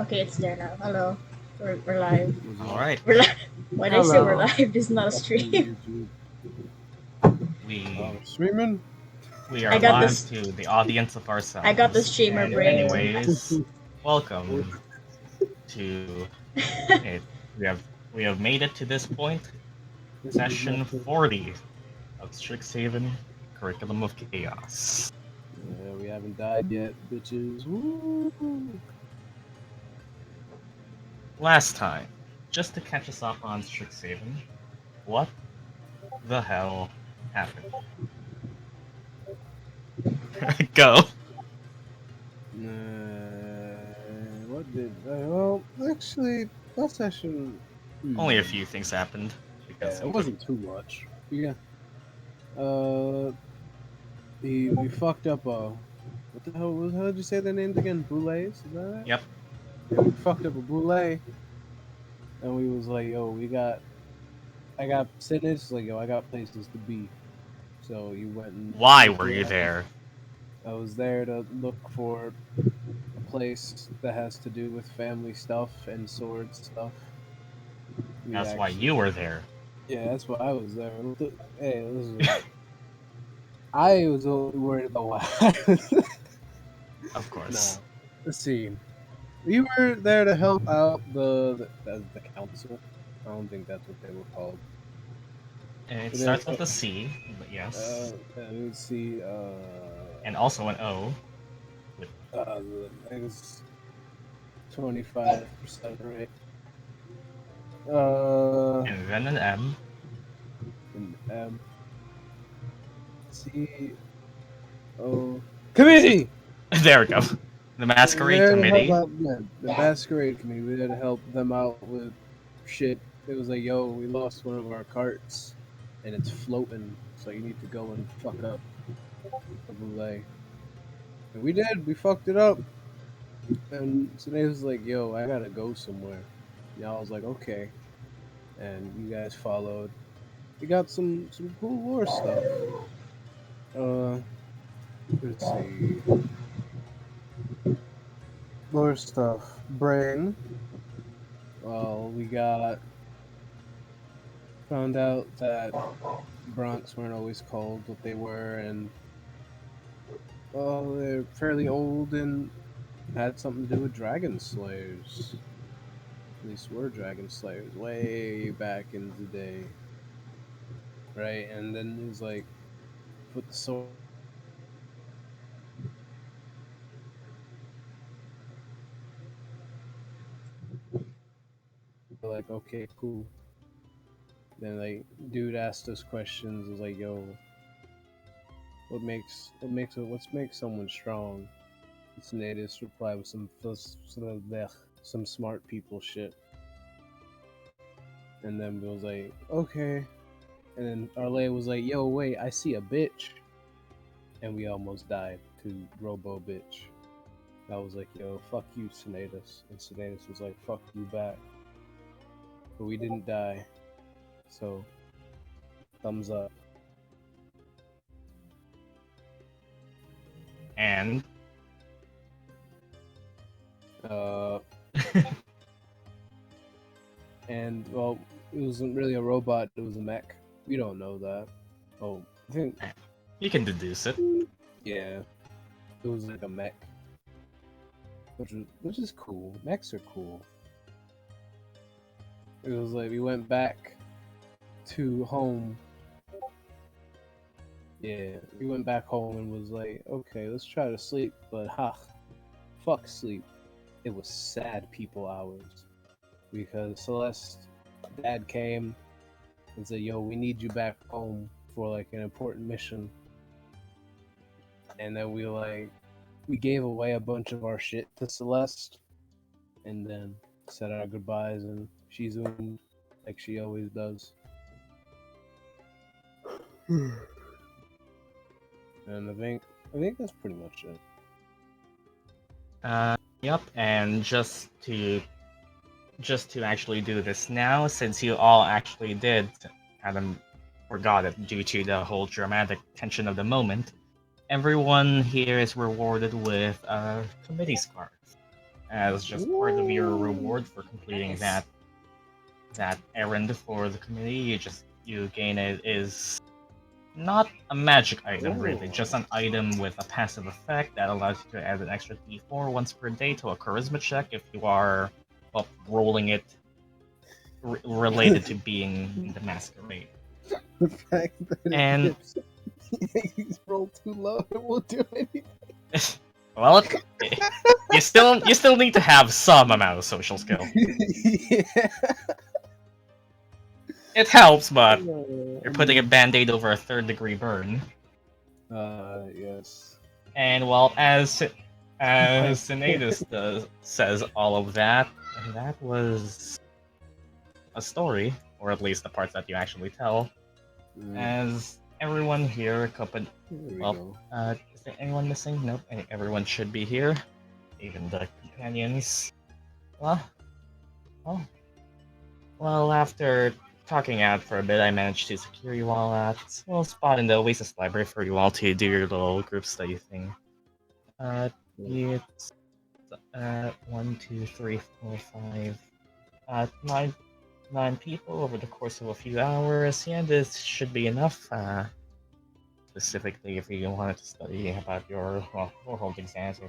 Okay, it's there now. Hello. We're live. All right. We're live. When I say we're Hello. live, this is not a stream. We Streaming? we are I got live this. to the audience of ourselves. I got the streamer And brain. anyways, welcome to it. We have made it to this point. Session 40 of Strixhaven Curriculum of Chaos. Yeah, we haven't died yet, bitches. Woo. Last time, just to catch us up on Strixhaven, what the hell happened? Go. What did well, actually, last session... Only a few things happened. Because it wasn't too much. Yeah. We fucked up what the hell was, how did you say their names again? Boulets? Is that right? Yep. Yeah, we fucked up a boulet. And we was like, yo, I got Sinetis, like, yo, I got places to be. So you went and... Why were you there? I was there to look for a place that has to do with family stuff and sword stuff. That's why you were there. Yeah, that's why I was there. Hey, I was only worried about why I was there. Of course. No. Let's see. We were there to help out the council. I don't think that's what they were called. And it starts with a C, but yes. Let's see. And also an O. I think it's 25% rate. And then an M. And M. C. O. Committee! There we go. The Masquerade Committee. The Masquerade Committee. We had to help them out with shit. It was like, yo, we lost one of our carts, and it's floating, so you need to go and fuck up the boulet. And we did. We fucked it up. And Sinetis was like, yo, I gotta go somewhere. And I was like, okay. And you guys followed. We got some cool lore stuff. Let's see. Lore stuff. Brain. Well, we found out that Branx weren't always called what they were, and they're fairly old and had something to do with dragon slayers. At least were dragon slayers way back in the day. Right? And then it was like, put the sword. Like, okay, cool. Then like, dude asked us questions. It was like, yo, what makes someone strong? It's Sinetis replied with some smart people shit. And then we was like, okay. And then Arleigh was like, yo, wait, I see a bitch. And we almost died to Robo Bitch. I was like, yo, fuck you, Sinetis. And Sinetis was like, fuck you back. But we didn't die. So, thumbs up. And and well, it wasn't really a robot, it was a mech. We don't know that. Oh, I think you can deduce it. Yeah. It was like a mech. Which is cool. Mechs are cool. It was like we went back to home. Yeah, we went back home and was like, okay, let's try to sleep, but fuck sleep. It was sad people hours. Because Celeste, dad came and said, yo, we need you back home for like an important mission. And then we gave away a bunch of our shit to Celeste and then said our goodbyes, and she zoomed like she always does. And I think that's pretty much it. Yep, and just to actually do this now, since you all actually did kind of forgot it due to the whole dramatic tension of the moment, everyone here is rewarded with a committee scarf. as just part of your Ooh. reward for completing Nice. that errand for the committee. You gain it is not a magic item really, Ooh. just an item with a passive effect that allows you to add an extra d4 once per day to a charisma check if you are rolling it related to being in the masquerade. The fact that And he's rolled too low, it won't do anything. well, you still need to have some amount of social skill. Yeah. It helps, but you're putting a band-aid over a 3rd-degree burn. Yes. And well, as Sinetis says all of that, and that was a story, or at least the parts that you actually tell. As everyone here, There we well, go. is there anyone missing? Nope, everyone should be here, even the companions. Well, after talking out for a bit, I managed to secure you all at a little spot in the Oasis Library for you all to do your little group study thing. It's 1, 2, 3, 4, 5, 9 people over the course of a few hours. Yeah, this should be enough. Specifically, if you wanted to study about your hold exams,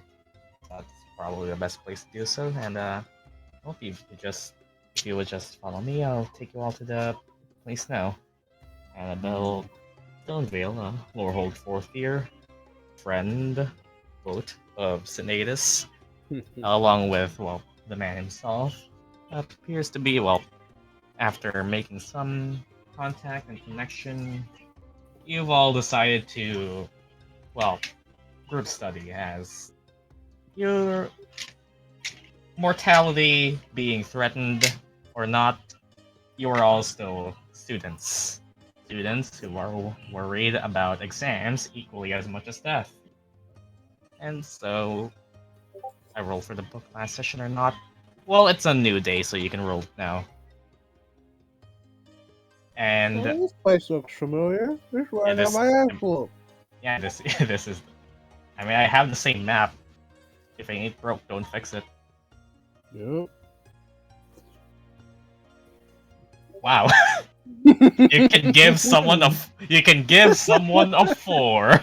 that's probably the best place to do so. And well, if you would just follow me, I'll take you all to the place now. Annabelle Stonevale, Lorehold 4th year, friend, quote, of Sinetis, along with, well, the man himself, appears to be, well, after making some contact and connection, you've all decided to, well, group study as your mortality being threatened or not, you are all still students. Students who are worried about exams equally as much as death. And so, I rolled for the book last session or not? Well, it's a new day, so you can roll now. And Oh, this place looks familiar. This is where I got my envelope. yeah, this is. I mean, I have the same map. If it ain't broke, don't fix it. Yep. Wow. You can give someone a 4.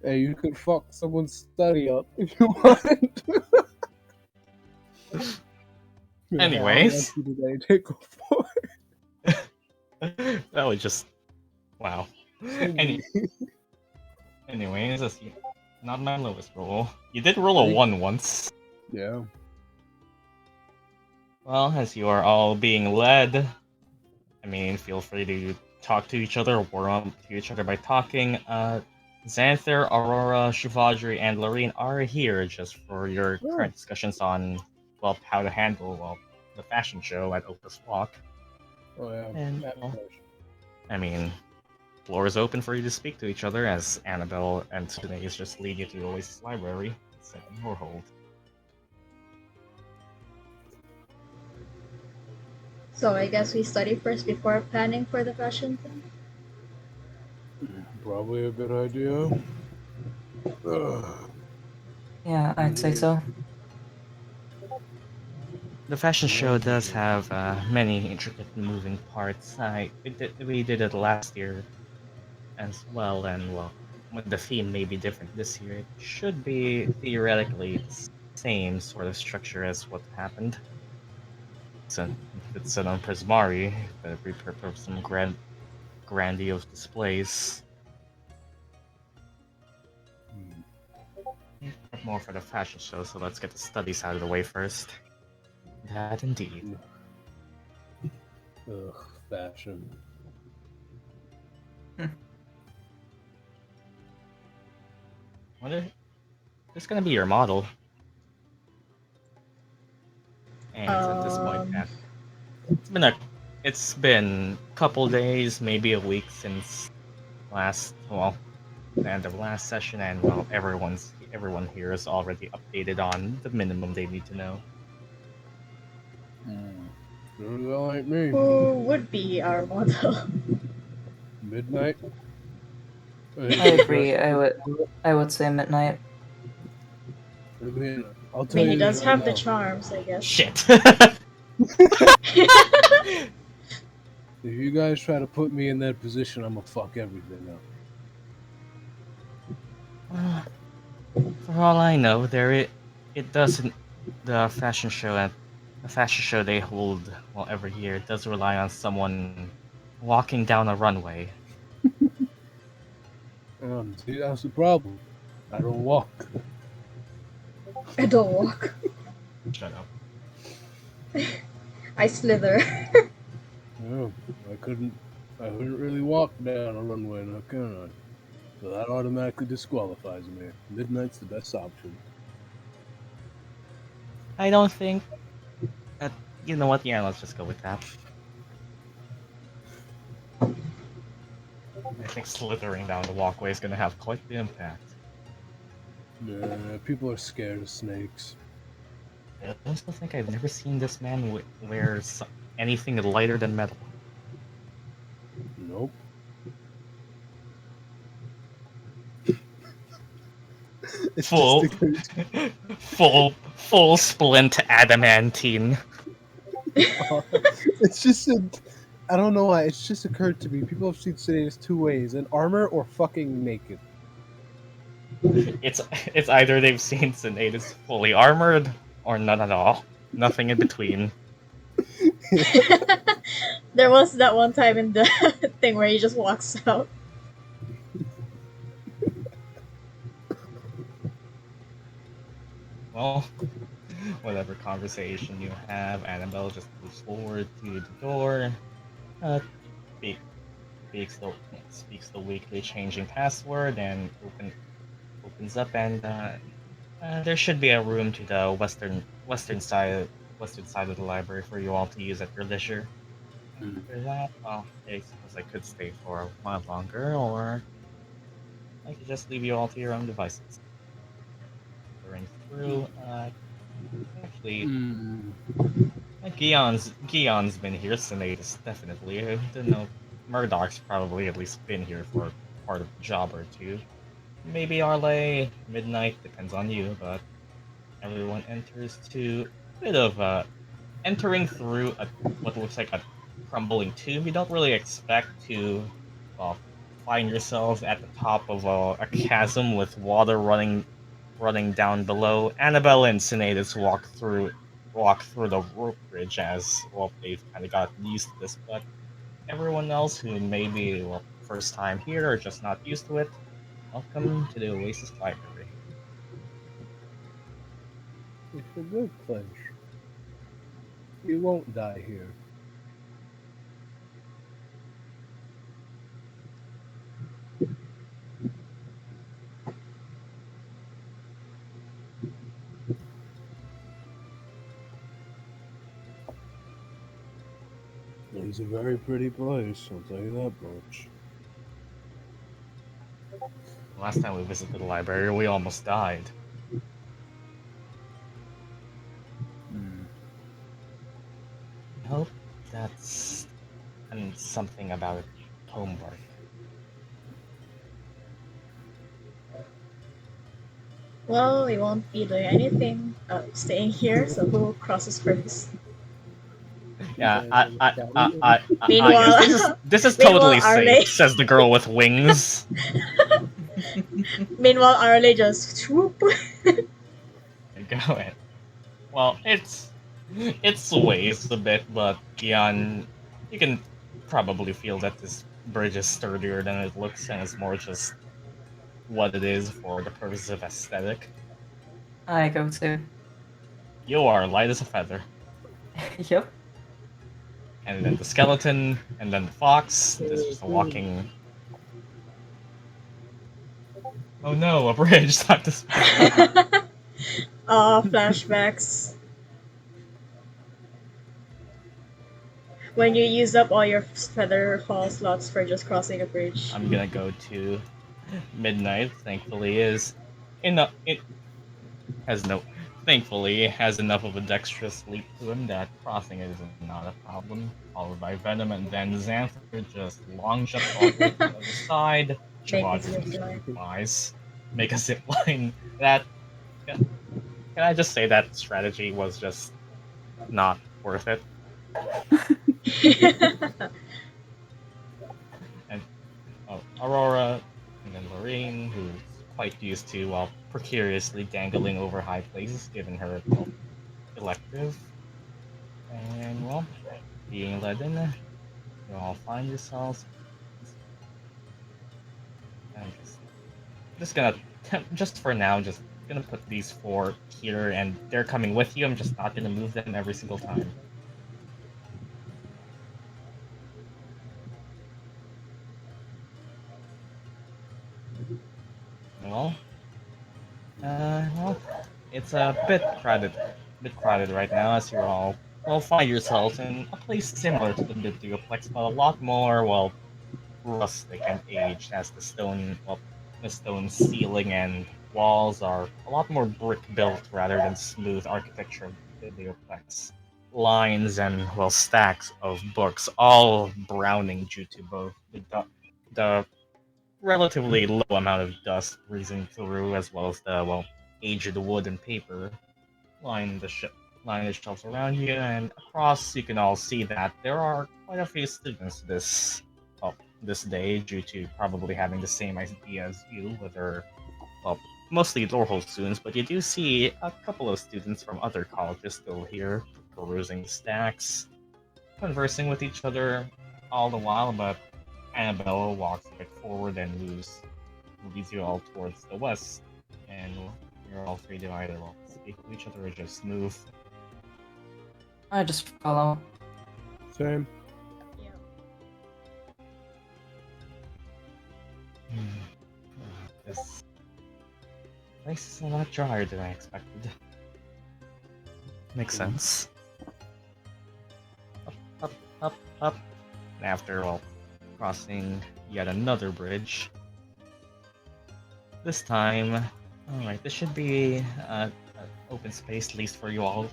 Hey, you could fuck someone's study up if you want. Anyways. How lucky did I take a 4? That was just wow. Anyways, that's not my lowest roll. You did roll a 1 once. Yeah. Well, as you are all being led, I mean, feel free to talk to each other or warm up to each other by talking. Xanther, Aurora, Shivadri, and Lorene are here just for your current discussions on, well, how to handle, well, the fashion show at Opus Walk. Oh, yeah. And, well, I mean, floor is open for you to speak to each other as Annabelle and Sinetis just lead you to the Oasis Library. Set in your hold. So I guess we study first before planning for the fashion thing? Probably a good idea. Yeah, I'd say so. The fashion show does have many intricate moving parts. We did it last year as well, and well, the theme may be different this year. It should be theoretically the same sort of structure as what happened. So if it's set on Prismari, better be prepared for some grandiose displays. More for the fashion show, so let's get the studies out of the way first. That indeed. Ugh, fashion. Who's gonna be your model? And at this point, yeah, it's been a couple days, maybe a week since the end of last session, and well, everyone here is already updated on the minimum they need to know. Sure as hell ain't me. Who would be our model? Midnight. I agree. I would say midnight. I mean, I'll I tell mean, he you does this have right the now. charms, I guess. Shit. If you guys try to put me in that position, I'm gonna fuck everything up. For all I know, it doesn't. The fashion show they hold every year does rely on someone walking down a runway. See, that's the problem. I don't walk. I don't walk. Shut up. I slither. No, I couldn't really walk down a runway, now can I? So that automatically disqualifies me. Midnight's the best option. I don't think. Uh, you know what? Yeah, let's just go with that. I think slithering down the walkway is gonna have quite the impact. Nah, people are scared of snakes. I also think I've never seen this man wear anything lighter than metal. Nope. It's Full, just a full splint adamantine. It's just I don't know why. It's just occurred to me. People have seen Sinetis two ways: in armor or fucking naked. It's either they've seen Sinetis fully armored or none at all. Nothing in between. There was that one time in the thing where he just walks out. Well, whatever conversation you have, Annabelle just moves forward to the door. Speaks the weekly changing password and opens up, and there should be a room to the western side of the library for you all to use at your leisure. After that, well, I suppose I could stay for a while longer, or I could just leave you all to your own devices. Going through, actually, Gyan's been here. Sinetis definitely. I don't know. Murdock's probably at least been here for part of the job or two. Maybe Arleigh, Midnight, depends on you, but everyone enters to a bit of entering through what looks like a crumbling tomb. You don't really expect to find yourselves at the top of a chasm with water running down below. Annabelle and Sinetis walk through the rope bridge as well. They've kind of gotten used to this, but everyone else who may be first time here or just not used to it, welcome to the Oasis Library. It's a good place. You won't die here. It's a very pretty place, I'll tell you that much. Last time we visited the library, we almost died. I hope that's something about homework. Well, we won't be doing anything staying here, so who crosses first? Yeah, Meanwhile- this is Meanwhile, totally Arleigh- safe, says the girl with wings. Meanwhile, Arleigh just swoop. Go ahead. Well, it sways a bit, but Gyan, you can probably feel that this bridge is sturdier than it looks, and it's more just what it is for the purposes of aesthetic. I go too. You are light as a feather. Yep. And then the skeleton, and then the fox. This is a walking. Oh no, a bridge! Not this. Oh, flashbacks. When you use up all your feather fall slots for just crossing a bridge. I'm gonna go to Midnight. Thankfully, Thankfully, has enough of a dexterous leap to him that crossing it is not a problem. Followed by Venom and then Xanther just long jumps all the way to the other side. Make a Chabad zip line. wise. Make a zip line. That can I just say that strategy was just not worth it? And Aurora, and then Lorraine, who's quite used to precariously dangling over high places given her elective. And being led in, you all find yourselves. I'm just gonna, just for now, just gonna put these four here, and they're coming with you. I'm just not gonna move them every single time. Well, it's a bit crowded right now as you're all find yourselves in a place similar to the mid-duplex, but a lot more rustic and aged, as the stone ceiling and walls are a lot more brick built rather than smooth architecture of the duplex. Lines and stacks of books, all browning due to both the relatively low amount of dust breezing through, as well as the aged wood and paper line the shelves around you, and across you can all see that there are quite a few students this day, due to probably having the same idea as you, whether mostly local students, but you do see a couple of students from other colleges still here, perusing stacks, conversing with each other all the while. But Annabelle walks a bit forward and leads you all towards the west, and you're all free to either speak to each other or just move. I just follow. Same. This place is a lot drier than I expected. Makes sense. Up. And after crossing yet another bridge. This time, alright, this should be an open space, at least for you all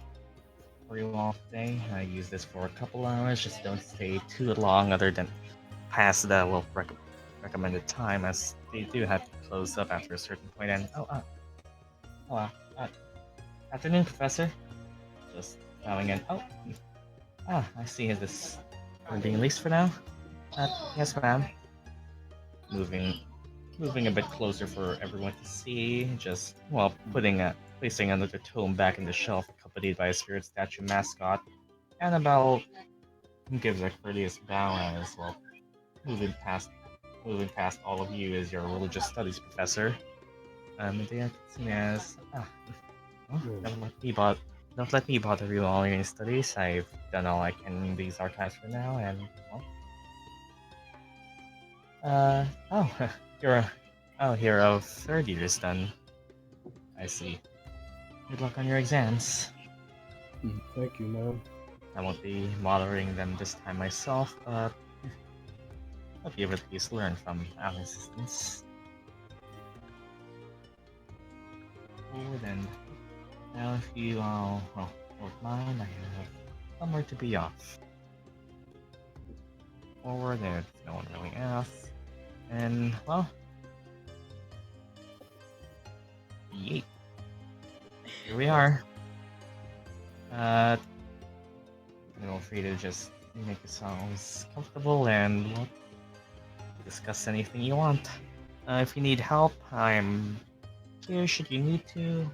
today. I use this for a couple hours, just don't stay too long other than past the recommended time, as they do have to close up after a certain point. And afternoon, Professor. Just bowing in. I see. Is this being released for now? Yes, ma'am. Moving a bit closer for everyone to see. Just placing another tome back in the shelf, accompanied by a spirit statue mascot. Annabelle gives a courteous bow as moving past all of you as your religious studies professor. Medea continues, don't let me bother you all in your studies. I've done all I can in these archives for now, and you're of third years then. I see. Good luck on your exams. Thank you, ma'am. I won't be monitoring them this time myself, but hope you at least learn from our assistants. Then, now if you all don't mind, I have somewhere to be off. Forward, there's no one really else. And, yeet. Here we are. Feel free to just make yourselves comfortable and discuss anything you want. If you need help, I'm here should you need to.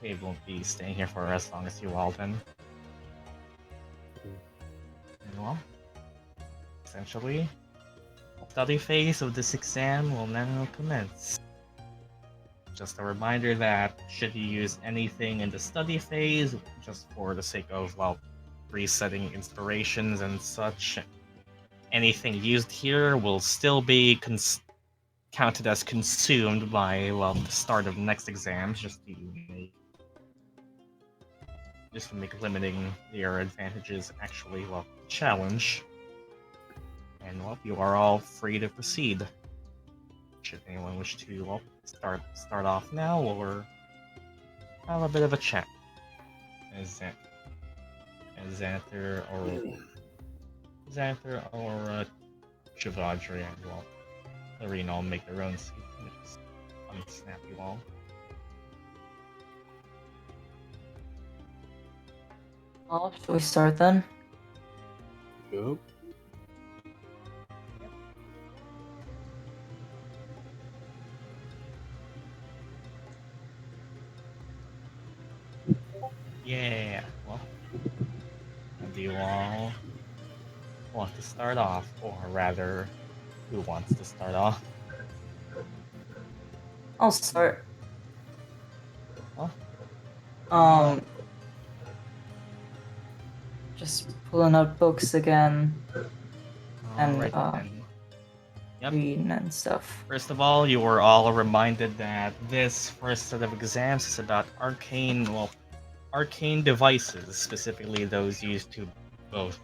We won't be staying here for as long as you all then. And essentially, study phase of this exam will now commence. Just a reminder that should you use anything in the study phase, just for the sake of, resetting inspirations and such, anything used here will still be counted as consumed by, the start of the next exams, just to make limiting your advantages actually, challenge. And, you are all free to proceed. Should anyone wish to start off now, or have a bit of a chat? As Xanther or Chivadri and Lorene all make their own seats and just unsnap you all. Oh, should we start then? Yup. Yeah. Well, do you all want to start off, or rather, who wants to start off? I'll start. Oh, Just pulling out books again and alright then. Yep. reading and stuff. First of all, you were all reminded that this first set of exams is about arcane devices, specifically those used to both,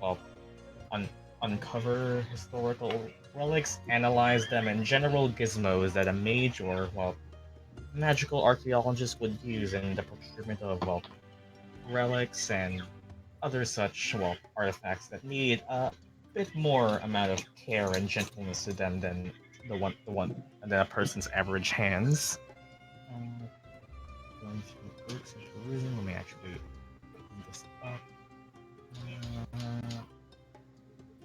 uncover historical relics, analyze them, and general gizmos that a mage or, magical archaeologist would use in the procurement of, relics and other such, artifacts that need a bit more amount of care and gentleness to them than than a person's average hands. Going through books and perusing. Let me actually open this up.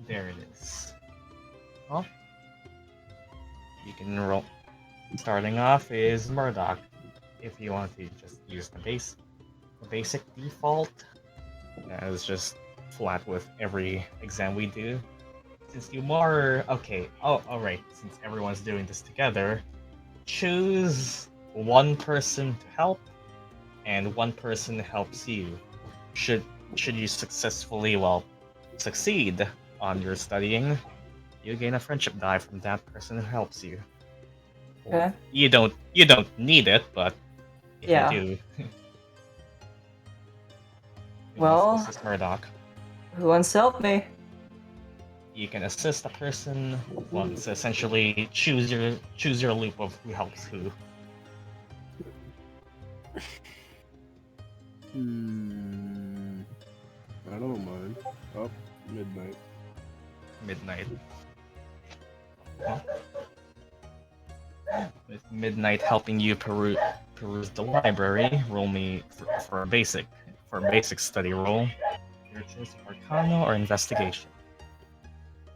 There it is. Well, you can roll. Starting off is Murdock. If you want to just use the basic default, that is just flat with every exam we do. Since you are okay, alright. Since everyone's doing this together, choose one person to help, and one person helps you. Should you successfully succeed on your studying, you gain a friendship die from that person who helps you. Okay. You don't need it, but if Yeah. you do. Well- this is Murdock. Who wants to help me? You can assist a person. Well, it's essentially choose your loop of who helps who. I don't mind. Oh, midnight. Midnight. Huh? With Midnight helping you peruse the library, roll me for a basic study roll. Your choice of Arcana or Investigation.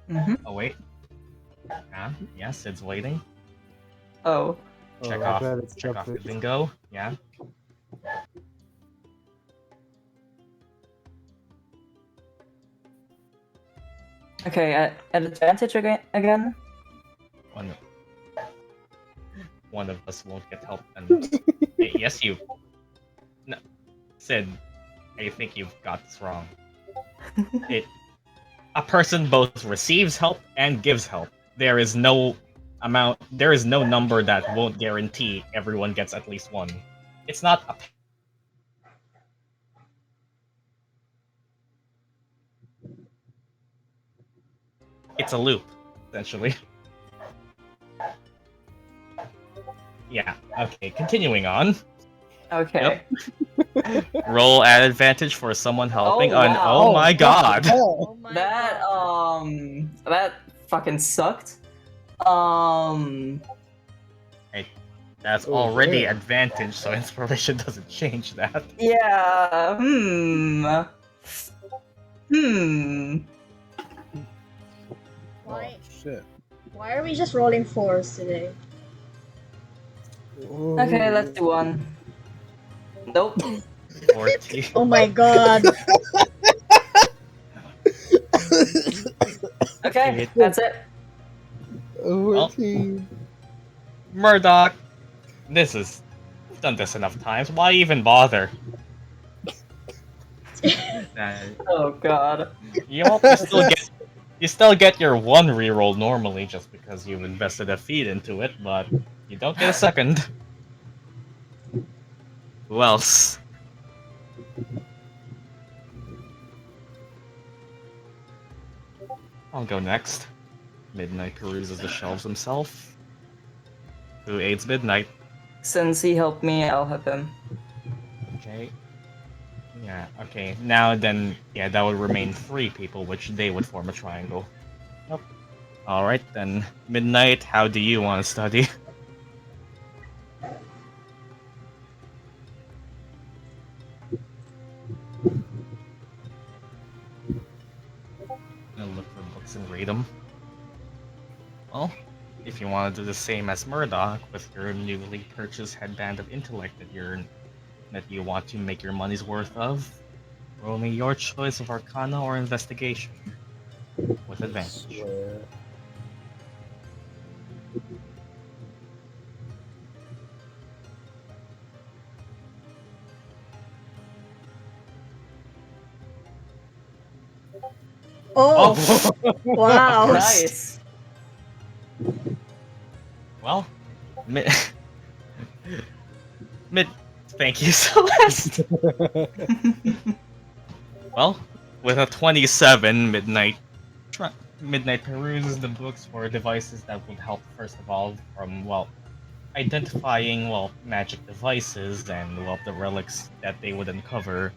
Mm-hmm. Oh wait. Yeah, Sid's waiting. Oh. Check I off bet it's the something. bingo. Yeah. Okay, at advantage again? One of us won't get help, and yes, you. No, Sid, I think you've got this wrong. A person both receives help and gives help. There is no number that won't guarantee everyone gets at least one. It's not a. It's a loop, essentially. Yeah, okay, continuing on. Okay. Roll at advantage for someone helping. Oh, And wow. oh my god! Oh my That god. that fucking sucked. That's Oh, already damn. advantage, so inspiration doesn't change that. Yeah. Why? Oh, shit. Why are we just rolling fours today? Okay, let's do one. Nope. 40. Oh my god. Okay, that's it. 14. Murdock, you've done this enough times. Why even bother? Oh god. You still get your one reroll normally just because you've invested a feed into it, but you don't get a second. Who else? I'll go next. Midnight peruses the shelves himself. Who aids Midnight? Since he helped me, I'll help him. Okay. Yeah, okay. Now then, yeah, that would remain 3 people, which they would form a triangle. Yep. Alright then. Midnight, how do you want to study? trade them. Well, if you want to do the same as Murdock with your newly purchased headband of intellect that you want to make your money's worth of, roll me your choice of Arcana or Investigation with advantage. Swear. Oh, wow. Nice. Well, mid. Thank you, Celeste. Well, with a 27, Midnight peruses the books for devices that would help first of all from identifying magic devices and the relics that they would uncover.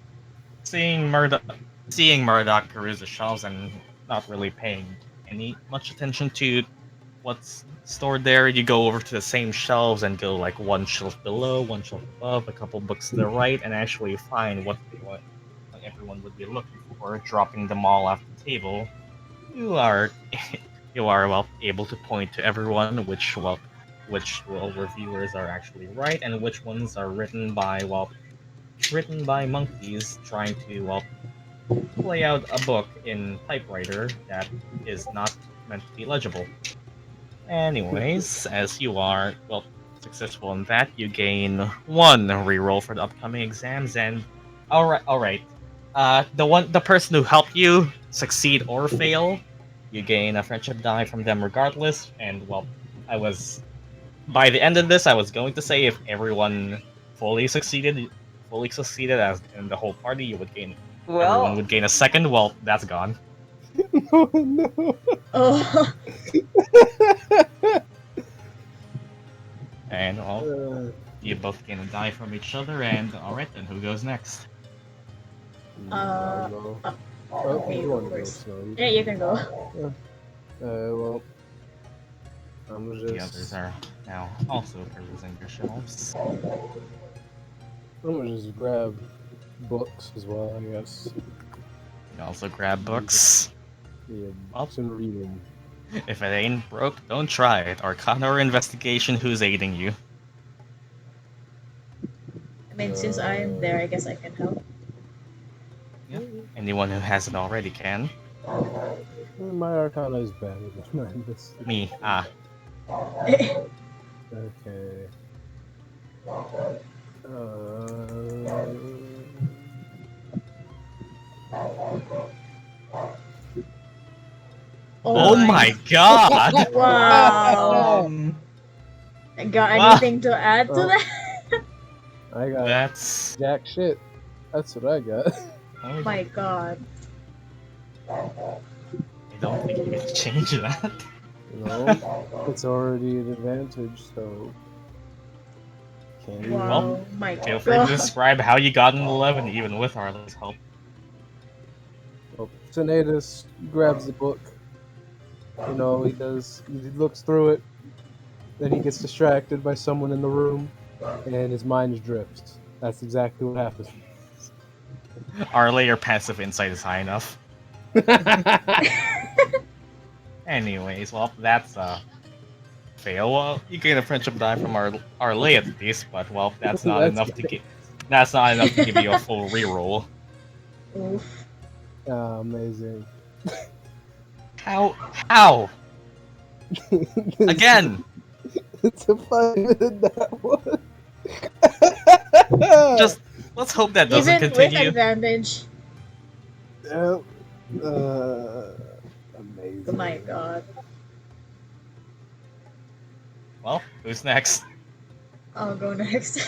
Seeing Murdock peruse the shelves and not really paying much attention to what's stored there, you go over to the same shelves and go like one shelf below, one shelf above, a couple books to the right, and actually find what everyone would be looking for, dropping them all off the table. You are able to point to everyone which reviewers are actually right and which ones are written by monkeys trying to play out a book in typewriter that is not meant to be legible. Anyways, as you are successful in that, you gain 1 reroll for the upcoming exams, and alright. The person who helped you succeed or fail, you gain a friendship die from them regardless. And by the end of this, I was going to say if everyone fully succeeded as in the whole party, everyone Well, would gain a second. Well, that's gone. Oh no. Oh, And you both gain a die from each other. And alright then, who goes next? I'll go. okay, you you want go to go, first. so Yeah, you can go. well, I'm The others just are now also perusing your shelves. I'm gonna just grab books as well, I guess. You can also grab books. Yeah, Well. books and reading. If it ain't broke, don't try it. Arcana or Investigation, who's aiding you? I mean, since I'm there, I guess I can help. Anyone who hasn't already can. My Arcana is better than mine. Me. Okay. Oh my god! Wow. Got anything to add to Oh. that? I got That's... jack shit. That's what I got. Oh my god. I don't think you can change that. It's already an advantage, so can't even. Wow, my Feel free to god. describe how you got an 11 even with Arleigh's help. Well, Sinetis grabs the book. He looks through it. Then he gets distracted by someone in the room, and his mind drifts. That's exactly what happens. Arleigh, your passive insight is high enough. Anyways, well, that's a fail. Well, you gain a friendship die from Arleigh at least, but well, that's not enough to give you a full reroll. Oof. Amazing. How? Again! It's a 5-minute that one. Just let's hope that doesn't Even continue. with advantage. Yeah. Amazing. Oh my god. Well, who's next? I'll go next.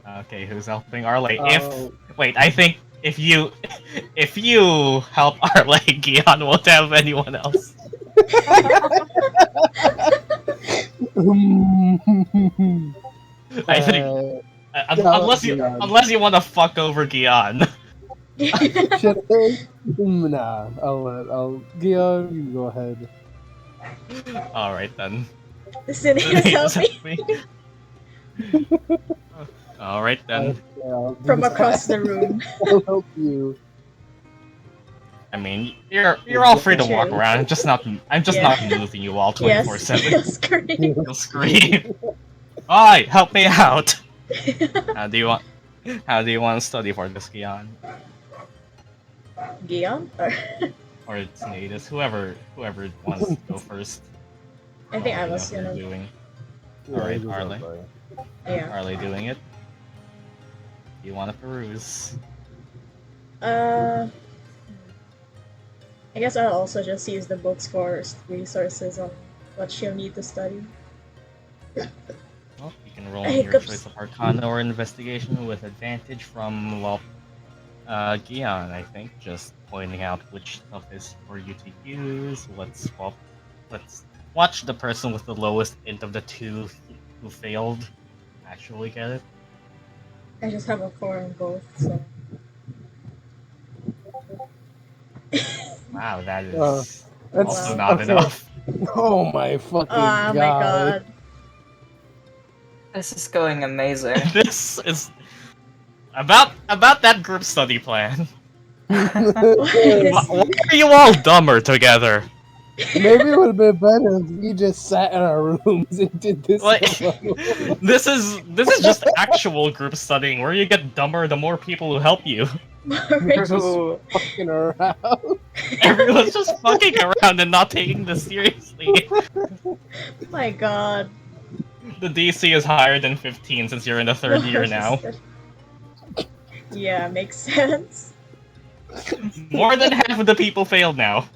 Okay, who's helping Arleigh? Oh. I think if you help Arleigh, Gyan won't have anyone else. I think unless you want to fuck over Gyan. Should I? Nah, I'll Gyan, you go ahead. All right then. The Sinetis help me All right then. Okay, I'll do from that. across the room. I'll help you. I mean, you're all free to walk True. around. I'm just not moving you all Yes, 24/7. he'll scream. You'll scream. Alright, help me out. How do you want to study for this, Gyan? Gyan? Or Sinetis, whoever wants to go first. I think I You know was who you're gonna. doing. Yeah, Alright, it was Arleigh. Arleigh. Yeah. Arleigh doing it. You want to peruse? I guess I'll also just use the books for resources on what she'll need to study. Well, you can roll your Hiccups. choice of Arcana or Investigation with advantage from, well, Gyan, I think, just pointing out which stuff is for you to use. Let's watch the person with the lowest int of the two who failed actually get it. I just have a 4 in both, so. Wow, that is That's also not okay. enough. Oh my fucking Oh my god. This is going amazing. This is about that group study plan. Maybe Why are you all dumber together? it would have been better if we just sat in our rooms and did this. Like, alone. this is just actual group studying where you get dumber the more people who help you. Ooh. Fucking around. Everyone's just fucking around and not taking this seriously. My god. The DC is higher than 15 since you're in the third year now. Yeah, makes sense. More than half of the people failed now.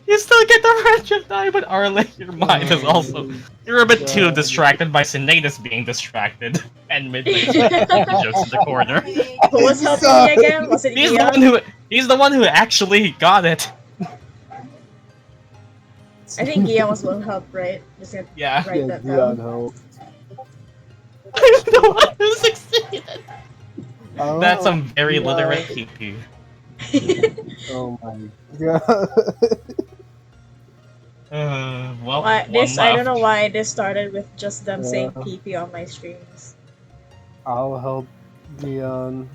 You still get the wretched die, but Arleigh, your mind is also... You're a bit too distracted by Sinetis being distracted and midnight jokes in the corner. Who was helping me again? Was it Gyan? He's the one who actually got it. I think Gyan was one help, right? Just gonna Yeah. write that Gyan down. helped. I'm the one who succeeded. Oh, That's some very Gyan. literate PP. Oh my god. Well, Why, one this I don't know left. why this started with just them saying Yeah. PP on my streams. I'll help Gyan.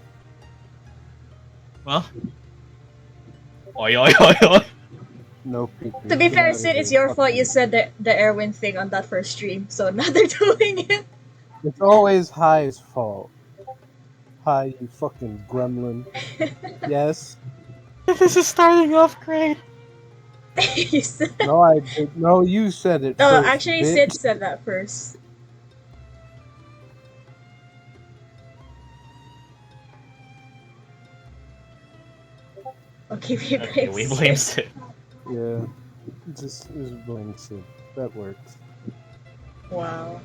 Well. Oi, oi, oi, oi. No PP. To be Get fair, out of Sid, here. it's your Fuck fault you you. said the Erwin thing on that first stream, so now they're doing it. It's always Hi's fault. Hi, you fucking gremlin. Yes. This is starting off great. You said- No, I did. No, you said it. No, first, actually, bitch. Sid said that first. Okay, Okay, we blame Sid. Yeah. Just blame Sid. That works. Wow.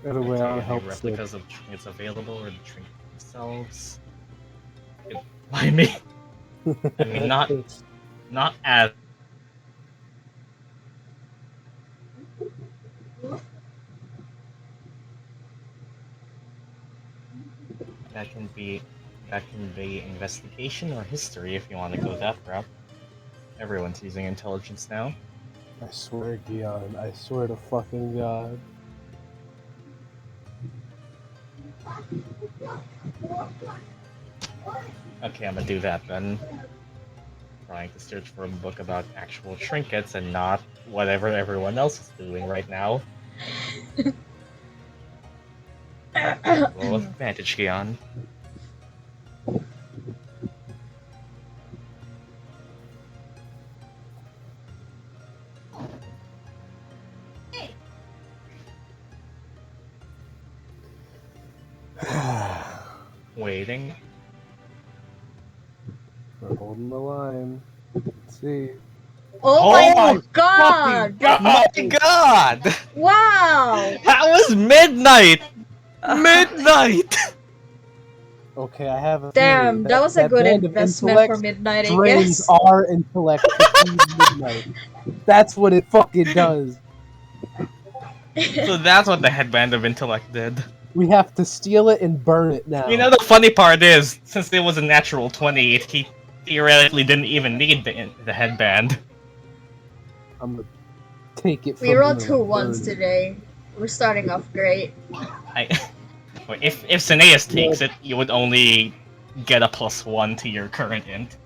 Either way, I'll Okay, help any Sid. replicas of trinkets available or the trinkets themselves? Why me? I mean, not as. That can be investigation or history if you want to go that route. Everyone's using intelligence now. I swear, Gyan. I swear to fucking God. Okay, I'm gonna do that then. Trying to search for a book about actual trinkets and not whatever everyone else is doing right now. Roll with advantage, Gyan. Waiting. We're holding the line. Let's see. Oh, my god! My god! Wow! That was midnight! Midnight! Okay, I have a Damn, theory. that was a good band of investment for intellect midnight, I drains guess. our intellect to feed midnight. That's what it fucking does. So that's what the headband of intellect did. We have to steal it and burn it now. You know, the funny part is, since it was a natural 20, he theoretically didn't even need the headband. I'm gonna take it from We rolled him 2 and ones burn it. today. We're starting off great. If Sinetis takes it, you would only get a +1 to your current int.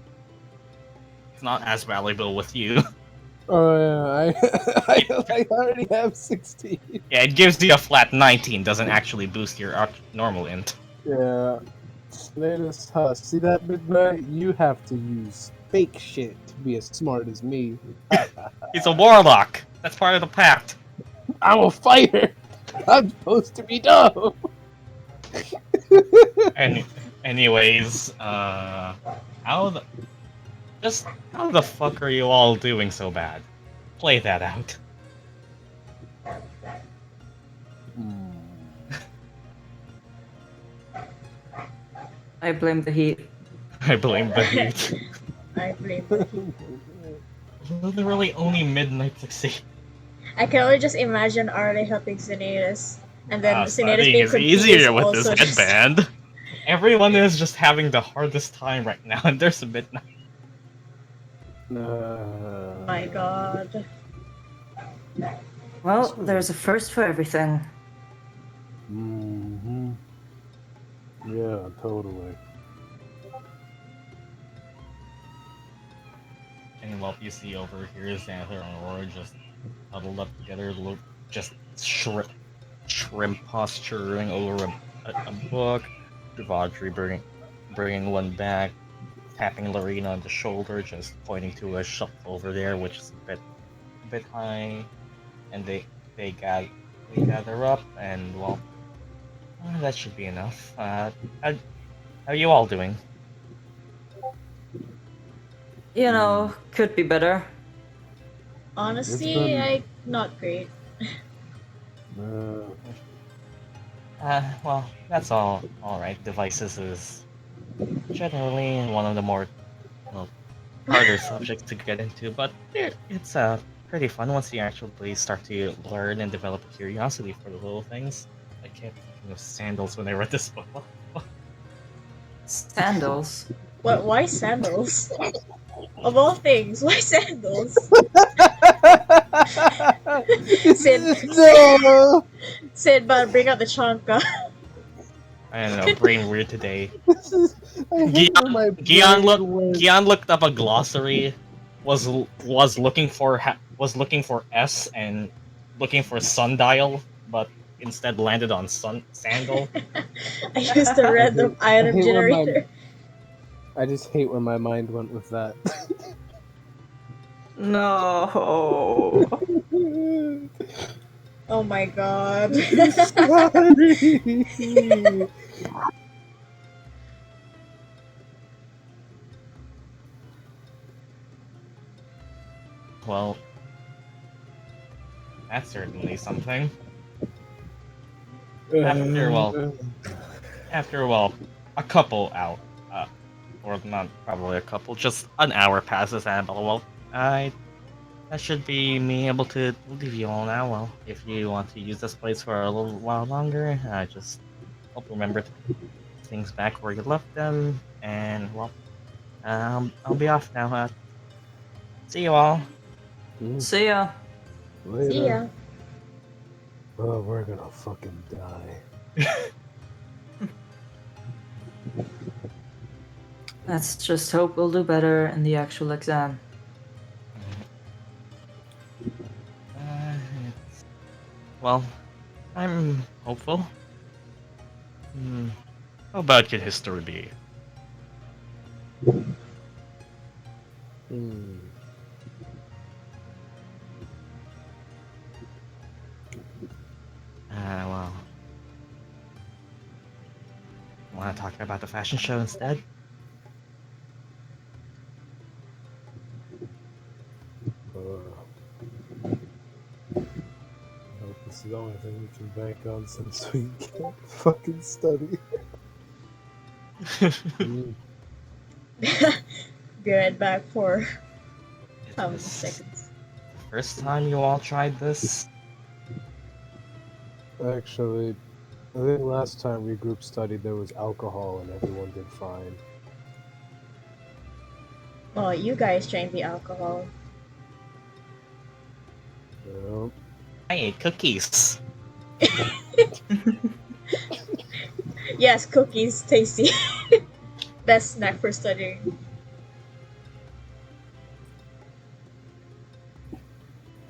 It's not as valuable with you. Oh yeah, I already have 16. Yeah, it gives you a flat 19, doesn't actually boost your normal int. Yeah. Sinetis, see that midnight? You have to use fake shit to be as smart as me. He's a warlock! That's part of the pact! I'm a fighter! I'm supposed to be dumb! Anyways, how the fuck are you all doing so bad? Play that out. I blame the heat. I blame the heat. I blame the Literally only midnight succeed. I can only just imagine Arleigh helping Sinetis, and then Sinetis Studying being is confused easier with this also just- headband. Everyone is just having the hardest time right now, and there's a midnight. My god. Well, there's a first for everything. Mm-hmm. Yeah, totally. And what you see over here is Xanther and Aurora just huddled up together, just shrimp posturing over a book. Devadri bringing one back, tapping Lorena on the shoulder, just pointing to a shelf over there, which is a bit high. And they gather up, and well, that should be enough. How are you all doing? You know, could be better. Honestly, not great. Well, that's all right. Devices is generally one of the more harder subjects to get into, but it's pretty fun once you actually start to learn and develop a curiosity for the little things. I kept thinking of sandals when I read this book. Sandals? What? Why sandals? Of all things, why sandals? No! Sid, but bring out the chanka. I don't know, brain weird today. I hate where my brain went. Gyan looked up a glossary, was looking for S and looking for sundial, but instead landed on sandal. I used a random item hate where generator. I just hate where my mind went with that. No. Oh my god. Sorry. Well, that's certainly something. After a couple out, or not probably a couple, just an hour passes, and well, that should be me able to leave you all now. Well, if you want to use this place for a little while longer, just hope you remember to put things back where you left them, and well, I'll be off now. See you all. See ya. Later. See ya. Oh, we're gonna fucking die. Let's just hope we'll do better in the actual exam. Well, I'm hopeful. How about your history be? Well, want to talk about the fashion show instead? This is the only thing we can bank on since we can't fucking study. Be right back for how many It's seconds? the first time you all tried this? Actually, I think last time we group studied there was alcohol and everyone did fine. Oh, you guys drank the alcohol. Yep. I ate cookies. Yes, cookies, tasty. best snack for studying?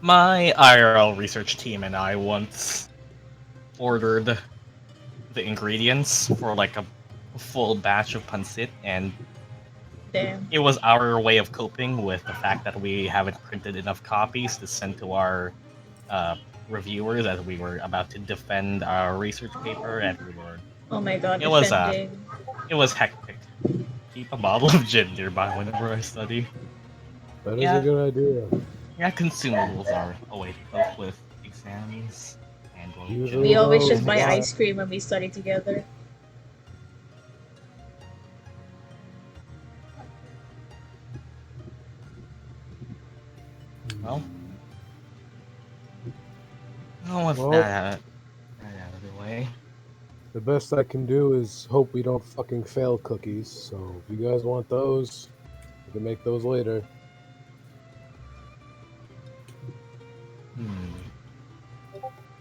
My IRL research team and I once ordered the ingredients for like a full batch of pancit, and Damn. it was our way of coping with the fact that we haven't printed enough copies to send to our reviewers as we were about to defend our research paper, and we were. Oh my god, It was defending. it was hectic. Keep a bottle of gin nearby whenever I study. That is Yeah. a good idea. Yeah, consumables are a way to cope with exams and Usually We always Oh, just buy wow. ice cream when we study together. Well, with Well- that out of the way. The best I can do is hope we don't fucking fail cookies. So if you guys want those, we can make those later.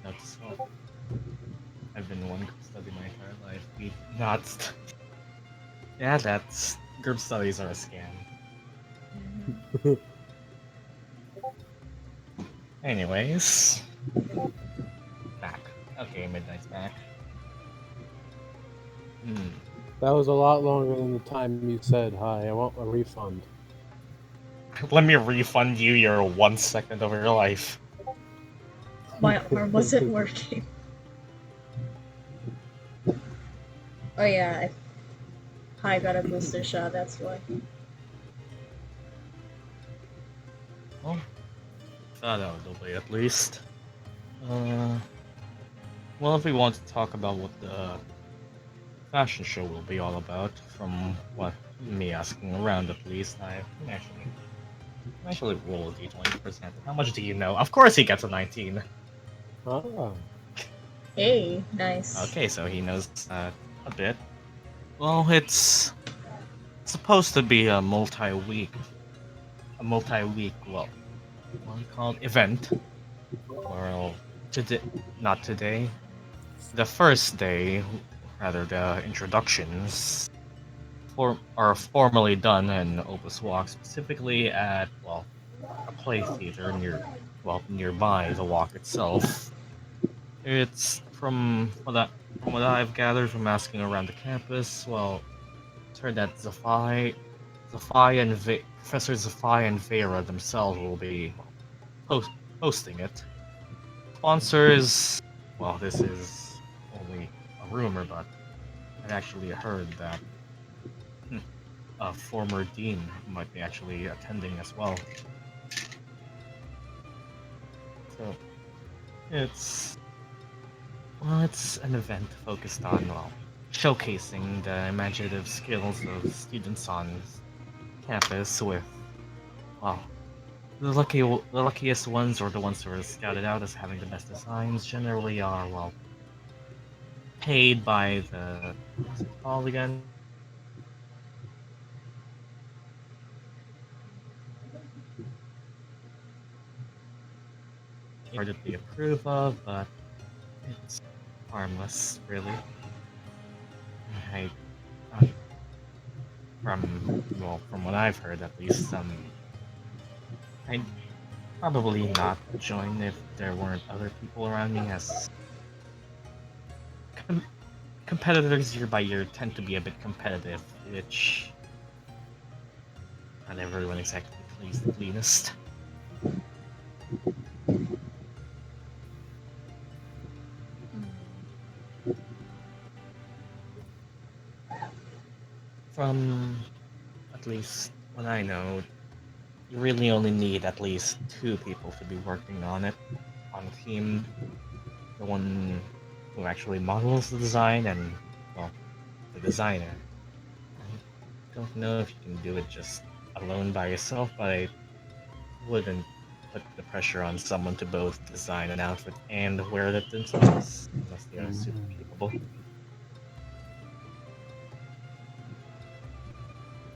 That's all. I've been one group study my entire life. We not. Yeah, that's group studies are a scam. Anyways, back. Okay, Midnight's back. That was a lot longer than the time you said hi. I want a refund. Let me refund you your 1 second of your life. My arm wasn't working. Oh yeah, I got a booster shot, that's why. Well, thought out of the way at least. Well, if we want to talk about what the fashion show will be all about, from what me asking around at least, I can actually roll a d20%. How much do you know? Of course he gets a 19. Ah, Hey, nice. Okay, so he knows a bit. Well, it's supposed to be a multi-week, well, what do you call it? Event. Well, not today. The first day, rather the introductions, are formally done in Opus Walk, specifically at, well, a play theater nearby the walk itself. It's from what I've gathered from asking around the campus. Well, it's heard that Professor Zafai and Vera themselves will be hosting it. Sponsors, well, this is only a rumor, but I've actually heard that a former dean might be actually attending as well. So it's an event focused on, well, showcasing the imaginative skills of students on campus with, well, the luckiest ones, or the ones who are scouted out as having the best designs, generally are, well, paid by the, what's it called again? Or that they approve of, but it's harmless, really. From what I've heard, at least, I'd probably not join if there weren't other people around me, as competitors year by year tend to be a bit competitive, which not everyone exactly plays the cleanest. From at least what I know, you really only need at least 2 people to be working on it on team. The one who actually models the design and, well, the designer. I don't know if you can do it just alone by yourself, but I wouldn't put the pressure on someone to both design an outfit and wear it themselves, unless they are super capable.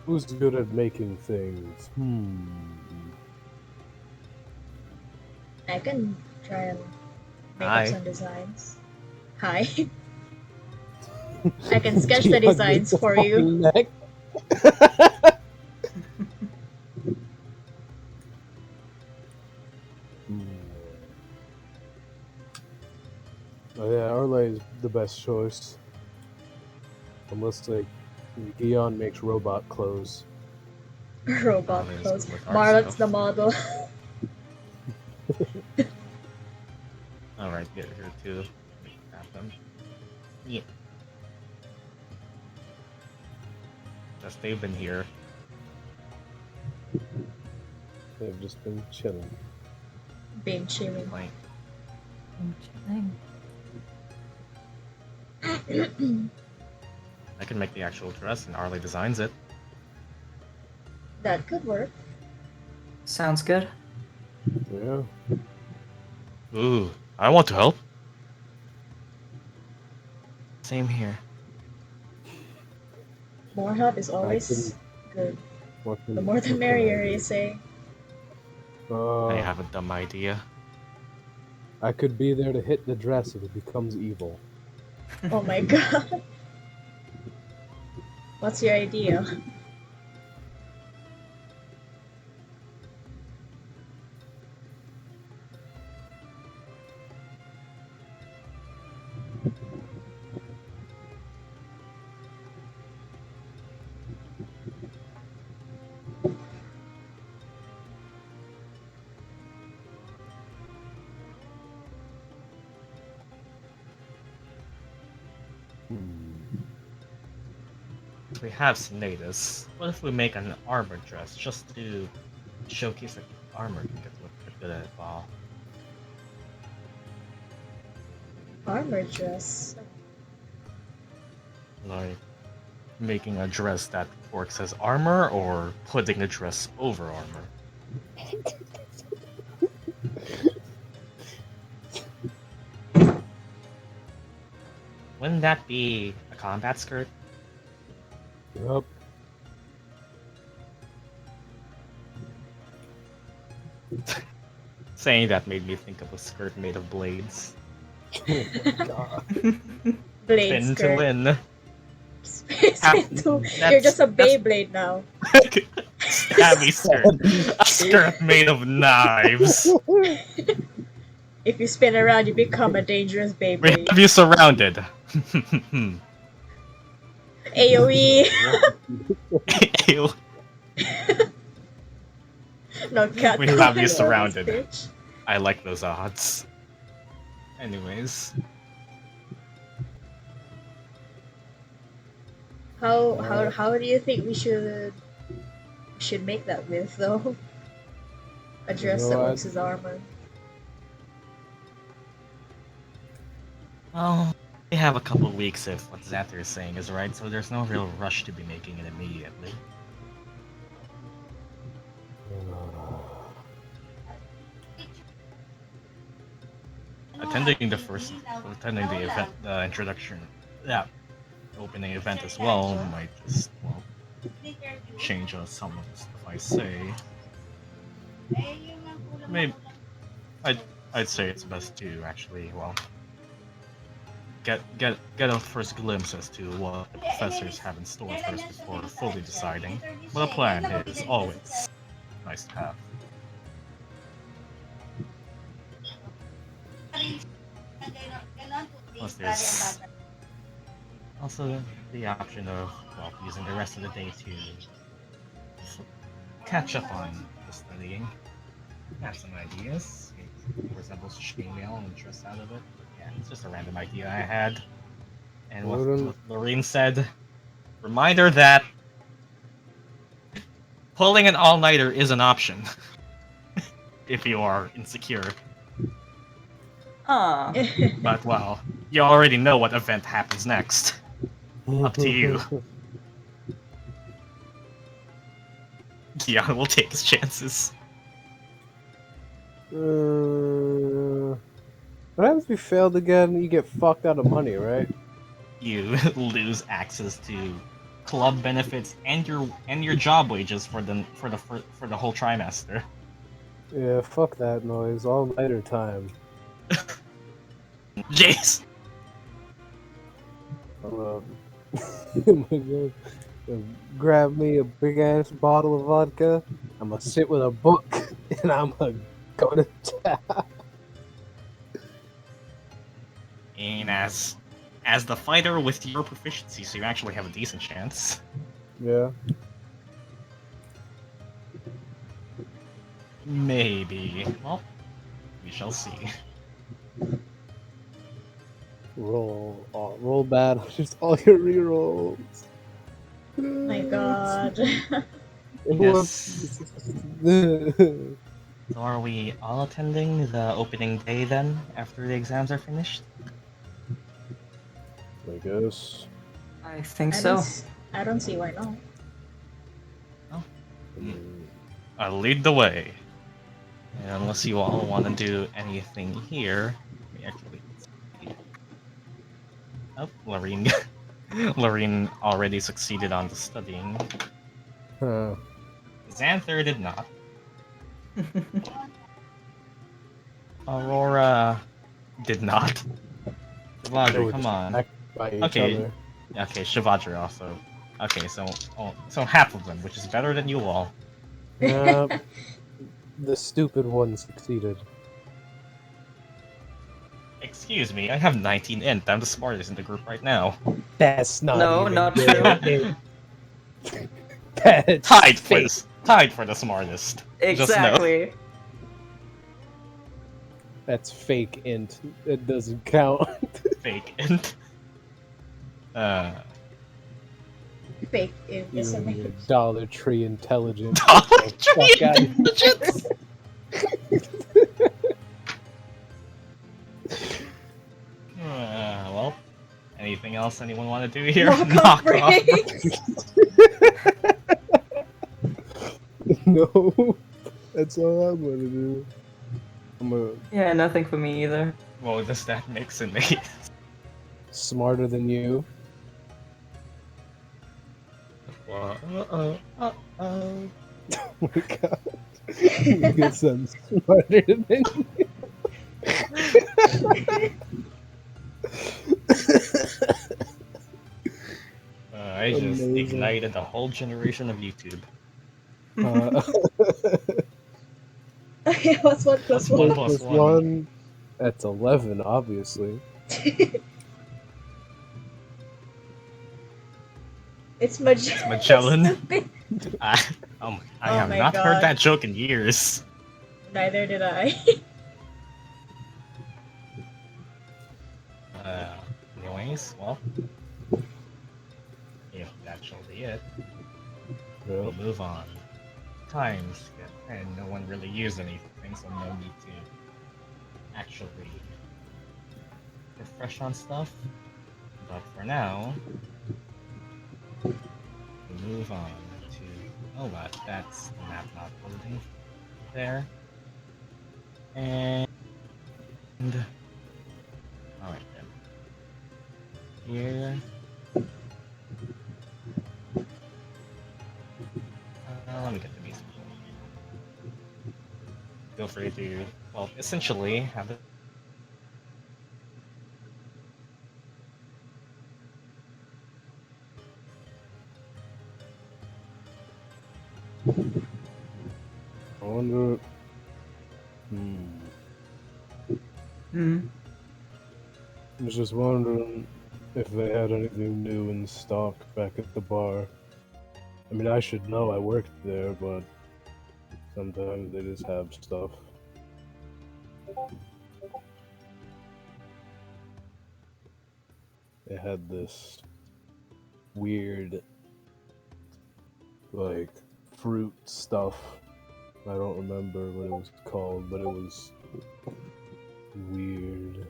who's good at making things? I can try and make Hi. up some designs. Hi. I can sketch the designs for you. Neck? Oh yeah, Arleigh is the best choice. Unless like Gyan makes robot clothes. Robot Arleigh is clothes. good with art Marlot's the stuff. model. Alright, get here too. Make it happen. Yeah. Just they've been here. They've just been chilling. Being chilling. Like, I can make the actual dress and Arleigh designs it. That could work. Sounds good. Yeah. Ooh, I want to help. Same here. More help is always good. The more the merrier, you say. I have a dumb idea. I could be there to hit the dress if it becomes evil. Oh my god. What's your idea? We have Sinetis. What if we make an armor dress just to showcase that armor can get look good at all? Armor dress. Like making a dress that works as armor, or putting the dress over armor. Wouldn't that be a combat skirt? Yup. Saying that made me think of a skirt made of blades. God. Blade Spin to skirt. win. Spin to... You're just a Beyblade now. Stabby skirt. A skirt made of knives. If you spin around, you become a dangerous We Beyblade. have you surrounded. AoE! Ew. No, cat. We have you calling surrounded. bitch. I like those odds. Anyways. How do you think we should make that with though? A dress You know that what? works as armor. Well, we have a couple weeks if what Xather is saying is right, so there's no real rush to be making it immediately. Attending the event, the introduction, yeah, opening event as well might just, well, change some of the stuff I say. Maybe I'd say it's best to actually, well, get a first glimpse as to what the professors have in store first before fully deciding. But a plan is always nice to have. Plus, there's also the option of, well, using the rest of the day to catch up on the studying. I have some ideas. It resembles chainmail and dress out of it. Yeah, it's just a random idea I had. And what Lorene said, reminder that pulling an all-nighter is an option. If you are insecure. Ah. But, well, you already know what event happens next. Up to you. Gyan will take his chances. What happens if you failed again? You get fucked out of money, right? You lose access to club benefits and your job wages for the whole trimester. Yeah, fuck that noise. All nighter time. Jace! Oh my god. grab me a big ass bottle of vodka. I'm gonna sit with a book and I'm gonna go to town. And as the fighter with your proficiency, so you actually have a decent chance. Yeah. Maybe. Well, we shall see. Roll bad. Just all your rerolls. My god. Yes. So are we all attending the opening day then, after the exams are finished? I guess. I think I so. I don't see why not. I'll lead the way. And unless you all want to do anything here, we actually. Oh, Lorene. Lorene already succeeded on the studying. Huh. Xanther did not. Aurora did not. They Shavadri, were come just on. attacked by each Okay. other. Okay, Shavadri also. Okay, so half of them, which is better than you all. The stupid one succeeded. Excuse me, I have 19 int. I'm the smartest in the group right now. That's not No, even not good. That's Tied for fake. this. Tied for the smartest. Just know. Exactly. That's fake int. It doesn't count. Fake int. Fake in You this and your image. Dollar Tree intelligence. Dollar Tree Fuck outta here. intelligence. Well, anything else anyone want to do here? Knock off breaks. No, that's all I'm gonna do. I'm a Yeah, nothing for me either. What does that mix in me? smarter than you. Uh-oh. Oh my god. I guess I'm smarter than you. I just Amazing. ignited a whole generation of YouTube. What's one plus What's one one? plus Plus one? one. That's 11, obviously. It's Magellan. Magellan. I Oh have my not God. heard that joke in years. Neither did I. Anyways, well, if that shall be it, Yeah. we'll move on. Time skip, and no one really used anything, so no need to actually refresh on stuff. But for now, we move on to. Oh, that's the map not loading there. And alright then. Here. Let me get the music. Feel free to, well, essentially have it. I wonder. Hmm. I was just wondering if they had anything new in stock back at the bar. I mean, I should know, I worked there, but sometimes they just have stuff. They had this weird, like, fruit stuff. I don't remember what it was called, but it was weird.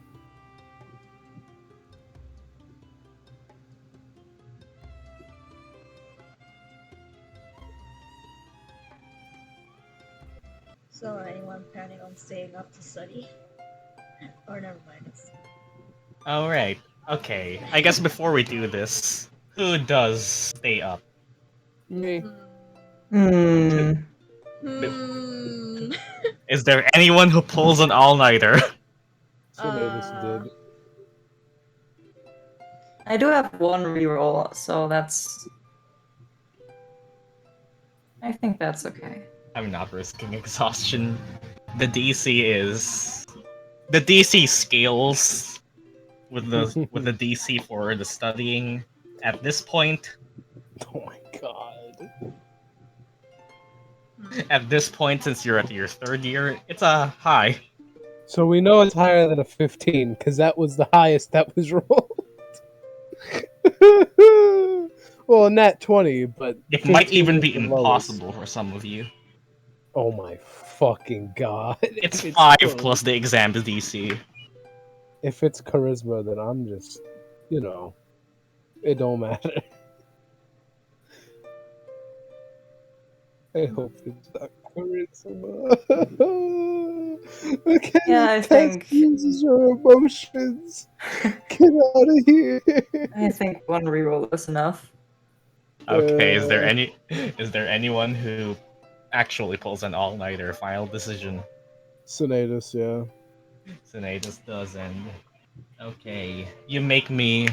So, anyone planning on staying up to study? Or never mind. Alright, okay. I guess before we do this, who does stay up? Me. Hmm. Hmm. Is there anyone who pulls an all-nighter? Sinetis did. I do have one reroll, so that's I think that's okay. I'm not risking exhaustion. The DC scales with the DC for the studying at this point. Oh my god. At this point, since you're at your 3rd year, it's a high. So we know it's higher than a 15, because that was the highest that was rolled. Well, nat 20, but It might 15 even is be the lowest. impossible for some of you. Oh my fucking god. It's If 5 charisma- plus the exam DC. If it's charisma, then I'm just, it don't matter. I hope it's not charisma. Okay, Yeah, I think- uses your emotions. Get out of here. I think one reroll is enough. Okay, is there anyone who actually pulls an all-nighter final decision? Sinetis, yeah. Sinetis does, and okay, you make me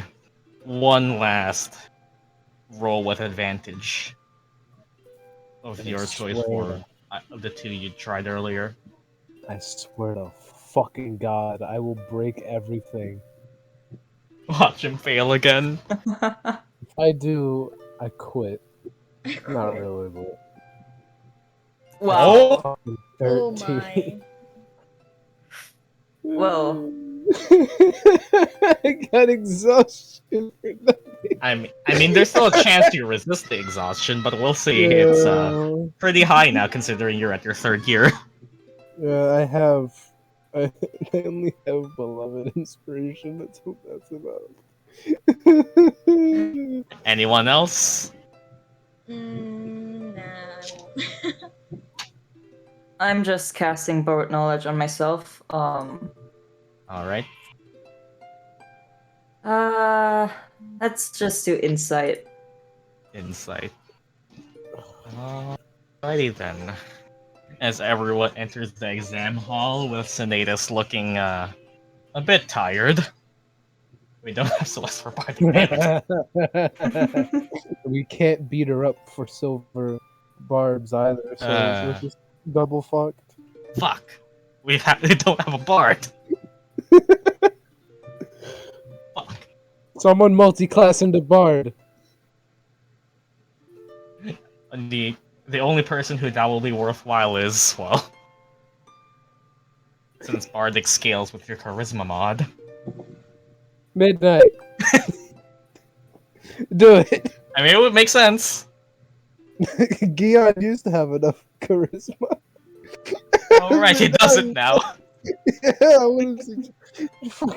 one last roll with advantage of I your choice swear. for of the 2 you tried earlier. I swear to fucking god, I will break everything. Watch him fail again. If I do, I quit. Not really, but Oh! fucking Oh 13. my. Well. I got exhaustion for nothing. I mean, there's still a chance you resist the exhaustion, but we'll see. It's pretty high now, considering you're at your 3rd year. Yeah, I only have beloved inspiration. Let's hope that's enough. Anyone else? Nah. I'm just casting Borrowed Knowledge on myself. Alright. Let's just do Insight. Insight. Alrighty then. As everyone enters the exam hall with Sinetis looking a bit tired. We don't have Celeste for party manager. We can't beat her up for silver barbs either, so we're just double fucked. Fuck. We don't have a bard. Fuck. Someone multi-class into bard. And the only person who that will be worthwhile is, well, since Bardic scales with your charisma mod. Midnight. Do it. I mean, it would make sense. Gyan used to have enough charisma. Alright, he doesn't now. Yeah, what is it?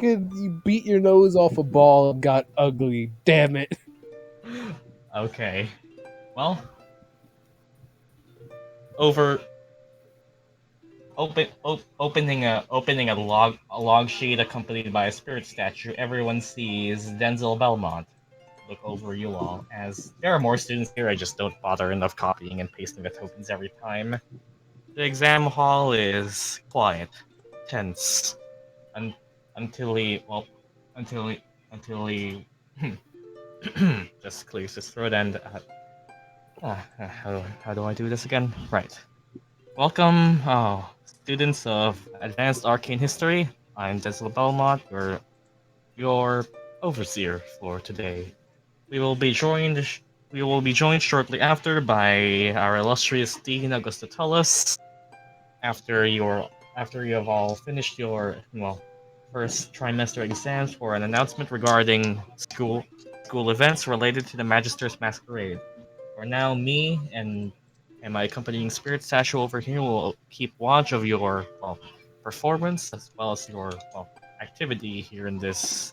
You beat your nose off a ball and got ugly. Damn it. Okay. Well, opening a log sheet accompanied by a spirit statue, everyone sees Denzel Belmont look over you all. As there are more students here, I just don't bother enough copying and pasting the tokens every time. The exam hall is quiet, tense, until he just clears his throat and how do I do this again? Right. Welcome, students of Advanced Arcane History. I'm Denzel Belmont, your overseer for today. We will be joined shortly after by our illustrious Dean Augusta Tullis. After you have all finished your first trimester exams for an announcement regarding school events related to the Magister's Masquerade. For now, me and my accompanying spirit statue over here will keep watch of your performance as well as your activity here in this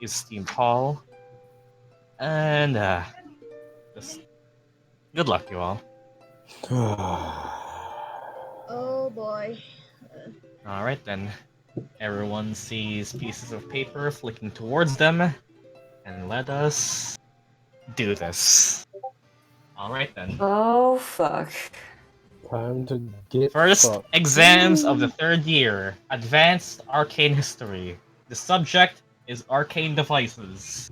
esteemed hall. And just good luck, you all. Oh boy. All right then. Everyone sees pieces of paper flicking towards them, and let us do this. All right then. Oh, fuck. Time to get First fucked. exams of the 3rd year, Advanced Arcane History. The subject is Arcane Devices.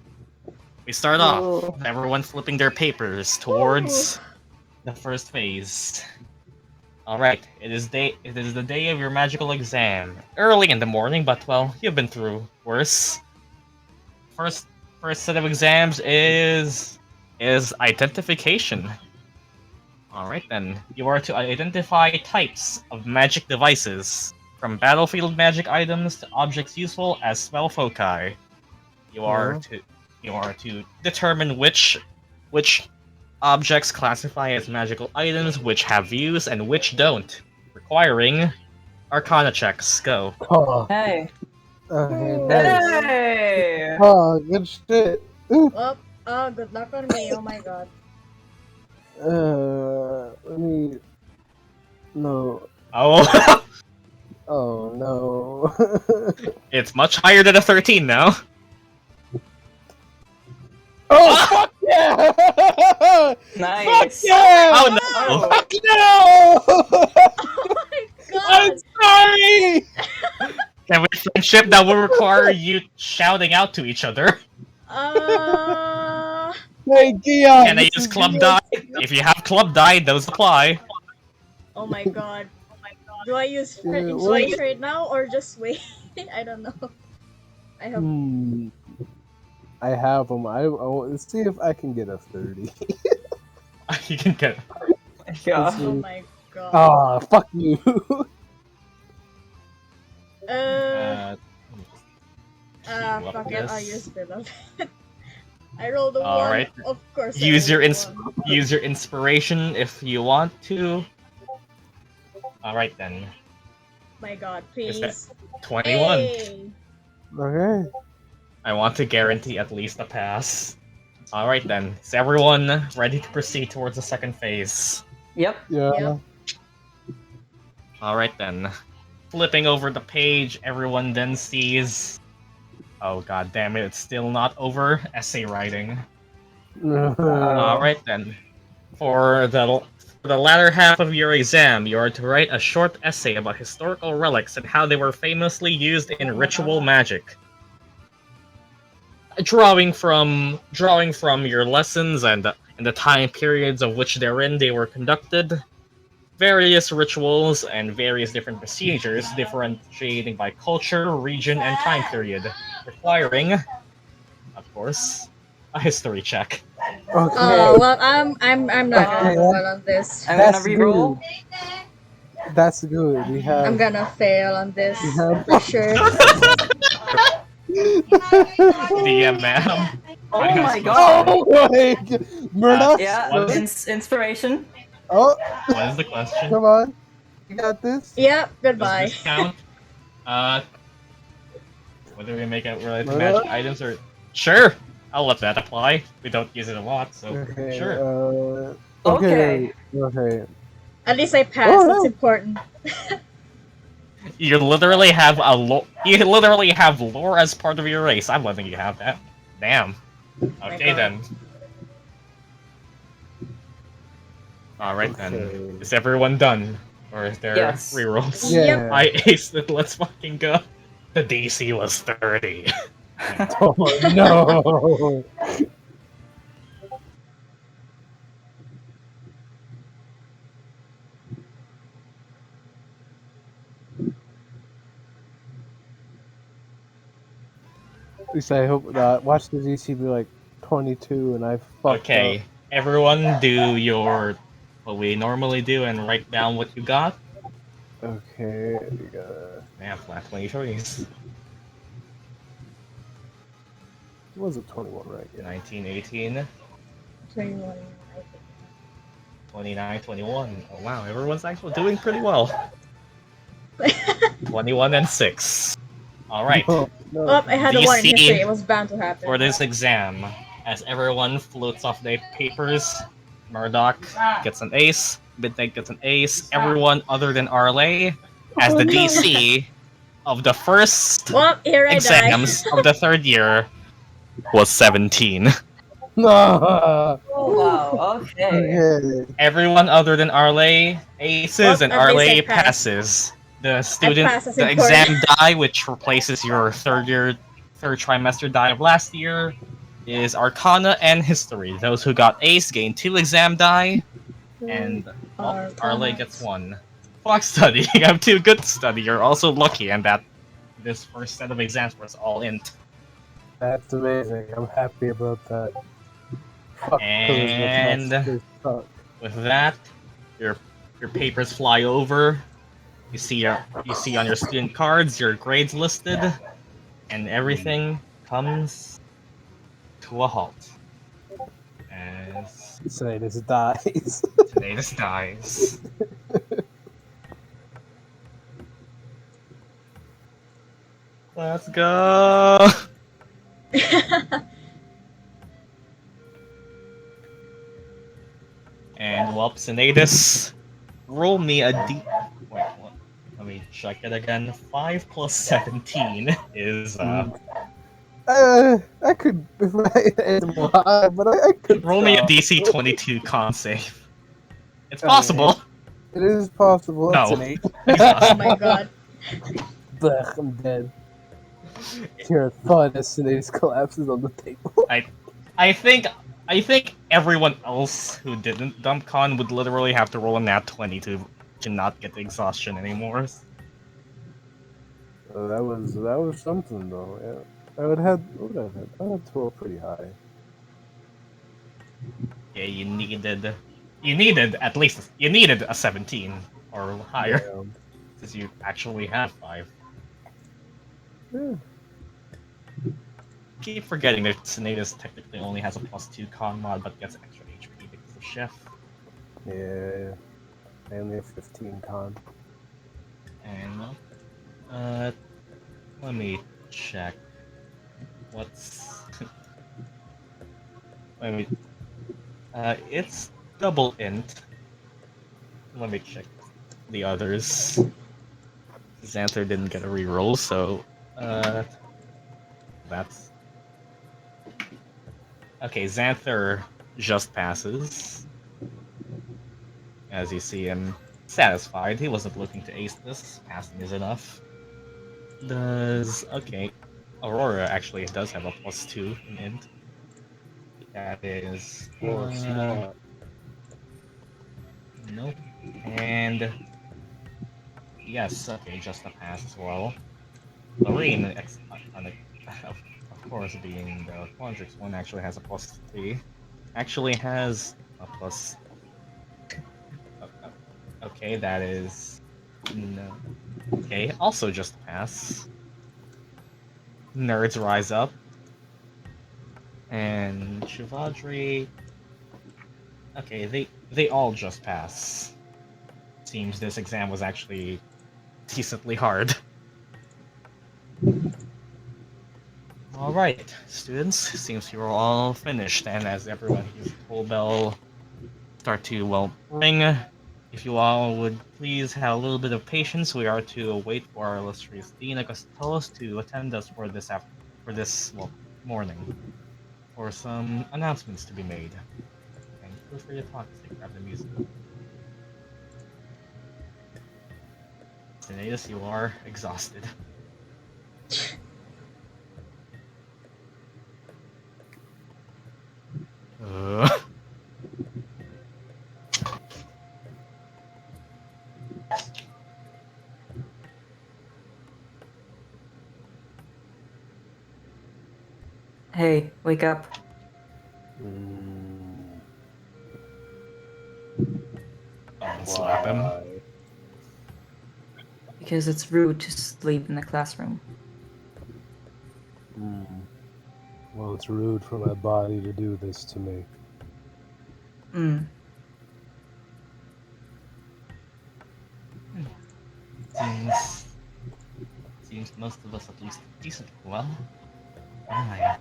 We start off with everyone flipping their papers towards the first phase. Alright, it is the day of your magical exam. Early in the morning, but well, you've been through worse. First set of exams is identification. Alright then. You are to identify types of magic devices, from battlefield magic items to objects useful as spell foci. You are to determine which objects classify as magical items, which have use, and which don't, requiring Arcana checks. Go. Oh, Hey. okay, nice. Hey. Oh, good shit. Ooh. Well, good luck on me. Oh my god. Let me. No. Oh, Oh no. it's much higher than a 13 now. Oh fuck yeah! Fuck Nice. yeah! Oh no! Oh. Fuck no! Oh my I'm god. sorry. Can we friendship that will require you shouting out to each other? Hey Gyan. Can I use club die? If you have club die, those apply. Oh my god. Do I use Yeah, Strix right now or just wait? I don't know. I have. I have them. I want to see if I can get a 30. You can get. Yeah. Oh my god. Ah, fuck you. Fuck it. I'll use Vedalken. I rolled a All 1. right. Of course. I Use your rolled a 1. use your inspiration if you want to. All right then. My god, Is that please. 21. Hey! Okay. I want to guarantee at least a pass. All right then. Is everyone ready to proceed towards the second phase? Yep. Yeah. Yep. All right then. Flipping over the page, everyone then sees. Oh god damn it! It's still not over. Essay writing. All right then. For the latter half of your exam, you are to write a short essay about historical relics and how they were famously used in ritual magic. Drawing from your lessons and the time periods of which therein they were conducted, various rituals and various different procedures differentiating by culture, region, and time period, requiring, of course, a history check. Okay. Oh well, I'm not gonna Okay. do well on this. I'm gonna That's reroll. That's good. We have. I'm gonna fail on this We have. for sure. DM, ma'am. Oh I am my so god. Oh my god. Murdock. Yeah, What? inspiration. Oh, What is the question? come on. You got this. Yep. Does Goodbye. this count? Whether we make it related to Murdock? magic items or... Sure! I'll let that apply. We don't use it a lot, so Okay. sure. Okay. Okay. At least I passed. Oh, That's no. important. You literally have lore as part of your race. I'm letting you have that. Damn. Okay God. then. Alright then. Okay. Is everyone done? Or is there Yes. rerolls? Yeah. I aced it, let's fucking go. The DC was 30. Oh no. At least I hope that. Watch the DC be like 22 and I fucked Okay, everyone do what we normally do and write down what you got. up. Okay. We gotta. Man, flat 23s. It wasn't 21, right? Yeah. 19, 18, 21. 29, 21. Oh wow, everyone's actually doing pretty well. 21 and 6. Alright, No, no. Oh, I had a 1 in DC history. It was bound to happen. for this exam, as everyone floats off their papers, Murdock gets an ace, Midnight gets an ace, everyone other than Arleigh, as Oh, the no. DC of the first Well, here I die. exams of the third year was 17. No. Oh wow. Okay. Okay. Everyone other than Arleigh aces, Well, and at least I Arleigh passed. passes. The student, passed, that's the important. exam die, which replaces your third trimester die of last year, is Arcana and History. Those who got ace gain 2 exam die, And Our Arleigh comments. gets 1. Fuck study. You have 2 good study. You're also lucky in that this first set of exams was all int. That's amazing. I'm happy about that. Fuck, And they suck. with that, your papers fly over. You see on your student cards your grades listed, and everything comes to a halt as Sinetis dies. Sinetis dies. Let's go. And well, Sinetis, roll me a d. Wait, what? Let me check it again. 5 plus 17 is I could if I had more high, but I could roll me a stop. DC 22 con save. It's Okay. possible. It is possible. No. It's an 8. It's Oh not. my god. Blech, I'm dead. Hear a thud as Sinetis collapses on the table. I think everyone else who didn't dump con would literally have to roll a nat 20 to not get the exhaustion anymore. That was something though. Yeah, I would have had. I had 12 pretty high. Yeah, you needed at least a 17 or higher, Yeah. since you actually have 5. Yeah. Keep forgetting that Sinetis technically only has a +2 con mod, but gets extra HP because of Chef. Yeah. I only have 15 con. And let me check. What's let me. It's double int. Let me check the others. Xanther didn't get a reroll, so that's okay. Xanther just passes. As you see him satisfied, he wasn't looking to ace this. Passing is enough. Okay? Aurora actually does have a +2 in int. That is Smart. nope. And yes, okay, just a pass as well. Lorene, of course, being the Quandrix one, actually has a +3. Actually has a plus. Okay, that is no. Okay, also just a pass. Nerds rise up. And Shivadri. Okay, they all just pass. Seems this exam was actually decently hard. Alright, students, seems you're all finished, and as everyone hears the toll bell start to, well, ring, if you all would please have a little bit of patience, we are to wait for our illustrious Dean Augustelos to attend us for this morning, for some announcements to be made. And feel free to talk as they grab the music. Sinetis, you are exhausted. Hey, wake up. Slap him. Why? Because it's rude to sleep in the classroom. Well, it's rude for my body to do this to me. Seems most of us at least decent. Well, well,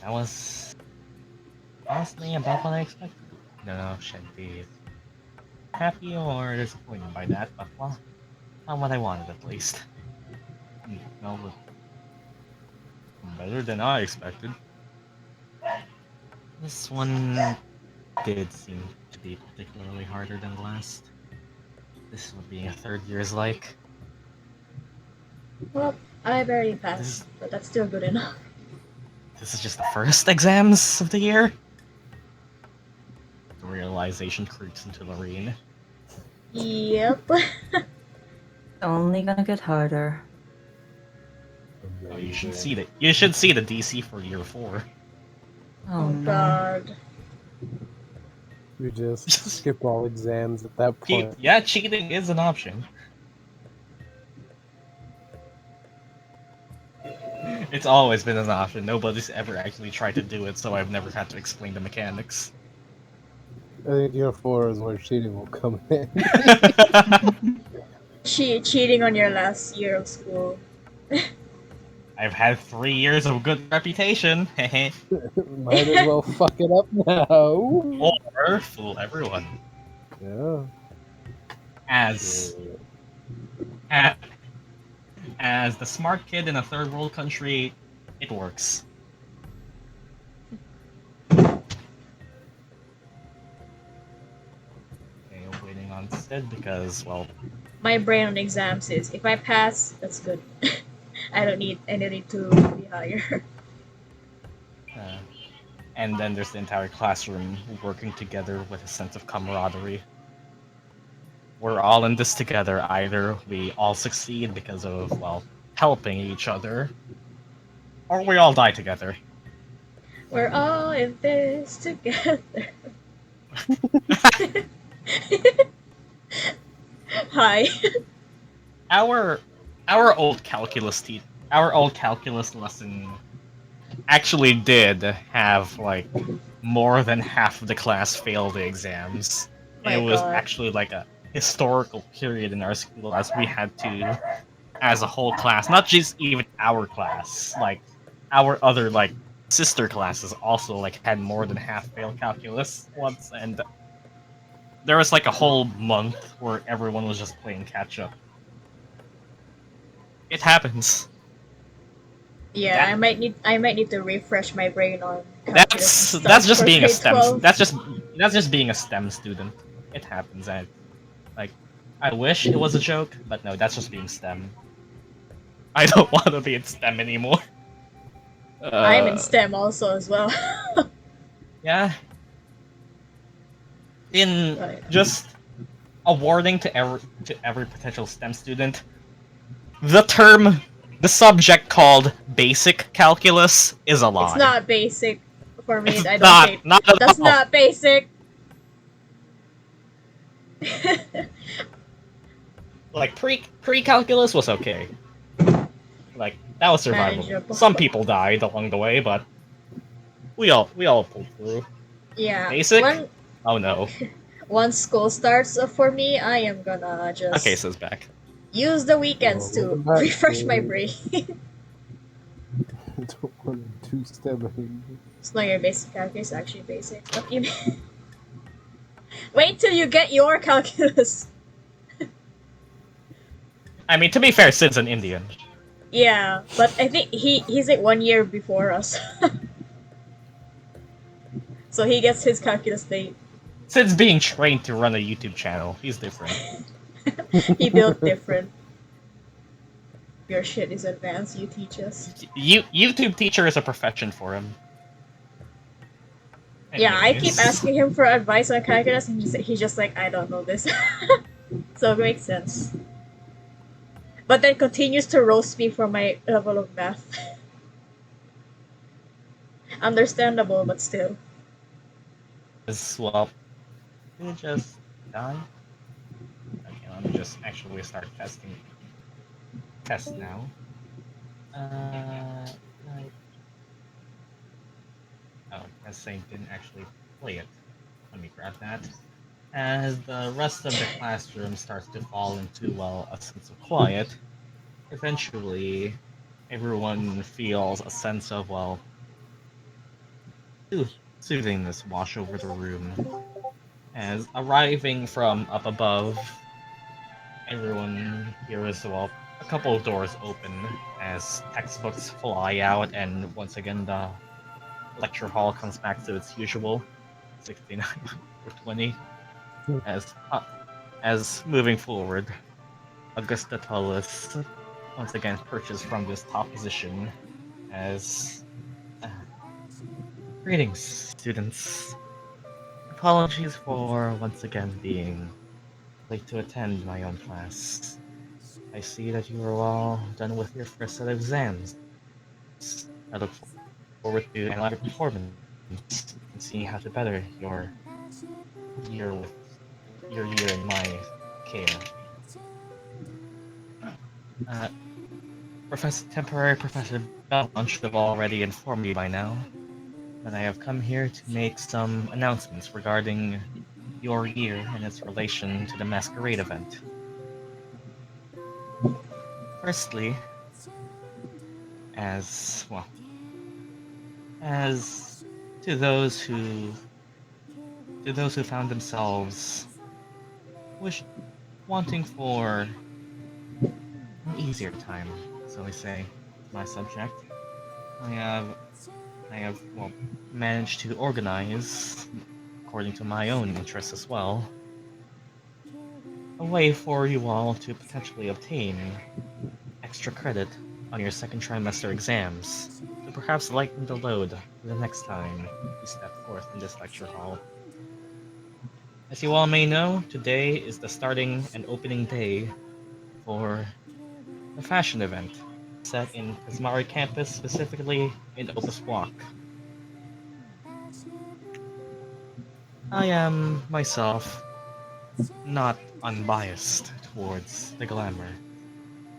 that was honestly about what I expected. No, shouldn't be happy or disappointed by that, but well, not what I wanted at least. No, better than I expected. This one did seem to be particularly harder than the last. This is what being a third year is like. Well, I barely passed, but that's still good enough. This is just the first exams of the year? civilization creeps into the arena. Yep. Only gonna get harder. Oh, you should see that. You should see the DC for year 4. Oh, Oh no. god. We just skip all exams at that point. Yeah, cheating is an option. It's always been an option. Nobody's ever actually tried to do it, so I've never had to explain the mechanics. I think year 4 is where cheating will come in. Cheating on your last year of school. I've had 3 years of good reputation. Might as well fuck it up now. Or fool everyone. Yeah. As the smart kid in a third world country, it works. Okay, I'm waiting on Stead because, well, My brain on exams is if I pass, that's good. I don't need to be higher. and then there's the entire classroom working together with a sense of camaraderie. We're all in this together. Either we all succeed because of, well, helping each other, or we all die together. We're all in this together. Hi. Our old calculus lesson actually did have like more than half of the class fail the exams. My It was God. actually like a historical period in our school as we had to, as a whole class, not just even our class, like our other like sister classes also like had more than half fail calculus once, and there was like a whole month where everyone was just playing catch up. It happens. Yeah, That- I might need to refresh my brain on calculus and That's stuff just for being a grade STEM. 12. That's just being a STEM student. It happens. I wish it was a joke, but no, that's just being STEM. I don't want to be in STEM anymore. I'm in STEM also as well. Yeah. In Right. just a warning to every potential STEM student, the subject called basic calculus is a lie. It's not basic for me. It's I don't take. not at That's all. not basic. Like pre-calculus was okay. Like that was survivable. Manageable. Some people died along the way, but we all pulled through. Yeah. Basic? Oh no. Once school starts for me, I am gonna just Okay, so it's back. use the weekends to Welcome back, refresh my dude. brain. Don't want to STEM anymore. It's not your basic calculus, actually basic. What do you mean? Wait till you get your calculus. I mean, to be fair, Sid's an Indian. Yeah, but I think he's like 1 year before us. So he gets his calculus late. Sid's being trained to run a YouTube channel. He's different. He built different. Your shit is advanced, you teach us. YouTube teacher is a profession for him. Yeah, I Anyways. keep asking him for advice on calculus, and he's just like, I don't know this. So it makes sense. But then continues to roast me for my level of math. Understandable, but still. Well, did it just die? Okay, let me just actually start testing. Test now. Right. Oh, that same didn't actually play it. Let me grab that. As the rest of the classroom starts to fall into, well, a sense of quiet, eventually everyone feels a sense of, well, soothingness wash over the room. As arriving from up above, everyone hears, well, a couple of doors open as textbooks fly out, and once again the lecture hall comes back to its usual 69 or 20. As moving forward, Augusta Tullus once again perches from this top position as greetings, students. Apologies for once again being late to attend my own class. I see that you are all done with your first set of exams. I look forward to analyzing your performance and seeing how to better year with your year in my care. Uh, Temporary Professor Belmont should have already informed you by now, but I have come here to make some announcements regarding your year and its relation to the Masquerade event. Firstly, as well, as to those who found themselves wanting for an easier time, so we say, my subject, I have well managed to organize, according to my own interests as well, a way for you all to potentially obtain extra credit on your second trimester exams to perhaps lighten the load the next time you step forth in this lecture hall. As you all may know, today is the starting and opening day for a fashion event set in Prismari campus, specifically in Opus Block. I am, myself, not unbiased towards the glamour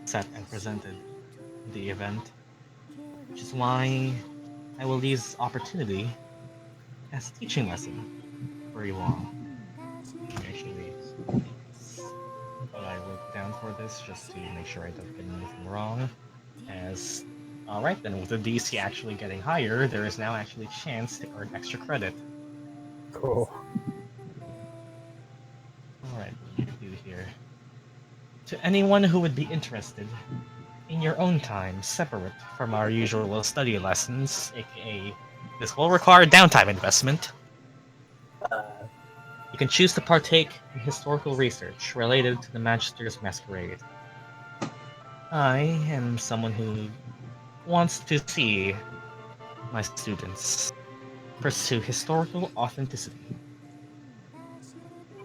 set and presented in the event, which is why I will use this opportunity as a teaching lesson for you all. Actually, what I wrote down for this, just to make sure I don't get anything wrong. As alright then, with the DC actually getting higher, there is now actually a chance to earn extra credit. Cool. Alright, what do you do here? To anyone who would be interested, in your own time, separate from our usual study lessons, aka this will require downtime investment, you can choose to partake in historical research related to the Magister's Masquerade. I am someone who wants to see my students pursue historical authenticity.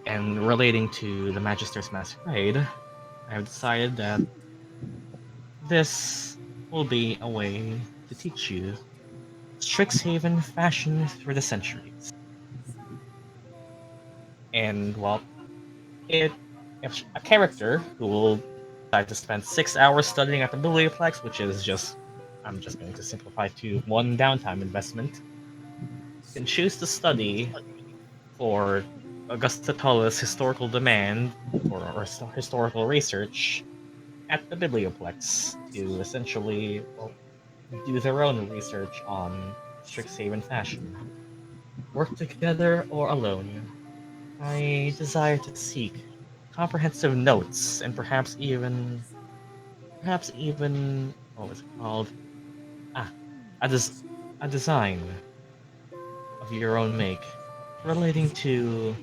And relating to the Magister's Masquerade, I have decided that this will be a way to teach you Strixhaven fashion through the centuries. And well, if a character who will decide to spend 6 hours studying at the Biblioplex, which is just, I'm just going to simplify to one downtime investment, can choose to study for Augusta Tullus historical demand or historical research at the Biblioplex to essentially do their own research on Strixhaven fashion. Work together or alone, I desire to seek comprehensive notes and perhaps even what was it called? Ah, a, des- a design of your own make relating to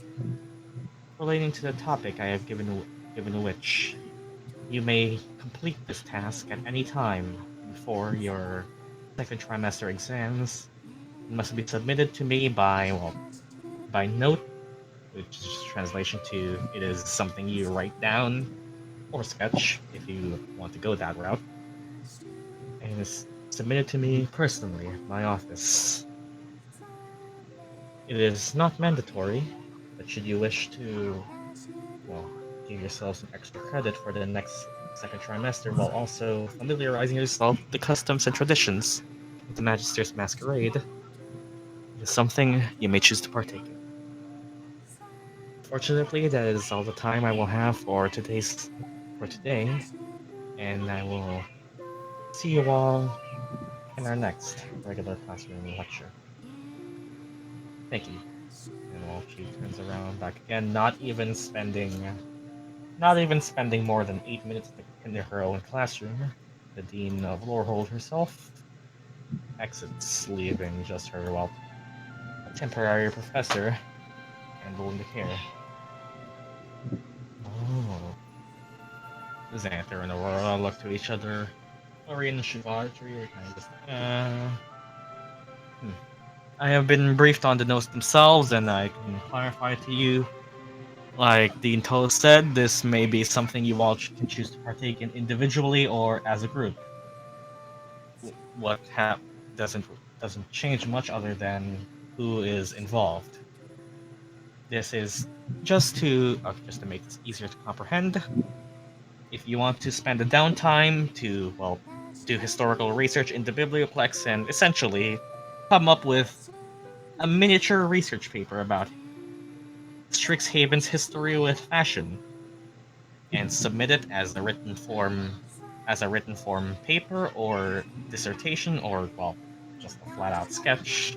the topic I have given which you may complete this task at any time before your second trimester exams. It must be submitted to me by note, which is translation to it is something you write down or sketch if you want to go that route. And it's submitted to me personally at my office. It is not mandatory, but should you wish to, well, give yourself some extra credit for the next second trimester while also familiarizing yourself with the customs and traditions of the Magister's Masquerade, it is something you may choose to partake in. Fortunately, that is all the time I will have for today, and I will see you all in our next regular classroom lecture. Thank you. And while she turns around back again, not even spending more than 8 minutes in her own classroom, the Dean of Lorehold herself exits, leaving just her, well, temporary professor handling the care. Oh. Xanther and Aurora look to each other. Lorraine and Shivartri are kind of just, I have been briefed on the notes themselves, and I can clarify to you. Like Dean Toll said, this may be something you all can choose to partake in individually or as a group. What doesn't change much other than who is involved. This is just to make this easier to comprehend. If you want to spend the downtime to do historical research in the Biblioplex and essentially come up with a miniature research paper about Strixhaven's history with fashion, and submit it as a written form paper or dissertation or just a flat out sketch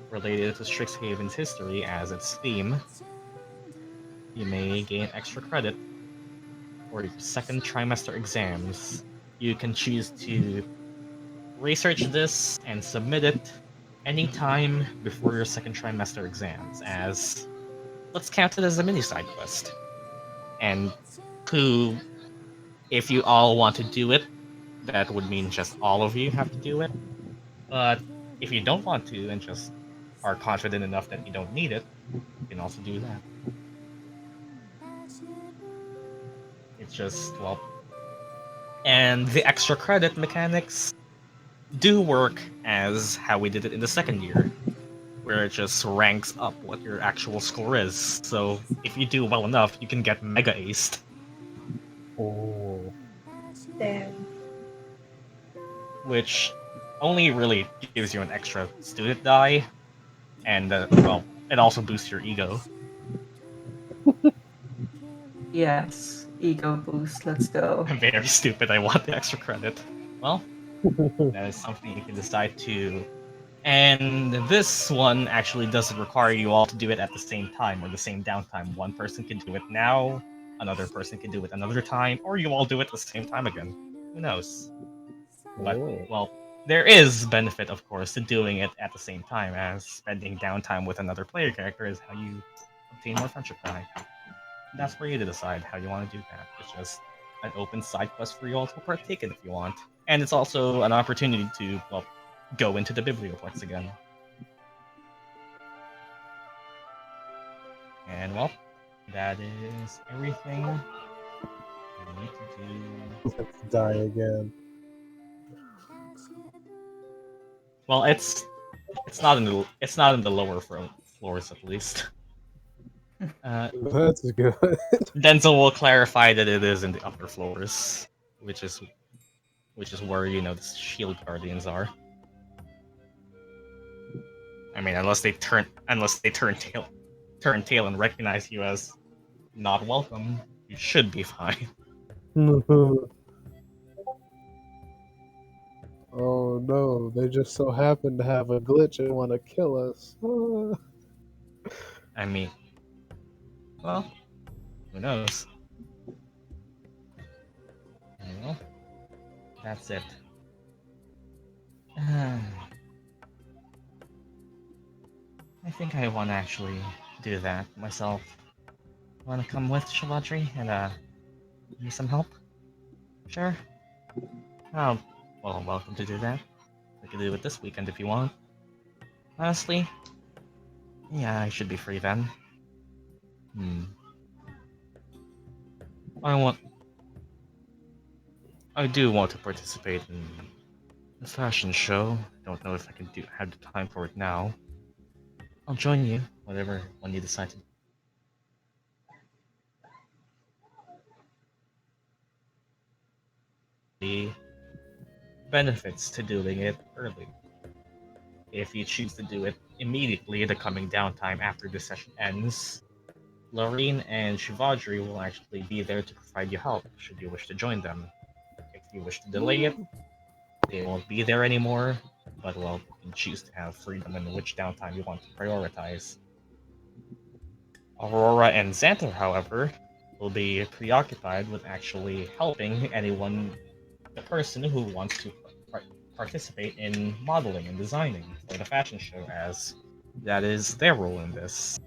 related to Strixhaven's history as its theme, you may gain extra credit for your second trimester exams. You can choose to research this and submit it anytime before your second trimester exams, as let's count it as a mini side quest. And if you all want to do it, that would mean just all of you have to do it. But if you don't want to and just are confident enough that you don't need it, you can also do that. It's just, and the extra credit mechanics do work as how we did it in the second year, where it just ranks up what your actual score is. So if you do well enough, you can get mega aced. Oh. Damn. Which only really gives you an extra student die, and it also boosts your ego. Yes, ego boost, let's go. I'm very stupid, I want the extra credit. Well, that is something you can decide to. And this one actually doesn't require you all to do it at the same time or the same downtime. One person can do it now, another person can do it another time, or you all do it at the same time again. Who knows? But, there is benefit, of course, to doing it at the same time, as spending downtime with another player character is how you obtain more friendship die. That's for you to decide how you want to do that. It's just an open side quest for you all to partake in if you want. And it's also an opportunity to, go into the Biblioplex again. And, that is everything we need to do. Let's die again. Well, it's not in the lower floors at least. That's good. Denzel will clarify that it is in the upper floors, which is where the shield guardians are. I mean, unless they turn tail and recognize you as not welcome, you should be fine. Oh no, they just so happen to have a glitch and want to kill us. I mean, well, who knows? Well, that's it. I think I want to actually do that myself. Want to come with Shivatri and give me some help? Sure. Oh, well, welcome to do that. We can do it this weekend if you want. Honestly, yeah, I should be free then. I do want to participate in the fashion show. Don't know if I can have the time for it now. I'll join you, when you decide to. The benefits to doing it early. If you choose to do it immediately, the coming downtime after the session ends, Lorene and Shivadri will actually be there to provide you help should you wish to join them. If you wish to delay it, they won't be there anymore, but you can choose to have freedom in which downtime you want to prioritize. Aurora and Xanther, however, will be preoccupied with actually helping the person who wants to participate in modeling and designing for the fashion show, as that is their role in this.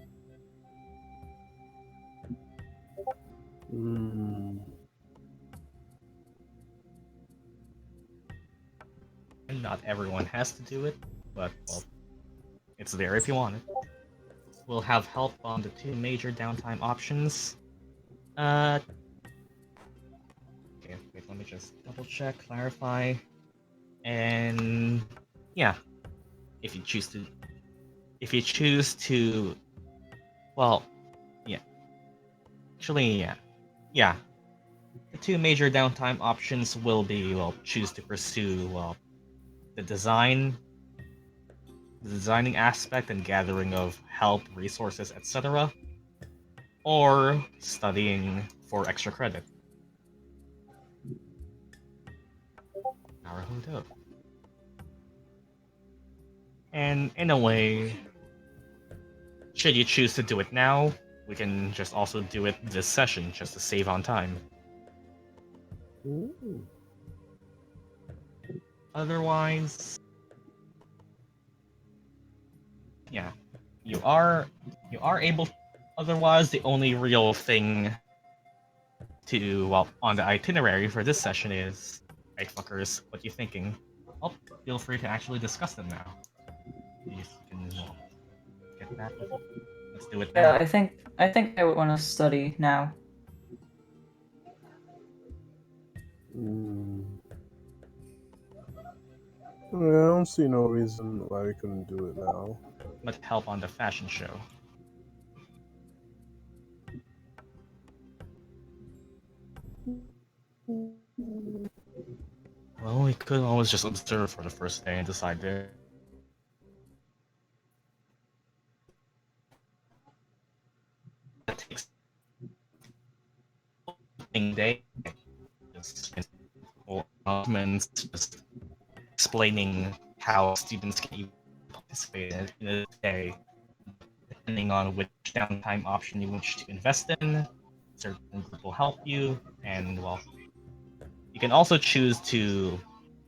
And not everyone has to do it, but it's there if you want it. We'll have help on the 2 major downtime options. Okay, wait, let me just double check, clarify. And yeah, if you choose to, well, yeah, actually, yeah. The 2 major downtime options will be, well, choose to pursue, well, the designing aspect and gathering of help, resources, etc., or studying for extra credit. Naruhodo. And in a way, should you choose to do it now, we can just also do it this session just to save on time. Ooh. Otherwise, yeah, you are able. Otherwise, the only real thing to, well, on the itinerary for this session is, right fuckers, what you thinking? Well, feel free to actually discuss them now. You can, well, get that. Let's do it Yeah, now. I think I would want to study now. I mean, I don't see no reason why we couldn't do it now. But help on the fashion show. Well, we could always just observe for the first day and decide there. That takes a day. Just announcements, just explaining how students can participate in a day, depending on which downtime option you wish to invest in. Certain group will help you, and well, you can also choose to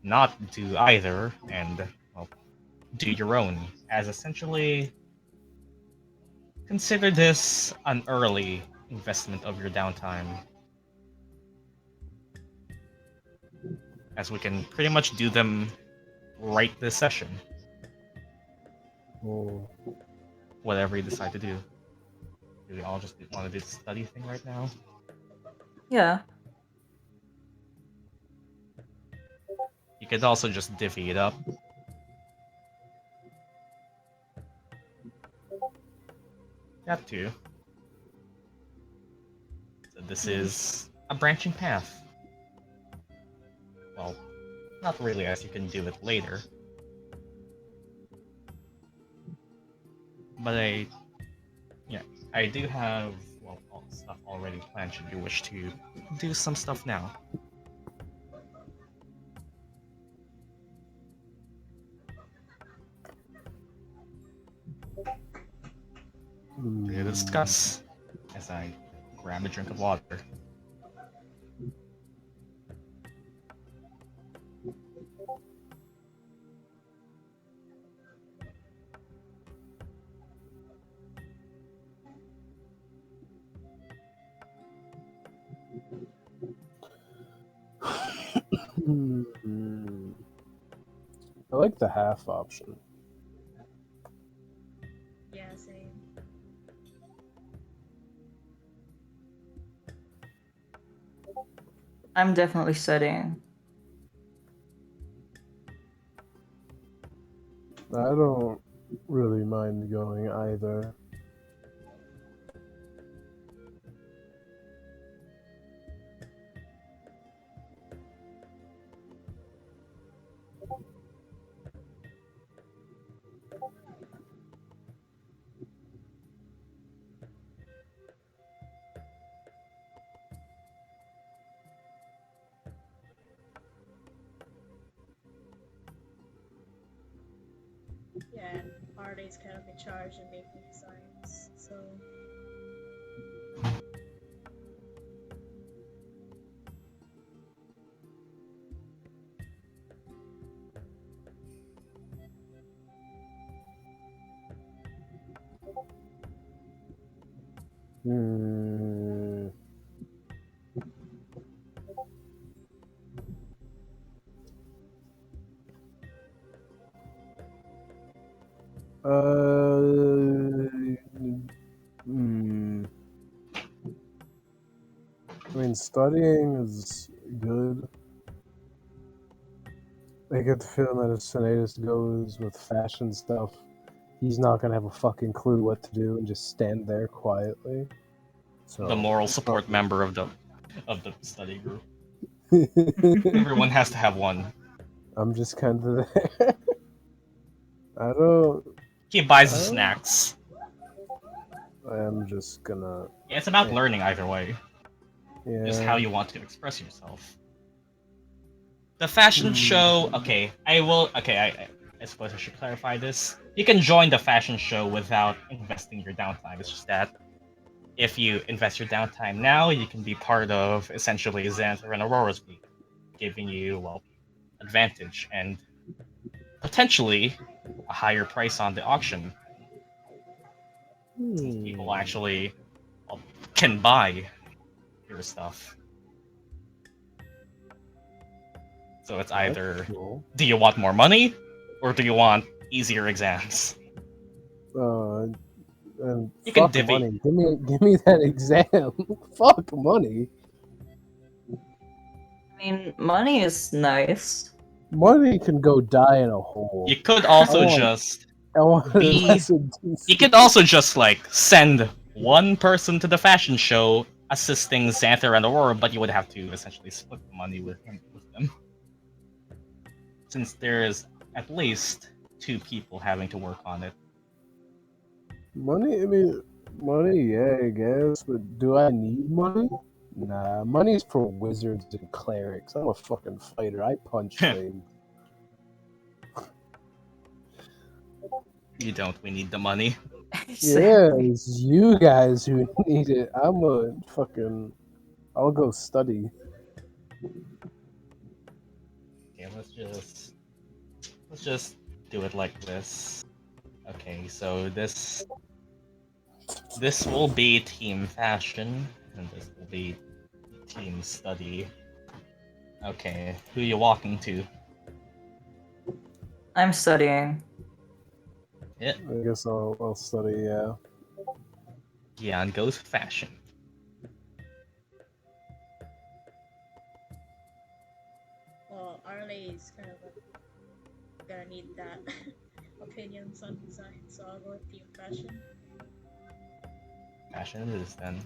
not do either and, well, do your own, as essentially consider this an early investment of your downtime, as we can pretty much do them right this session, Oh, whatever you decide to do. Do we all just want to do the study thing right now? Yeah. You could also just divvy it up. That too. So this is a branching path. Well, not really, as you can do it later. But I do have, well, all stuff already planned should you wish to do some stuff now. To discuss, as I grab a drink of water. I like the half option. Yeah, same. I'm definitely studying. I don't really mind going either. Yeah, and Arleigh's kind of in charge and making designs, so. Hmm. I mean, studying is good. I get the feeling that if Sinetis goes with fashion stuff, he's not gonna have a fucking clue what to do and just stand there quietly. So The moral support member of the study group. Everyone has to have one. I'm just kind of there. I don't. He buys the Oh. snacks. I'm just gonna. Yeah, it's about Yeah. learning either way. Yeah. Just how you want to express yourself. The fashion show. Okay, I will. Okay, I suppose I should clarify this. You can join the fashion show without investing your downtime. It's just that if you invest your downtime now, you can be part of essentially Xanther and Aurora's league, giving you, well, advantage and potentially a higher price on the auction. Since people actually, well, can buy your stuff. So it's either, Cool. do you want more money, or do you want easier exams? And You can fuck divvy. money. Give me that exam. Fuck money. I mean, money is nice. Money can go die in a hole. You could also I want- just I want to be- invest in You could also just, like, send one person to the fashion show assisting Xanther and Aurora, but you would have to essentially split the money with them. Since there's at least 2 people having to work on it. money. I mean, money. Yeah, I guess. But do I need money? Nah, money's for wizards and clerics. I'm a fucking fighter. I punch things. You don't, we need the money. Yeah, it's you guys who need it. I'm a fucking. I'll go study. Okay, let's just do it like this. Okay, so this will be team fashion, and this will be team study. Okay, who you walking to? I'm studying. Yeah, I guess I'll study. Yeah. Gyan goes fashion. Well, Arleigh is kind of gonna need that opinions on design, so I'll go with team fashion. Fashion it is then.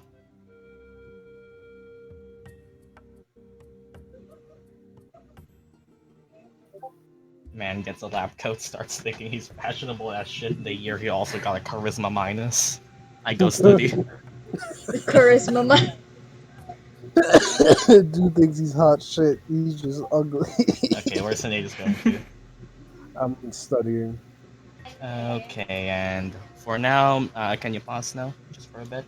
Man gets a lab coat, starts thinking he's fashionable as shit. The year he also got a charisma minus. I go study. Charisma, Dude thinks he's hot shit. He's just ugly. Okay, where's Sinetis going to? I'm studying. Okay, and for now, can you pause now, just for a bit?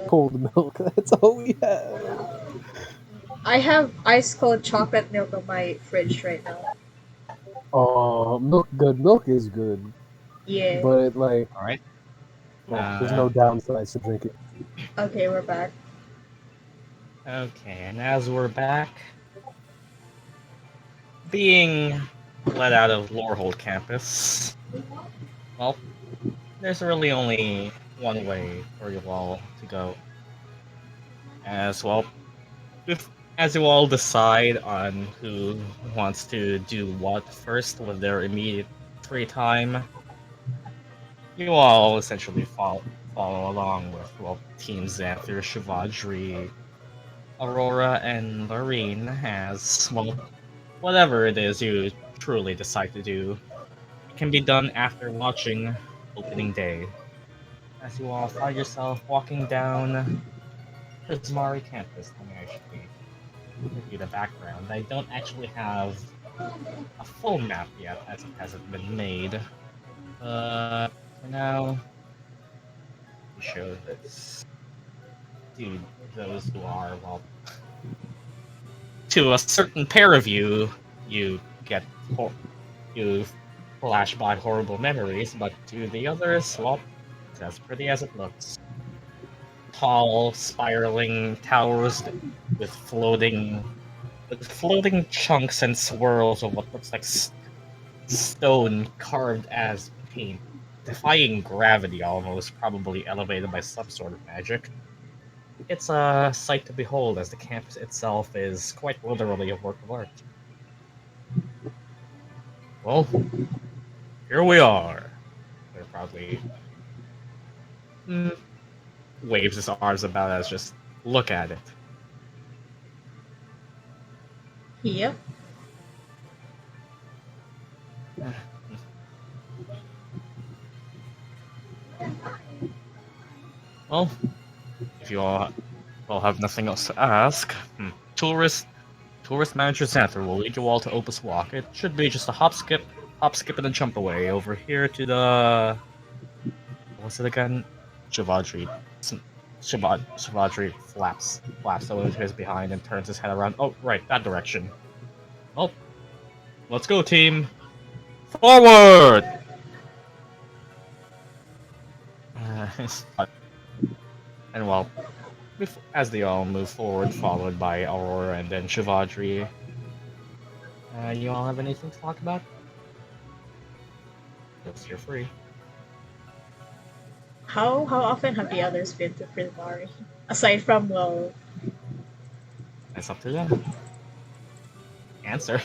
Cold milk. That's all we have. I have ice cold chocolate milk on my fridge right now. Oh, milk good. Milk is good, Yeah. but it like All right. there's no downsides to drink it. Okay, we're back. Okay, and as we're back, being let out of Lorehold campus, well, there's really only one way for you all to go. As well, as you all decide on who wants to do what first with their immediate free time, you all essentially follow along with, well, Team Xanther, Shivadri, Aurora, and Lorene as, well, whatever it is you truly decide to do. It can be done after watching opening day. As you all find yourself walking down Prismari campus, let me actually give you the background. I don't actually have a full map yet, as it hasn't been made. But for now, we show this. Dude, those who are, well, to a certain pair of you, you get you flash by horrible memories, but to the others, well, it's as pretty as it looks. Tall, spiraling towers with floating chunks and swirls of what looks like stone carved as paint, defying gravity almost, probably elevated by some sort of magic. It's a sight to behold, as the campus itself is quite literally a work of art. Well, here we are. They're probably waves his arms about us. Just look at it. Yep. Well, if you all have nothing else to ask, tourist manager Xanther will lead you all to Opus Walk. It should be just a hop, skip, and a jump away over here to the what's it again? Shivadri. Shivadri flaps over to his behind and turns his head around. Oh, right, that direction. Oh, let's go, team! Forward! And well, as they all move forward, followed by Aurora and then Shivadri, you all have anything to talk about? Yes, you're free. How often have the others been to Prismari? Aside from, well... That's up to them. Answer.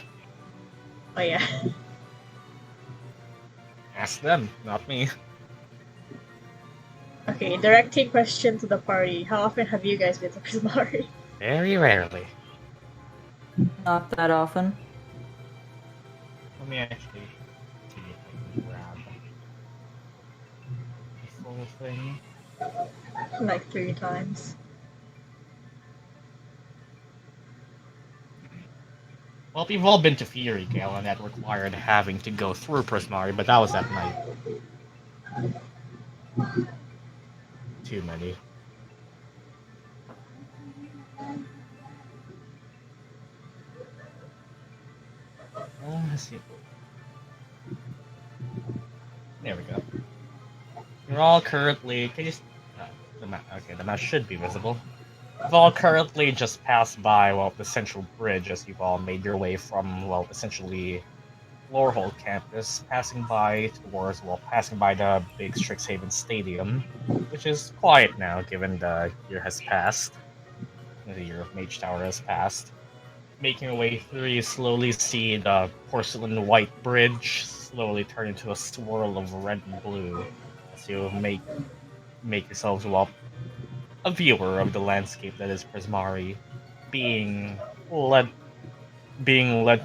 Oh yeah. Ask them, not me. Okay, directing question to the party. How often have you guys been to Prismari? Very rarely. Not that often. Let me actually see if I can grab the full thing. Like 3 times. Well, we've all been to Fury Gale, and that required having to go through Prismari, but that was at night. Too many. Let's see. There we go. You're all currently. Can you? Okay, the map should be visible. You've all currently just passed by, well, the central bridge as you've all made your way from, well, essentially Lorehold campus, passing by the big Strixhaven Stadium, which is quiet now given the year has passed. The year of Mage Tower has passed. Making your way through, you slowly see the porcelain white bridge slowly turn into a swirl of red and blue as you make yourselves, well, a viewer of the landscape that is Prismari, being led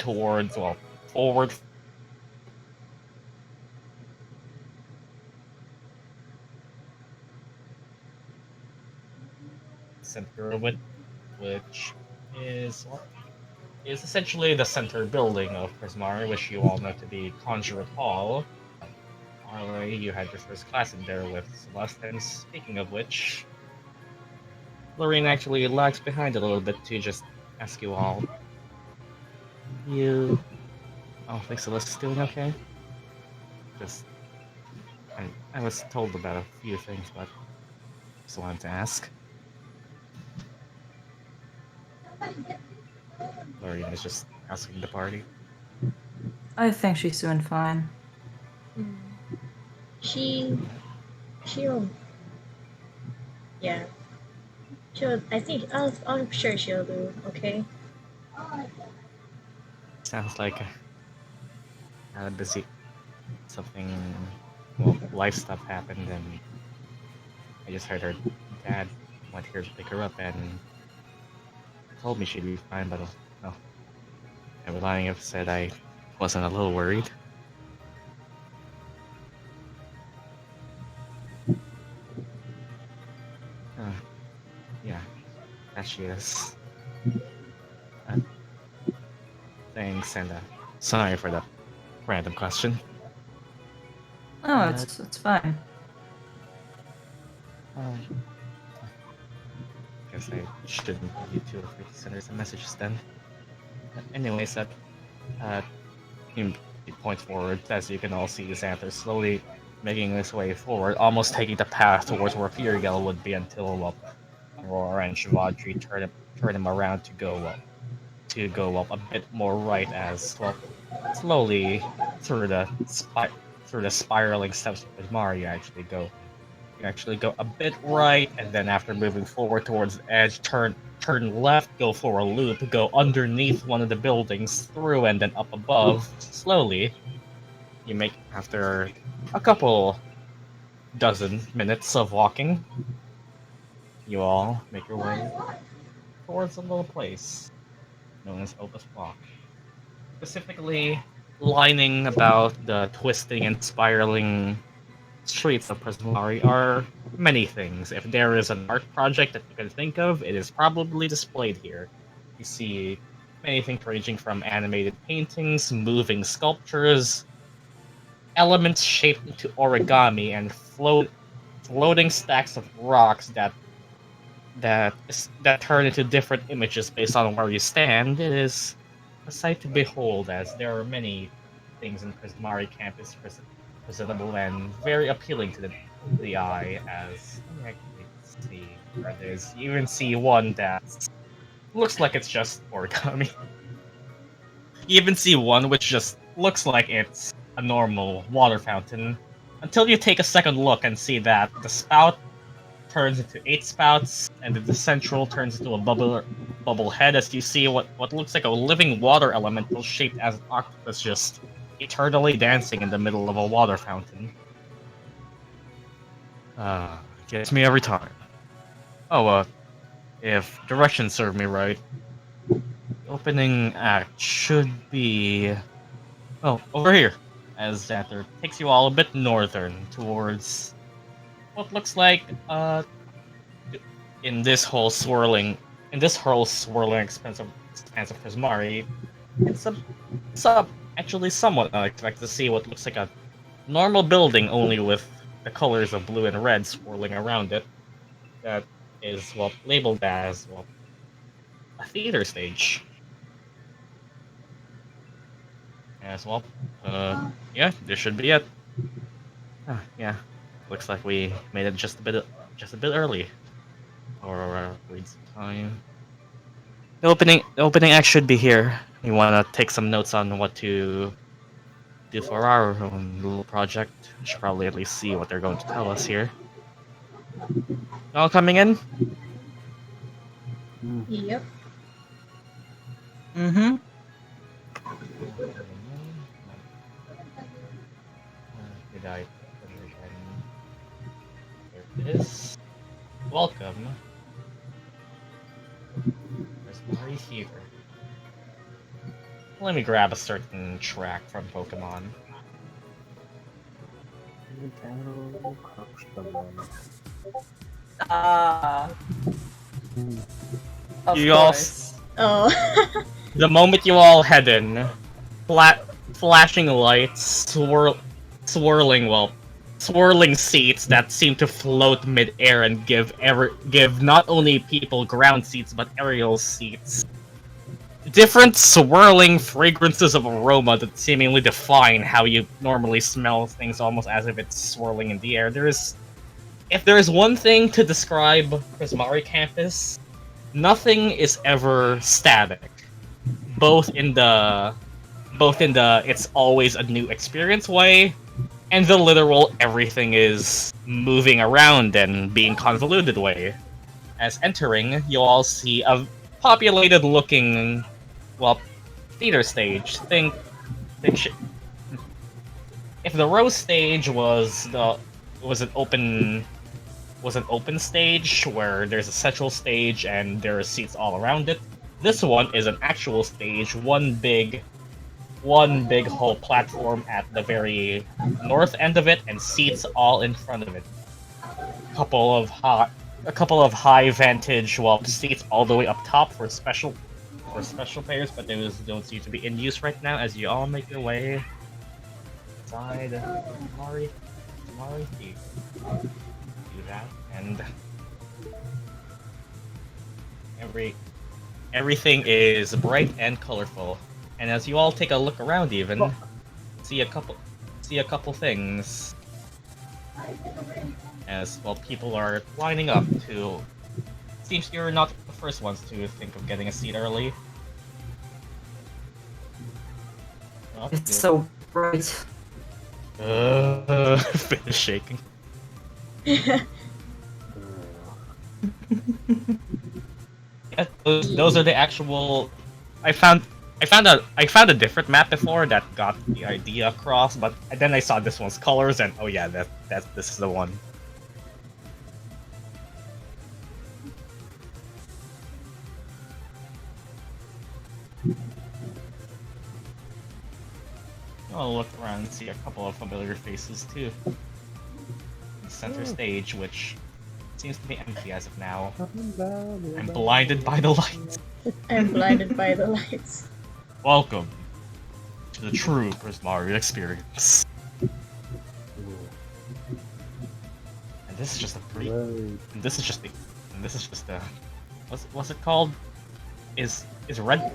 towards, well, forward. Center of it, which is essentially the center building of Prismari, which you all know to be Conjurate Hall. Arleigh, you had your first class in there with Celeste, and speaking of which, Lorraine actually lags behind a little bit to just ask you all. I don't think Celeste's doing okay. I was told about a few things, but just wanted to ask. Lorraine is just asking the party. I think she's doing fine. She'll... Yeah. I'm sure she'll do okay. Sounds like busy. Something, well, life stuff happened, and I just heard her dad went here to pick her up and told me she'd be fine, but no. I was lying if I said I wasn't a little worried. Yeah, that she is. Thanks, and sorry for the random question. Oh, it's fine. Guess I shouldn't you two if we send her some messages then. Anyways, he points forward, as you can all see Xanther slowly making his way forward, almost taking the path towards where Furiel would be until Aurora and Shivadri turn him around to go to go up a bit more right as well, slowly through the spiraling steps of Prismari you actually go a bit right, and then after moving forward towards the edge, turn left, go for a loop, go underneath one of the buildings, through, and then up above. Slowly, you make, after a couple dozen minutes of walking, you all make your way towards a little place known as Opus Block. Specifically, lining about the twisting and spiraling streets of Prismari are many things. If there is an art project that you can think of, it is probably displayed here. You see many things ranging from animated paintings, moving sculptures, elements shaped into origami, and floating stacks of rocks that turn into different images based on where you stand. It is a sight to behold, as there are many things in Prismari campus presentable and very appealing to the eye. As let me actually see where there's, you even see one that looks like it's just origami. You even see one which just looks like it's a normal water fountain, until you take a second look and see that the spout turns into 8 spouts, and the central turns into a bubble head, as you see what looks like a living water elemental shaped as an octopus just eternally dancing in the middle of a water fountain. Gets me every time. Oh, if directions serve me right, the opening act should be... oh, over here, as that takes you all a bit northern towards what looks like, in this whole swirling expanse of Prismari, it's actually somewhat unexpected to see what looks like a normal building, only with the colors of blue and red swirling around it. That is, well, labeled as, well, a theater stage. As well, yeah, this should be it. Yeah, looks like we made it just a bit early. Or wait some time. The opening act should be here. We want to take some notes on what to do for our own little project. We should probably at least see what they're going to tell us here. All coming in? Yep. Mm-hmm. Did I? There it is. Welcome. Prismari Theater. Let me grab a certain track from Pokemon. Ah. Of You all course. Oh. The moment you all head in, flashing lights, swirling seats that seem to float mid-air and give not only people ground seats but aerial seats. Different swirling fragrances of aroma that seemingly define how you normally smell things, almost as if it's swirling in the air. If there is one thing to describe Prismari campus, nothing is ever static. Both in the it's always a new experience way, and the literal everything is moving around and being convoluted way. As entering, you'll all see a populated looking, well, theater stage. Think if the Rose stage was an open stage where there's a central stage and there are seats all around it. This one is an actual stage, one big whole platform at the very north end of it, and seats all in front of it. A couple of high vantage, well, seats all the way up top for special players, but those don't seem to be in use right now. As you all make your way inside Prismari Theater. Do that, and everything is bright and colorful. And as you all take a look around, even see a couple things. As well, people are lining up to. Seems you're not the first ones to think of getting a seat early. Oh, It's so bright. Finish shaking. Yeah, those are the actual. I found a different map before that got the idea across, but then I saw this one's colors and oh yeah, this is the one. I'll look around and see a couple of familiar faces too. The center stage, which seems to be empty as of now. I'm blinded by the lights. I'm blinded by the lights. Welcome to the true Prismari experience. And this is just a brief. And this is just a. What's it called? Is red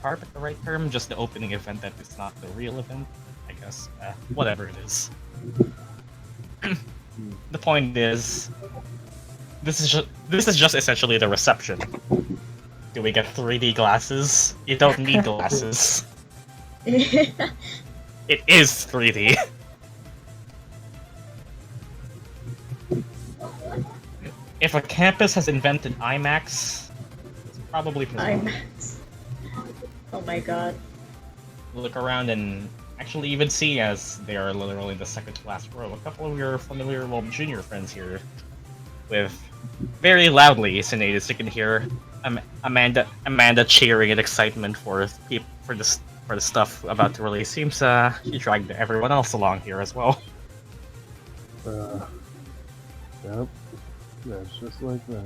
carpet the right term? Just the opening event that is not the real event, I guess. Whatever it is. The point is, this is just essentially the reception. Do we get 3D glasses? You don't need glasses. It is 3D. If a campus has invented IMAX, it's probably IMAX. Oh my god. Look around and actually even see, as they are literally in the second to last row, a couple of your familiar, well, junior friends here with very loudly Sinetis. You can hear Amanda cheering in excitement for the stuff about to release. Seems she dragged everyone else along here as well. Yep. That's just like that.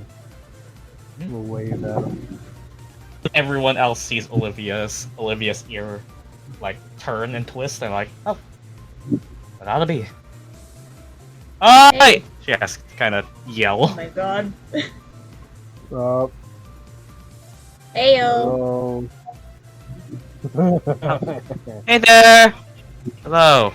We'll wave at them. Everyone else sees Olivia's ear like turn and twist and like, oh, that ought to be. Oh, hey! She has to kind of yell. Oh my god. Up. Heyo. Hey there! Hello.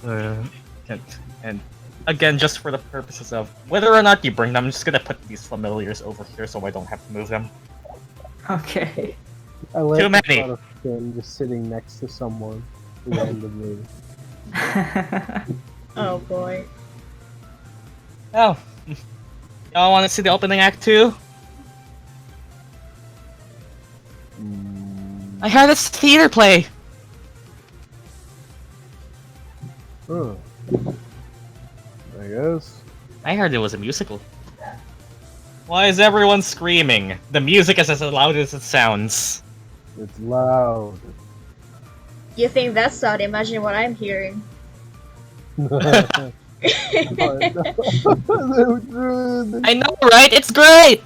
And again, just for the purposes of whether or not you bring them, I'm just gonna put these familiars over here so I don't have to move them. Okay. I like Too many. the thought of him just sitting next to someone randomly. Oh boy. Oh. Y'all wanna see the opening act too? I heard this theater play! Huh. I guess. I heard it was a musical. Why is everyone screaming? The music is as loud as it sounds. It's loud. You think that's loud? Imagine what I'm hearing. I I know, right? It's great!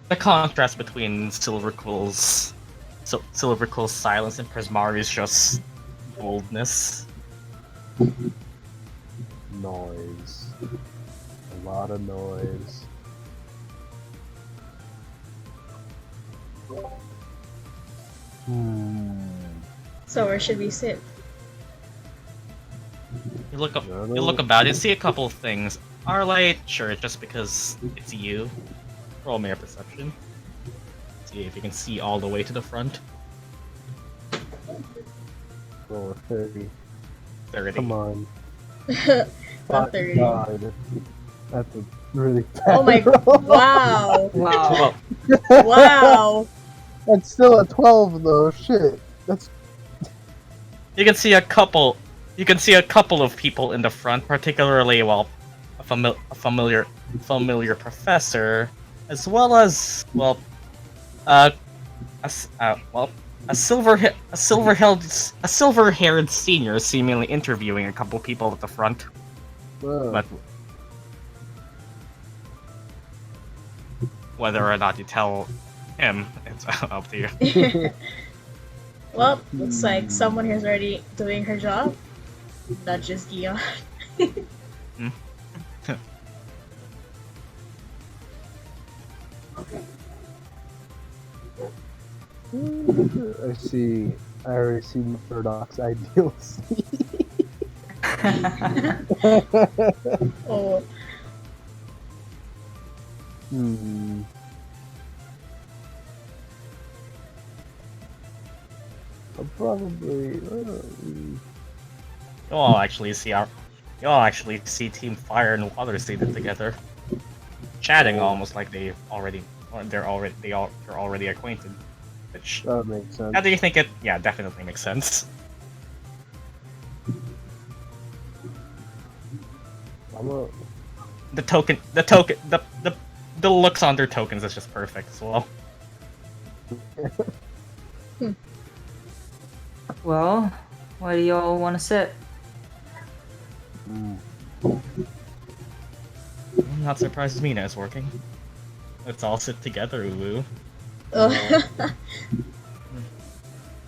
The contrast between Silverquill's silence and Prismari's just boldness. Noise. A lot of noise. So where should we sit? You look about and see a couple of things. Arleigh, sure, just because it's you. Roll me a perception. See if you can see all the way to the front. Roll a 30. 30. Come on. 130. God. That's a really bad Oh my roll. wow. Wow. Wow. That's still a 12 though, shit. That's You can see a couple of people in the front, particularly a familiar professor, as well as a silver-haired senior seemingly interviewing a couple people at the front. But whether or not you tell him, it's up to you. Well, looks like someone here's already doing her job. Not just Gyan. I already see Murdock's ideal sleep. Oh. Hmm. I'll probably. You all actually see Team Fire and Water seated together, chatting almost like they're already acquainted. Which, That makes sense. how do you think it? Yeah, definitely makes sense. I'm a. The looks on their tokens is just perfect as well. Well, why do y'all want to sit? Mm. I'm not surprised Mina is working. Let's all sit together, Uwu.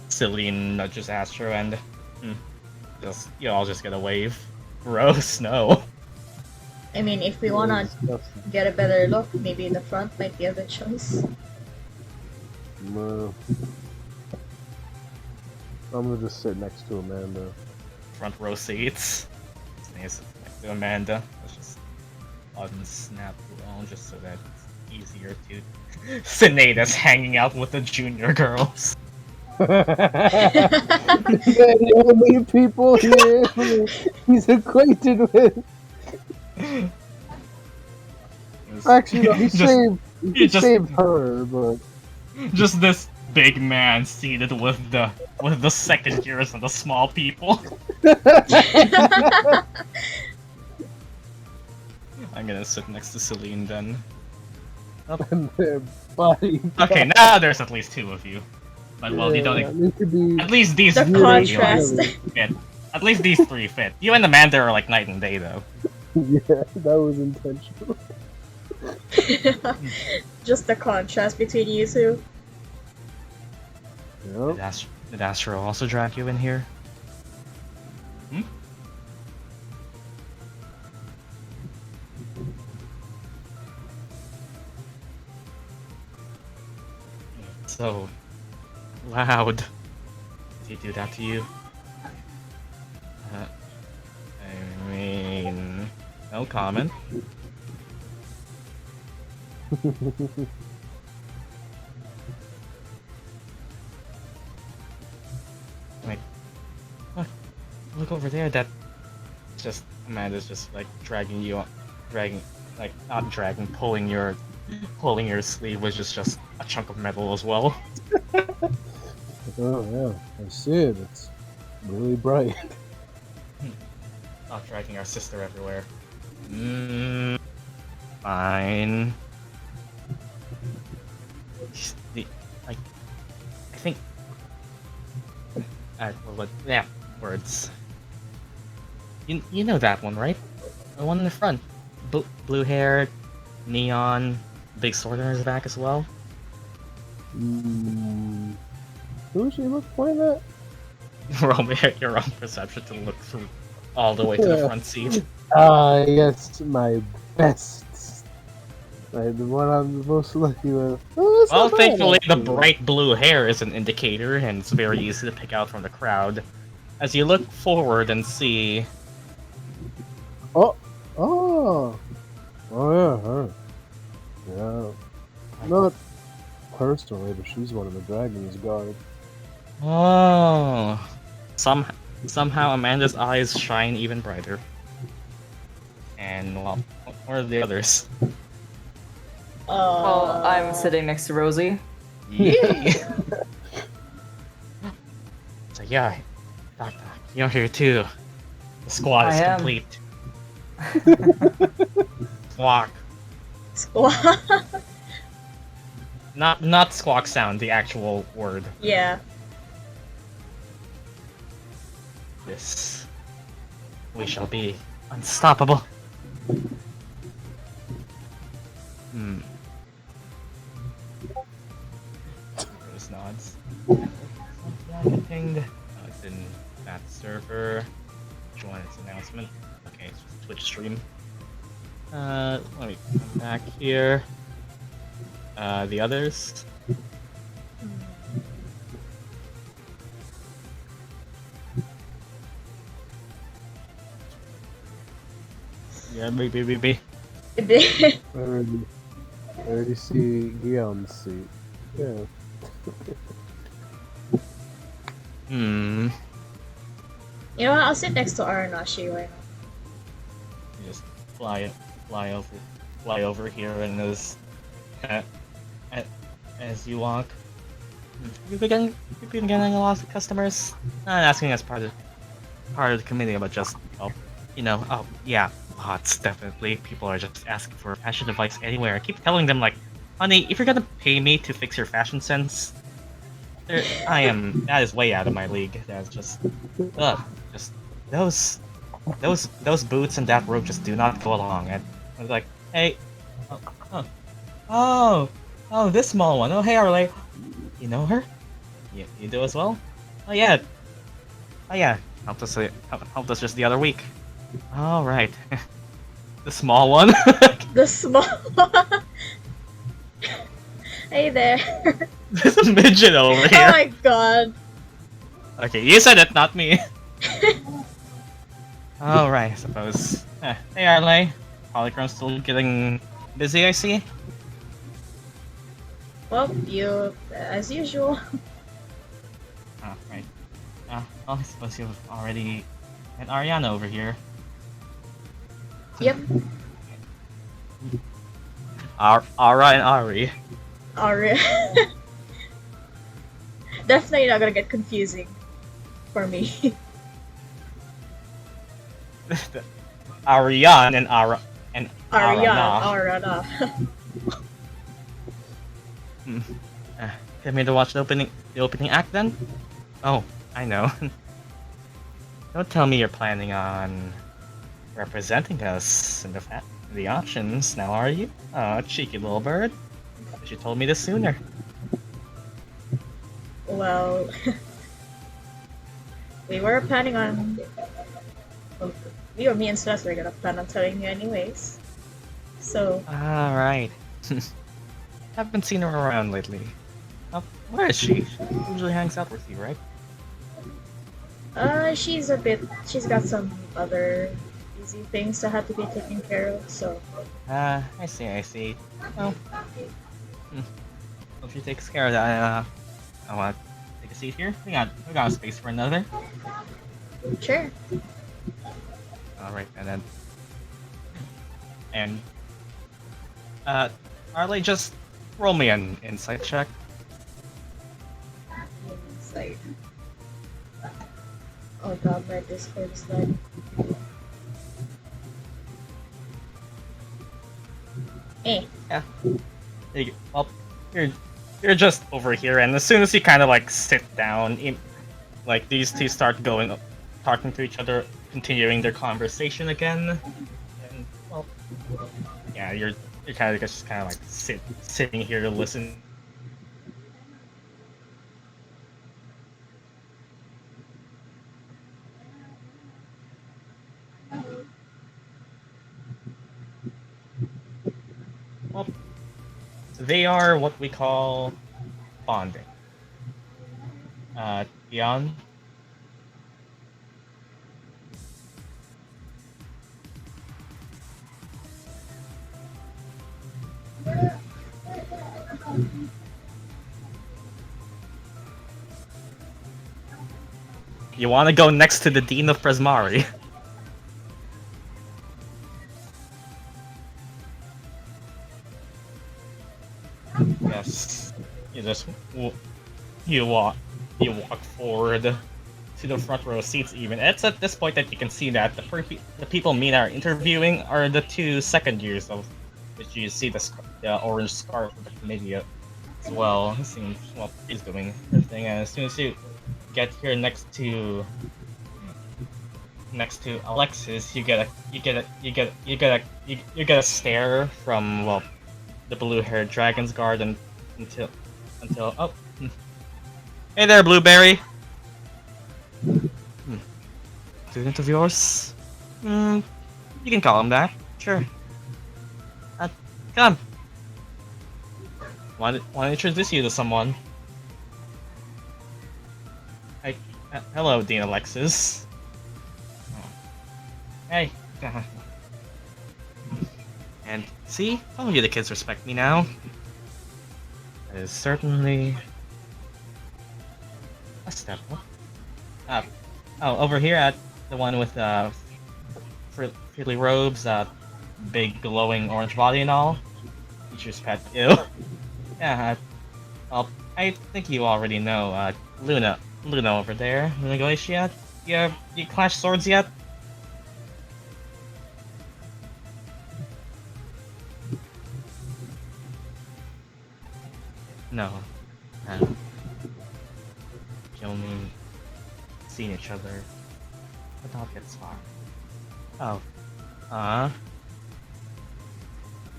Celine nudges Astro and you all just get a wave. Gross, no. I mean, if we wanna get a better look, maybe the front might be a good choice. No. I'm gonna just sit next to Amanda. Front row seats. Next to Amanda. Let's just unsnap it all just so that it's easier to. Sinetis hanging out with the junior girls. They're the only people here he's acquainted with. Actually, no, he saved her, but just this big man seated with the second years and the small people. I'm gonna sit next to Celine then. and their body. Okay, now there's at least two of you. But well, you don't. At least these The three contrast. fit. At least these three fit. You and Amanda are like night and day, though. Yeah, that was intentional. Just the contrast between you two. Yep. Did Astro also drag you in here? Hmm? So loud. Did he do that to you? I mean, no comment. Like, what? Look over there. That just Amanda's just like dragging you, not dragging, pulling your sleeve, which is just a chunk of metal as well. Oh yeah, I see it. It's really bright. Not dragging our sister everywhere. Fine. I think. Yeah, words. You know that one, right? The one in the front. Blue hair, neon, big sword on his back as well. Who should look point at? Roll your own perception to look through all the way to the front seat. Yes, my best. Like the one I'm the most lucky with. Oh, Well, thankfully, the bright blue hair is an indicator, and it's very easy to pick out from the crowd. As you look forward and see... Oh yeah, her. Yeah. Not personally, but she's one of the Dragon's Guard. Oh... Somehow Amanda's eyes shine even brighter. And, well, where are the others? Well, I'm sitting next to Rosie. Yay! So yeah, you're here too. The squad is complete. Squawk. Squawk. Not squawk sound, the actual word. Yeah. This. We shall be unstoppable. Rose nods. Pinged. It's in that server. Join its announcement. Okay, it's just Twitch stream. Let me come back here. The others. Yeah, maybe. I already see Gyan's seat. Yeah. Hmm. You know what? I'll sit next to Aranashi right now. You just fly over here, and uh, uh, as you walk, you've been getting a lot of customers. Not asking as part of the committee, but just yeah, lots definitely. People are just asking for fashion advice anywhere. I keep telling them like, honey, if you're gonna pay me to fix your fashion sense, that is way out of my league. That's just just those boots and that robe just do not go along. And I was like, hey, oh, oh, oh, oh, this small one. Oh, hey, Arleigh. You know her? You do as well? Oh yeah, helped us just the other week. All right, the small one. The small one. Hey there. There's a midget over Oh here. my god. Okay, you said it, not me. All right, I suppose. Hey, Arleigh. Polychrome's still getting busy, I see. Well, you, as usual. Oh, right. Well, I suppose you've already met Ariana over here. Yep. Ara and Ari. Alright. Definitely not gonna get confusing for me. Ariane and Ara and Ariana. Arana. Arana. Get me to watch the opening act then? Oh, I know. Don't tell me you're planning on representing us in the auctions now, are you? Oh, cheeky little bird. Wish you told me this sooner. Well, we were planning on. Well, me and Celeste were gonna plan on telling you anyways. So. Alright. Haven't seen her around lately. Where is she? She usually hangs out with you, right? She's got some other easy things that have to be taken care of, so. I see. Well, hope she takes care of that. I want to take a seat here. We got a space for another. Sure. Alright, and Arleigh, just roll me an insight check. Insight. Oh god, my Discord is like. Eh. Yeah. There you go. Well, you're just over here, and as soon as you kind of like sit down, like these two start talking to each other, continuing their conversation again. And well, yeah, you're kind of just like sitting here to listen. Well, they are what we call bonding. Gyan? You want to go next to the Dean of Prismari? Yes. You walk forward to the front row seats. Even it's at this point that you can see that the people Mina are interviewing are the two second years of which you see the orange scarf of the committee as well. It seems well he's doing her thing, and as soon as you get here next to Alexis, you get a stare from well the blue-haired dragon's guard until oh. Hey there, Blueberry. Student of yours? You can call him that. Sure. Come. Want to introduce you to someone? Hello, Dean Alexis. Oh. Hey. And see, told you the kids respect me now. That is certainly a step. Oh, over here at the one with frilly robes, big glowing orange body and all. Teacher's pet. Ew. Yeah. Well, I think you already know. Luna over there. Luna Glacia. You clash swords yet? No. You only seen each other. But not get far. Oh.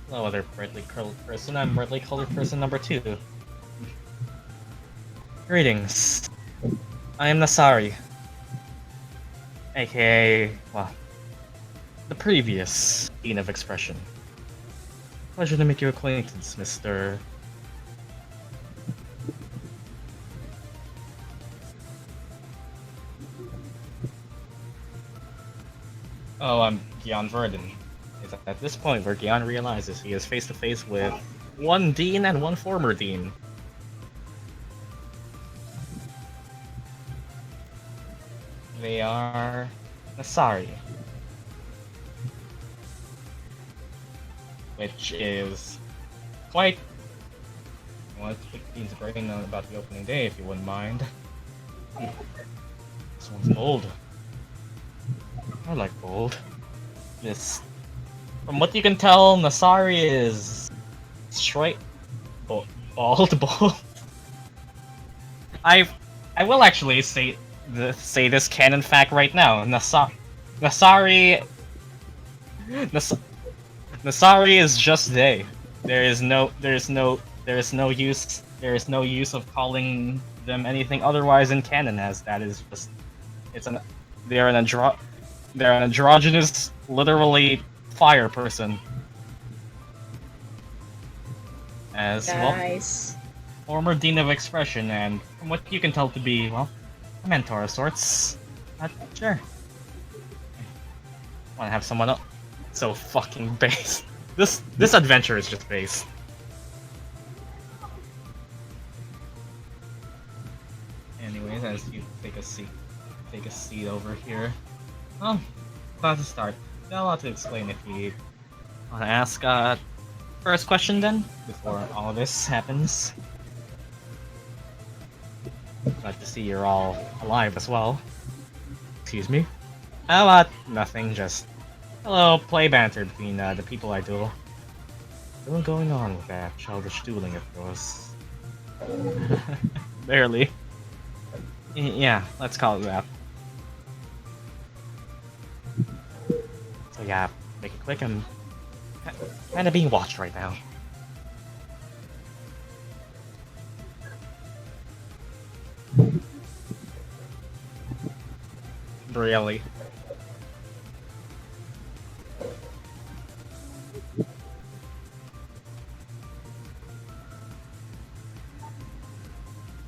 Hello, other brightly colored person. I'm brightly colored person number 2. Greetings. I am Nasari. AKA, well, the previous Dean of Expression. Pleasure to make your acquaintance, Mr. Oh, I'm Gyan Verdan. It's at this point where Gyan realizes he is face to face with one Dean and one former Dean. They are Nasari. Which is quite... I want to pick Dean's brain about the opening day if you wouldn't mind. This one's bold. I like bold. From what you can tell, Nasari is straight bald. I will actually say this canon fact right now. Nasari is just they. There is no use of calling them anything otherwise in canon, as that is just they're an androgynous, literally fire person. As Nice. well, former Dean of Expression, and from what you can tell to be, well, a mentor of sorts. Sure. Wanna have someone else? So fucking base. This adventure is just base. Anyways, as you take a seat over here. Well, about to start. Got a lot to explain if you want to ask. First question then, before all this happens. Glad to see you're all alive as well. Excuse me. Oh, nothing. Just hello, play banter between the people I duel. What's going on with that childish dueling of yours? Barely. Yeah, let's call it that. So yeah, make it quick. I'm kind of being watched right now. Really?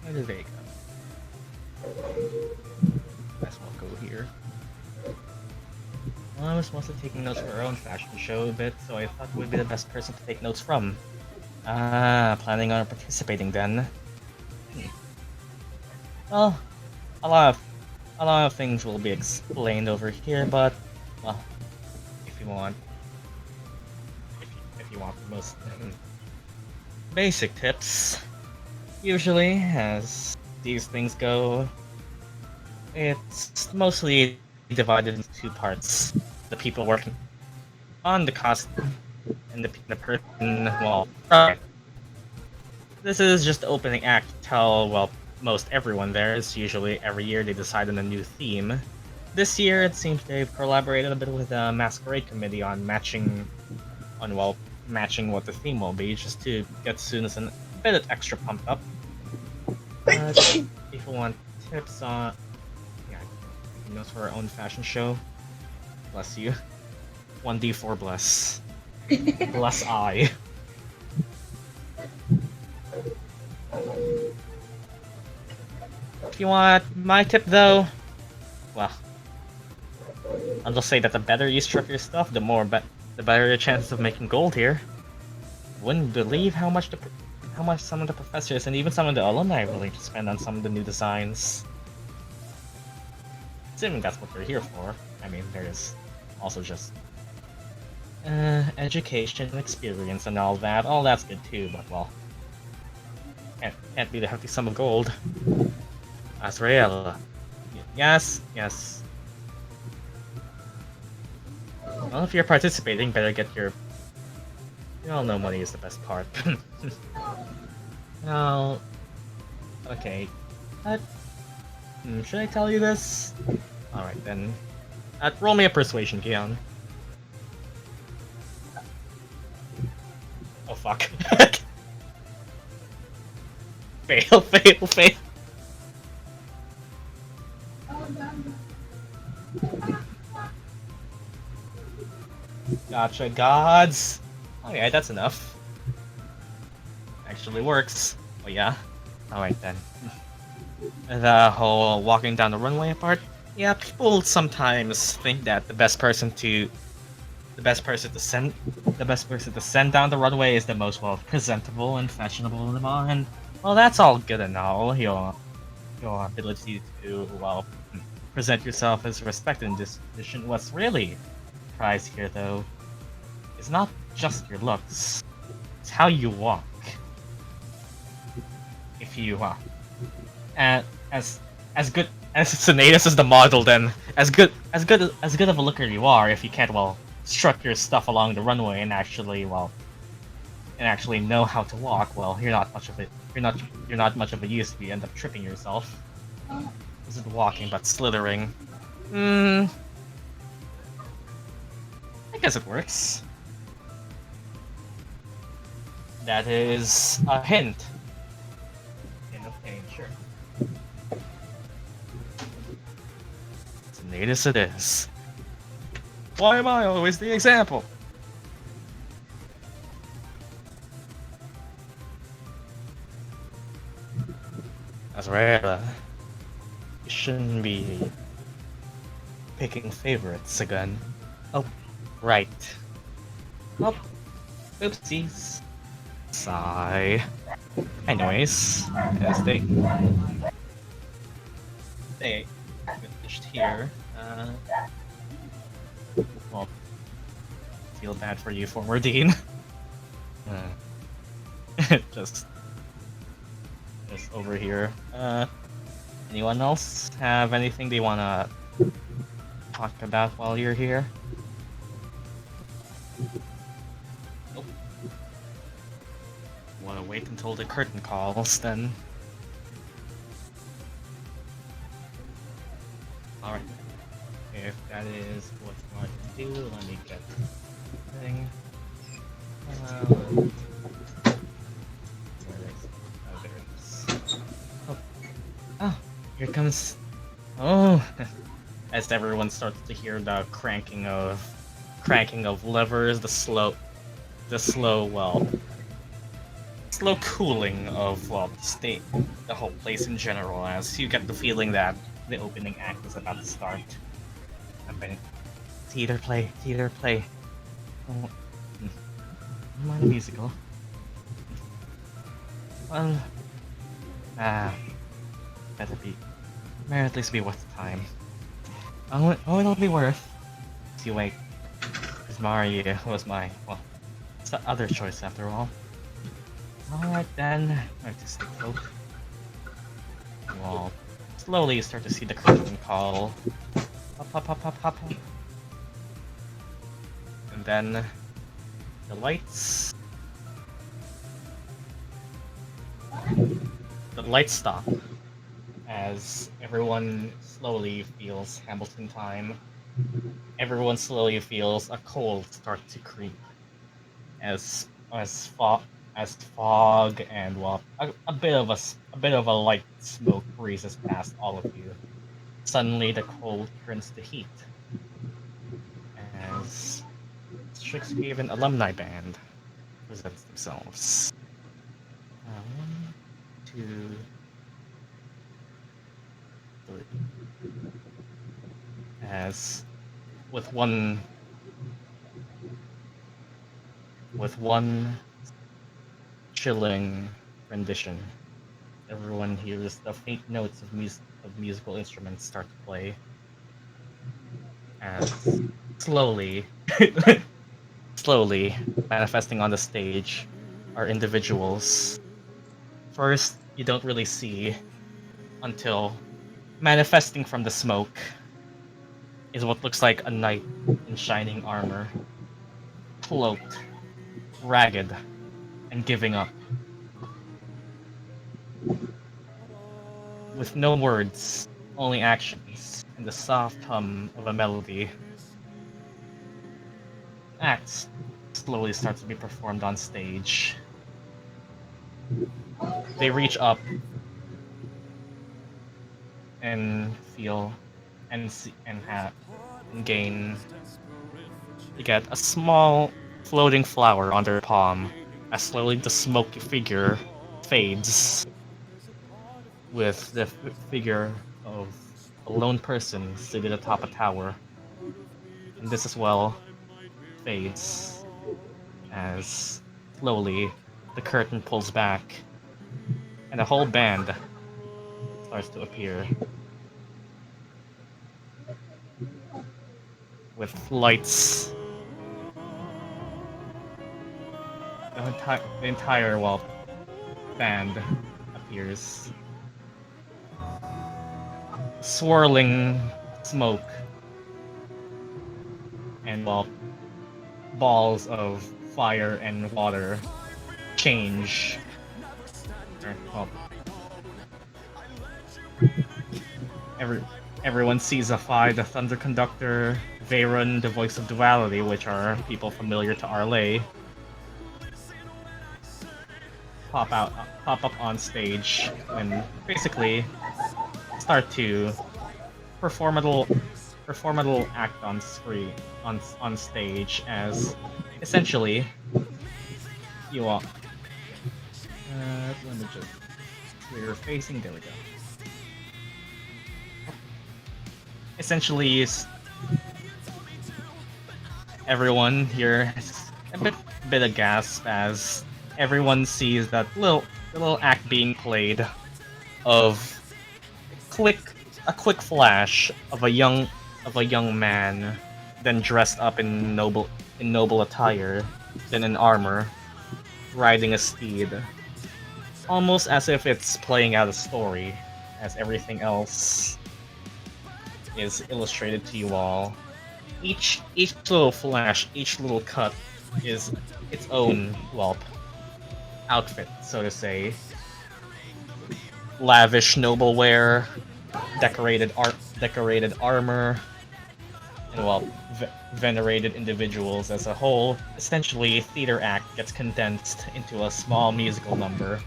Where did they go? Guess we'll go here. Well, I was mostly taking notes for our own fashion show a bit, so I thought you would be the best person to take notes from. Planning on participating then. Well, a lot of things will be explained over here, but well, if you want the most basic tips, usually as these things go, it's mostly divided into 2 parts: the people working on the costume and the person. Well, this is just the opening act to tell, well, most everyone there is. Usually every year they decide on a new theme. This year it seems they've collaborated a bit with the Masquerade Committee on matching what the theme will be, just to get students a bit extra pumped up. If you want tips on notes for our own fashion show, bless you. 1d4 bless. Bless I. If you want my tip though, well, I'll just say that the better you strip your stuff, the more the better your chances of making gold here. Wouldn't believe how much some of the professors and even some of the alumni are willing to spend on some of the new designs. Assuming that's what they're here for. I mean, there is also just education and experience and all that. All that's good too, but well, can't be the hefty sum of gold. Azrael. Yes. Well, if you're participating, better get your... You all know money is the best part. Well... Okay. Should I tell you this? Alright then. Roll me a persuasion, Gyan. Oh fuck. Fail. Gotcha, gods! Oh yeah, that's enough. Actually works. Oh yeah? Alright then. The whole walking down the runway part? Yeah, people sometimes think that the best person to send down the runway is the most presentable and fashionable in the mall, and well, that's all good and all. Your ability to present yourself as respected in this position. What's really prized here, though, is not just your looks; it's how you walk. If you as good as Sinetis is the model, then as good of a looker you are if you can't strut your stuff along the runway and actually know how to walk. Well, you're not much of a use if you end up tripping yourself. This isn't walking, but slithering. I guess it works. That is a hint. Hint of pain, sure. Sinetis it is. Why am I always the example? Azrael, you shouldn't be picking favorites again. Oh, right. Oh, oopsies. Sigh. Anyways, as they finished here, well, feel bad for you, former dean. Just over here. Anyone else have anything they wanna talk about while you're here? Nope. Wanna wait until the curtain calls, then? Alright. If that is what you want to do, let me get the thing. Oh, here comes... Oh! As everyone starts to hear the cranking of levers, the slow cooling of, the whole place in general, as you get the feeling that the opening act is about to start. Theater play. Oh, mind a musical. Well, may at least be worth the time. Oh, it'll be worth. See, wait, because Mario was it's the other choice after all. Alright then, artistic folk. Well, slowly you start to see the curtain call. Hop. And then the lights stop as everyone slowly feels Hamilton time. Everyone slowly feels a cold start to creep as fog and a bit of a light smoke breezes past all of you. Suddenly the cold turns to heat as Strixhaven Alumni Band presents themselves. 1, 2, 3. As with one with one chilling rendition. Everyone hears the faint notes of musical instruments start to play, and slowly, slowly manifesting on the stage are individuals. First, you don't really see until manifesting from the smoke is what looks like a knight in shining armor, cloaked, ragged, and giving up. With no words, only actions, and the soft hum of a melody, acts slowly start to be performed on stage. They reach up and feel and see, and have and gain. You get a small floating flower on their palm as slowly the smoky figure fades with the figure of a lone person sitting atop a tower. And this as well fades as slowly the curtain pulls back and a whole band starts to appear with lights. The entire band appears, swirling smoke and balls of fire and water change. Everyone sees Aphi, the Thunder Conductor, Verdan, the Voice of Duality, which are people familiar to Arleigh, pop up on stage and basically start to perform a little act on screen on stage as essentially you all. Let me just where you're facing. There we go. Essentially, everyone here is a bit of gasp as everyone sees that little act being played of a quick flash of a young man, then dressed up in noble attire, then in armor, riding a steed, almost as if it's playing out a story, as everything else is illustrated to you all. Each little flash, each little cut is its own outfit, so to say. Lavish noble wear, decorated armor, and venerated individuals as a whole. Essentially, theater act gets condensed into a small musical number.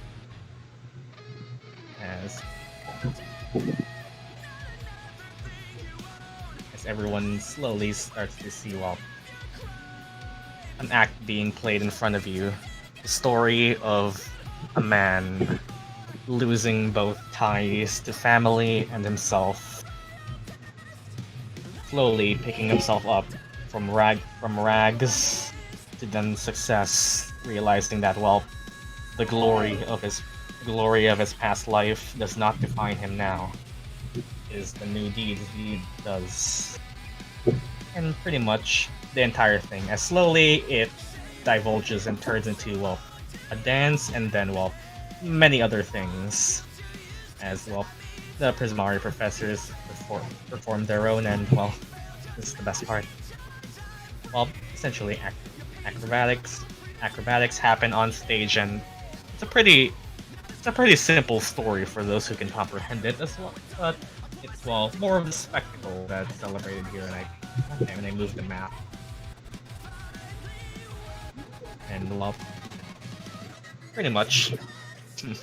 As everyone slowly starts to see an act being played in front of you. The story of a man losing both ties to family and himself, slowly picking himself up from rags to then success, realizing that the glory of his past life does not define him now. It is the new deeds he does, and pretty much the entire thing. As slowly it divulges and turns into a dance, and then many other things, as the Prismari professors perform their own, and this is the best part. Essentially acrobatics happen on stage, and it's a pretty simple story for those who can comprehend it as well, but it's more of a spectacle that's celebrated here, and I moved the map. And pretty much an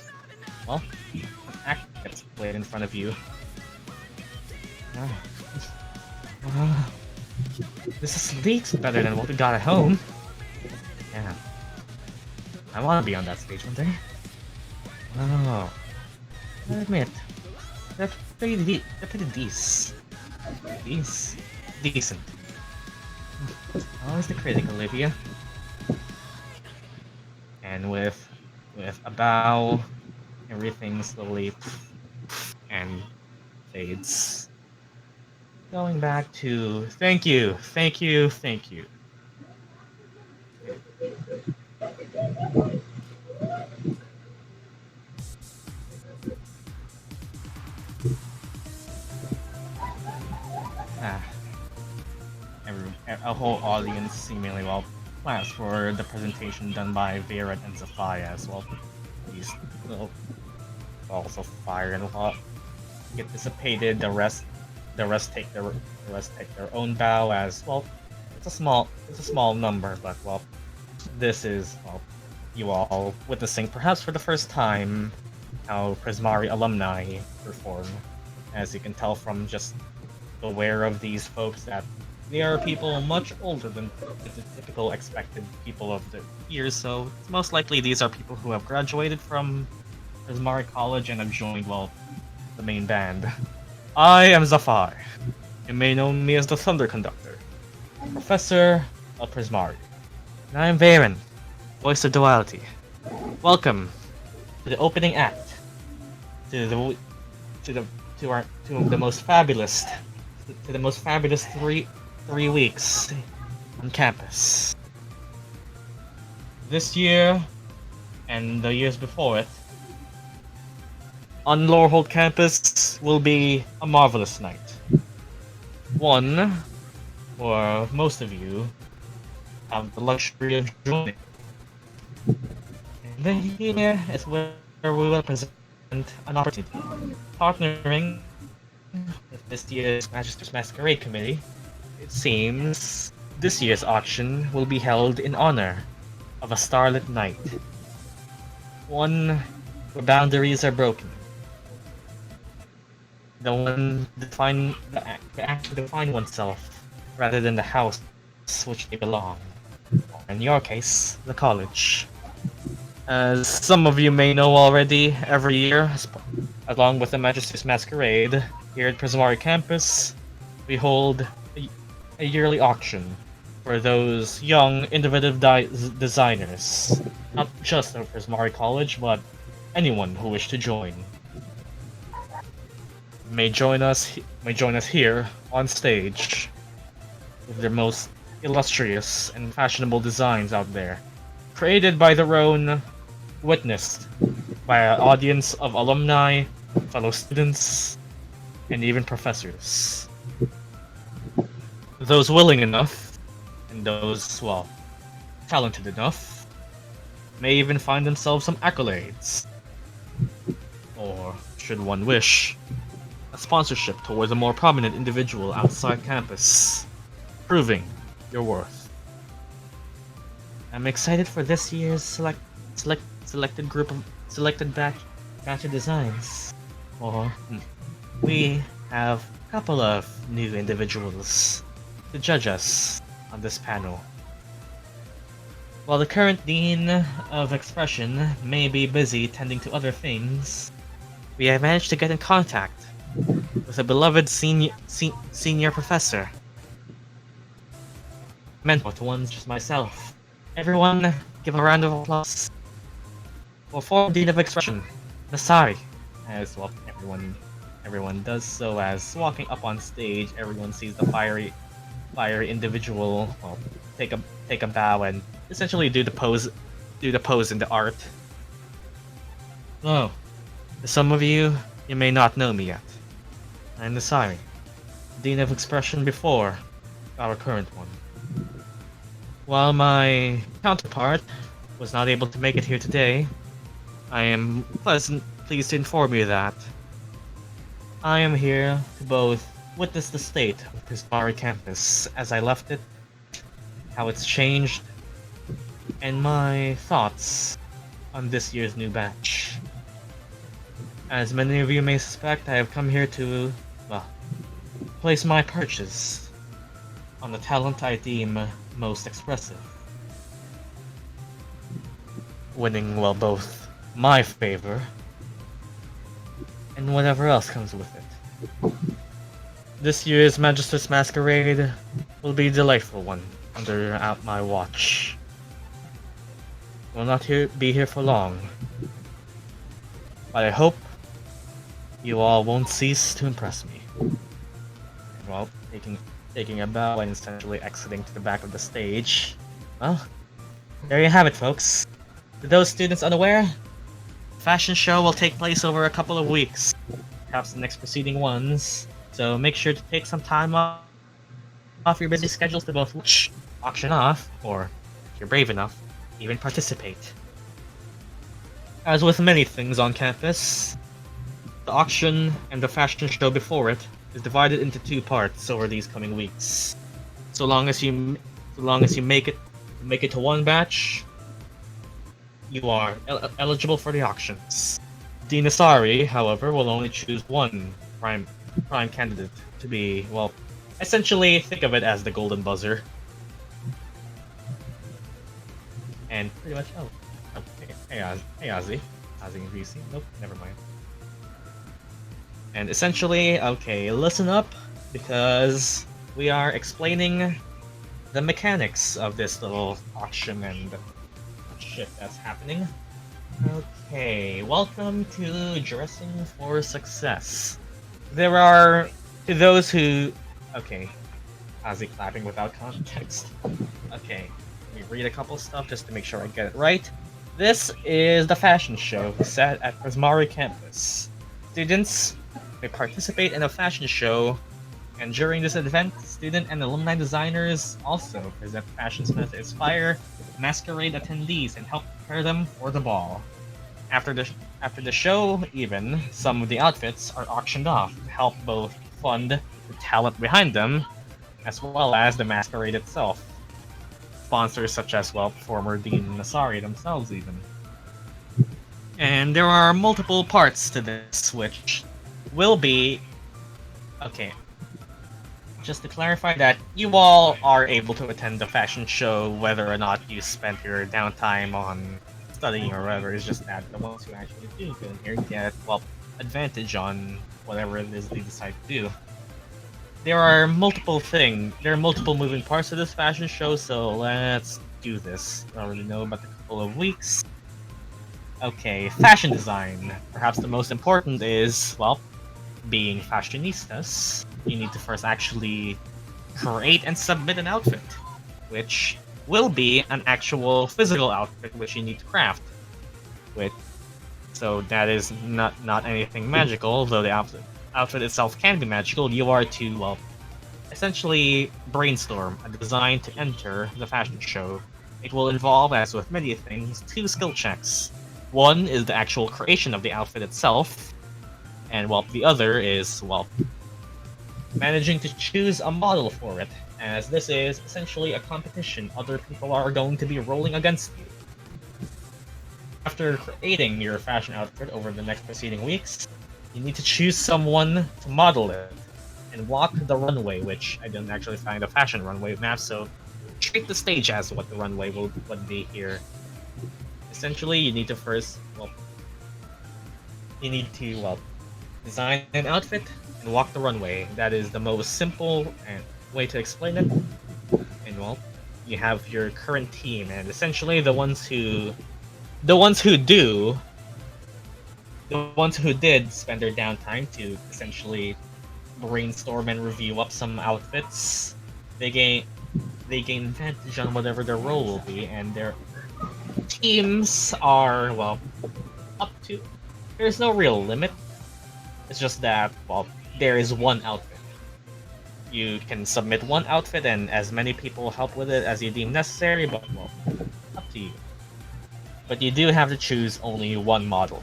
act gets played in front of you. This is leagues better than what we got at home. Yeah, I want to be on that stage one day. Oh, I admit, they're pretty decent. How is the critic, Olivia? and with a bow, everything slowly and fades. Going back to thank you, thank you, thank you. Ah, a whole audience seemingly well claps for the presentation done by Verdan and Zafia as well. These little balls of fire and what get dissipated. The rest take their own bow as well. It's a small number, but well, this is well, you all witnessing perhaps for the first time how Prismari alumni perform. As you can tell from just the wear of these folks that they are people much older than the typical expected people of the year, so it's most likely these are people who have graduated from Prismari College and have joined, well, the main band. I am Zafai. You may know me as the Thunder Conductor, Professor of Prismari. And I am Varen, Voice of Duality. Welcome to the opening act, to the most fabulous 3 weeks on campus. This year and the years before it, on Lorehold campus will be a marvelous night. One where most of you have the luxury of joining. And then here is where we will present an opportunity. Partnering with this year's Magister's Masquerade Committee, it seems this year's auction will be held in honor of a starlit night. One where boundaries are broken. The one the act to define oneself rather than the house which they belong. Or in your case, the college. As some of you may know already, every year, along with the Magister's Masquerade, here at Prismari campus, we hold a yearly auction for those young, innovative designers. Not just of Prismari College, but anyone who wishes to join. May join us here on stage with their most illustrious and fashionable designs out there, created by their own, witnessed by an audience of alumni, fellow students, and even professors. Those willing enough, and those, well, talented enough, may even find themselves some accolades. Or, should one wish, a sponsorship towards a more prominent individual outside campus, proving your worth. I'm excited for this year's selected batch of designs. Or we have a couple of new individuals to judge us on this panel. While the current Dean of Expression may be busy tending to other things, we have managed to get in contact with a beloved senior professor. Mentor to one just myself. Everyone, give a round of applause for former Dean of Expression, Nasari. As well, everyone does so. As walking up on stage, everyone sees the fiery individual. Well, take a bow and essentially do the pose in the art. Oh, to some of you, you may not know me yet. I'm Nasari, Dean of Expression before our current one. While my counterpart was not able to make it here today, I am pleased to inform you that I am here to both witness the state of Prismari campus as I left it, how it's changed, and my thoughts on this year's new batch. As many of you may suspect, I have come here to, well, place my purchase on the talent I deem most expressive. Winning, well, both my favor and whatever else comes with it. This year's Magister's Masquerade will be a delightful one under my watch. will not be here for long. But I hope you all won't cease to impress me. And well, taking a bow and essentially exiting to the back of the stage. Well, there you have it, folks. To those students unaware, the fashion show will take place over a couple of weeks, perhaps the next preceding ones. So make sure to take some time off your busy schedules to both watch, auction off, or if you're brave enough, even participate. As with many things on campus, the auction and the fashion show before it is divided into two parts over these coming weeks. So long as you make it to one batch, you are eligible for the auctions. Dean Asari, however, will only choose one prime candidate to be, well, essentially think of it as the golden buzzer. And pretty much, hey Ozzy, and VC, nope, never mind. And essentially, okay, listen up, because we are explaining the mechanics of this little auction and shit that's happening. Okay, welcome to Dressing for Success. There are, to those who, okay, Ozzy clapping without context. Okay, let me read a couple stuff just to make sure I get it right. This is the fashion show set at Prismari campus. Students may participate in a fashion show, and during this event, student and alumni designers also present fashions that inspire Masquerade attendees and help prepare them for the ball. After the show, even, some of the outfits are auctioned off to help both fund the talent behind them, as well as the Masquerade itself. Sponsors such as, well, former Dean Asari themselves even. And there are multiple parts to this, which will be... Okay, just to clarify that you all are able to attend the fashion show whether or not you spent your downtime on studying or whatever. It's just that the ones who actually do go in here get, well, advantage on whatever it is they decide to do. There are multiple moving parts to this fashion show, so let's do this. I already know about the couple of weeks. Okay, fashion design. Perhaps the most important is, well, being fashionistas. You need to first actually create and submit an outfit, which will be an actual physical outfit which you need to craft. So that is not anything magical, though the outfit itself can be magical. You are to, well, essentially brainstorm a design to enter the fashion show. It will involve, as with many things, 2 skill checks. One is the actual creation of the outfit itself, and, well, the other is, well, managing to choose a model for it, as this is essentially a competition. Other people are going to be rolling against you. After creating your fashion outfit over the next preceding weeks, you need to choose someone to model it and walk the runway, which I didn't actually find a fashion runway map, so treat the stage as what the runway would be here. Essentially, you need to first, well, design an outfit and walk the runway. That is the most simple way to explain it. And, well, you have your current team, and essentially the ones who did spend their downtime to essentially brainstorm and review up some outfits, they gain advantage on whatever their role will be, and their teams are, well, up to... There's no real limit. It's just that, well, there is one outfit. You can submit one outfit and as many people help with it as you deem necessary, but, well, up to you. But you do have to choose only one model.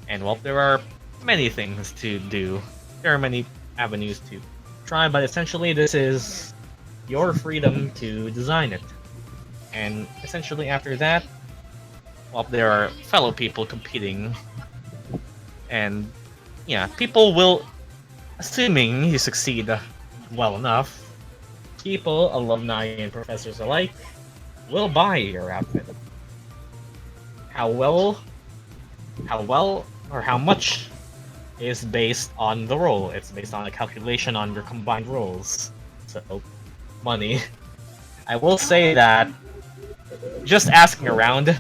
And, well, there are many things to do. There are many avenues to try, but essentially this is your freedom to design it. And essentially after that, well, there are fellow people competing. And, yeah, people will, assuming you succeed well enough, people, alumni and professors alike, will buy your outfit. How well, or how much is based on the roll. It's based on a calculation on your combined rolls. So, money. I will say that just asking around,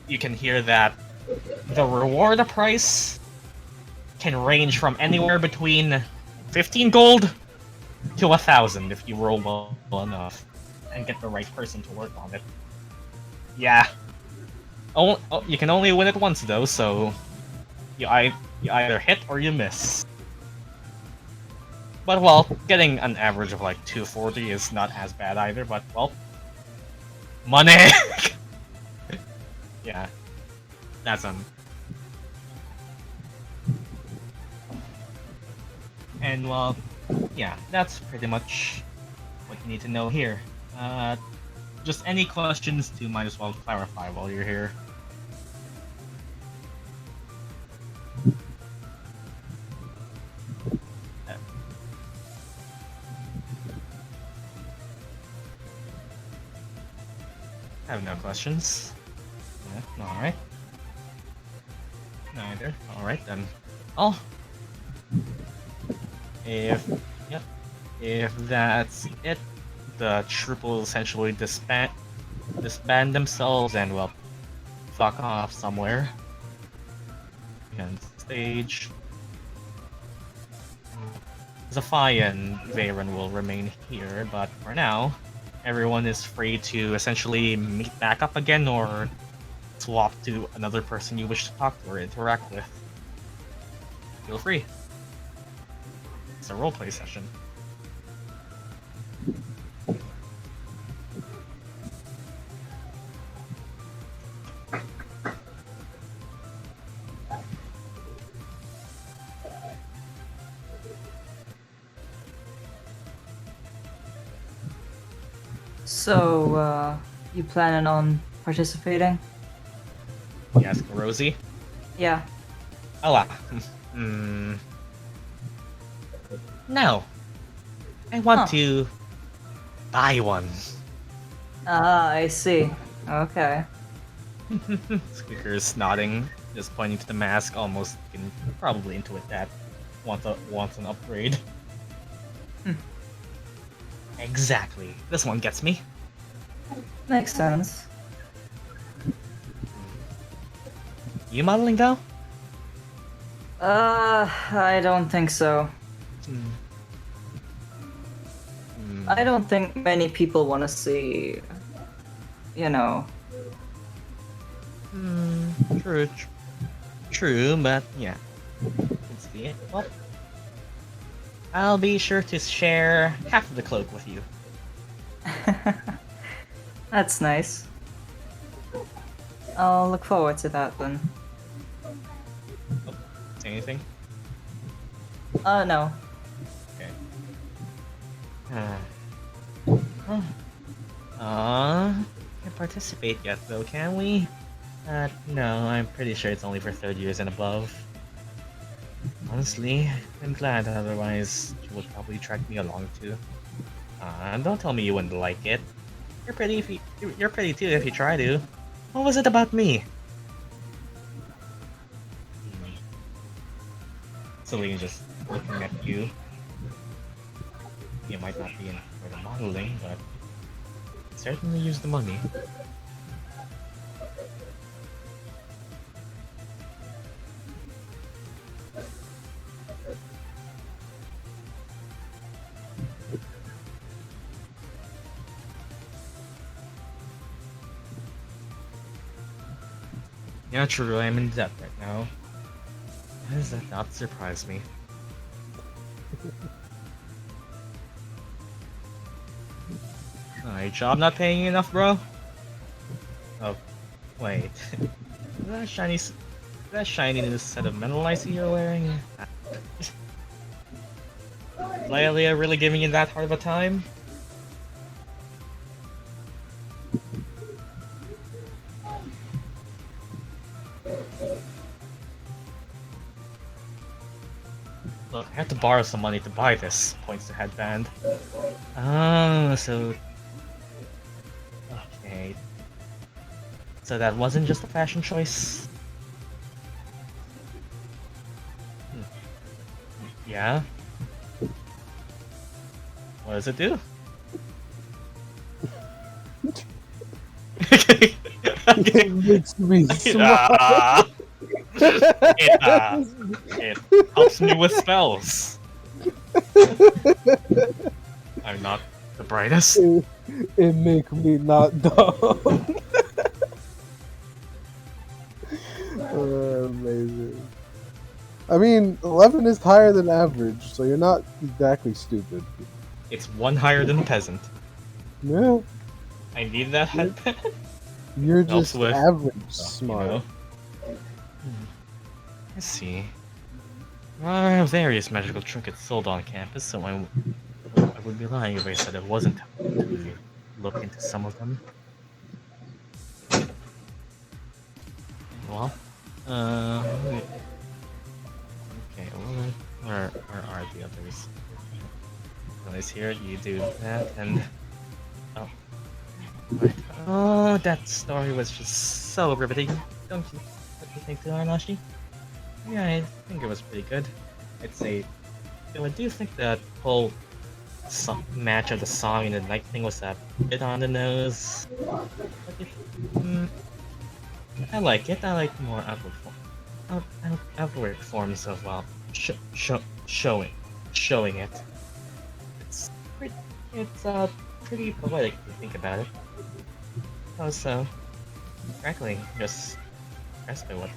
you can hear that the reward price can range from anywhere between 15 gold to 1,000 if you roll well enough and get the right person to work on it. Yeah. You can only win it once though, so you either hit or you miss. But well, getting an average of like 240 is not as bad either, but well, money! Yeah, that's And well, yeah, that's pretty much what you need to know here. Just any questions to might as well clarify while you're here. I have no questions. Yeah, alright. Neither. Alright then. Oh. If that's it, the troop will essentially disband themselves and well fuck off somewhere. And stage. Zafai and Veyron will remain here, but for now, everyone is free to essentially meet back up again or swap to another person you wish to talk to or interact with. Feel free. It's a roleplay session. So, you planning on participating? Yes, Rosie? Yeah. Oh, no. I want to buy one. Ah, I see. Okay. Squeaker's nodding, just pointing to the mask, almost you can probably intuit that wants an upgrade. Exactly. This one gets me. Makes sense. You modeling though? I don't think so. I don't think many people want to see, you know. True, but yeah. Let's see it. Well, I'll be sure to share half of the cloak with you. That's nice. I'll look forward to that then. Oh, say anything? No. Okay. Can't participate yet though, can we? No, I'm pretty sure it's only for 3rd years and above. Honestly, I'm glad, otherwise you would probably drag me along too. Don't tell me you wouldn't like it. You're pretty too if you try to. What was it about me? Celine just looking at you. You might not be in for the modeling, but certainly use the money. Yeah, true, I'm in debt right now. Why does that not surprise me? Alright, job not paying you enough, bro? Oh, wait. Is that shiny new set of mental I see you're wearing? Leia really giving you that hard of a time? Look, I have to borrow some money to buy this, points to headband. Oh, so... Okay. So that wasn't just a fashion choice? Yeah? What does it do? It makes me smile. It helps me with spells. I'm not the brightest. It make me not dumb. Amazing. I mean, 11 is higher than average, so you're not exactly stupid. It's one higher than peasant. Yeah, I need that headband. you're Helps just with- average You smart. know? Let's see. There are various magical trinkets sold on campus, so I would be lying if I said it wasn't to look into some of them. Well, okay, well, where are the others? One is here, you do that, and... Oh. Right. Oh, that story was just so riveting, don't you? What do you think, Arnashi? Yeah, I think it was pretty good. I'd say... Though I do think that whole match of the song and the night thing was a bit on the nose. But I like it. I like more outward forms of showing it. It's pretty poetic if you think about it. Also, frankly, just impressed by what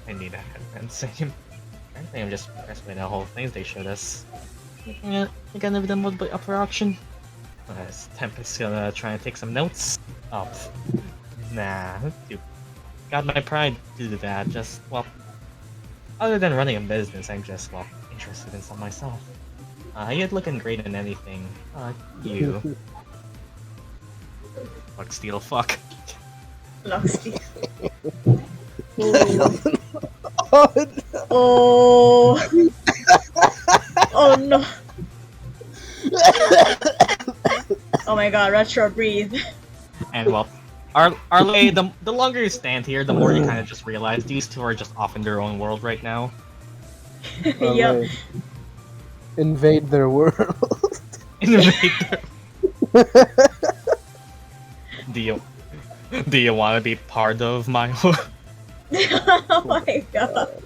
I need a headband saying. Frankly, I'm just impressed by the whole things they showed us. Yeah, I got never done would up for auction. Is Tempest's gonna try and take some notes? Oh, nah, dude. Got my pride to do that. Just, well, other than running a business, I'm just, well, interested in some myself. You'd looking great in anything. You. Fuck, steal, fuck. Locksty. Oh, Oh. Oh no. Oh my god, retro breathe. And well, Arleigh, the longer you stand here, the more you kind of just realize these two are just off in their own world right now. Yep. Invade their world. Invade their... Do you want to be part of my... Oh my god.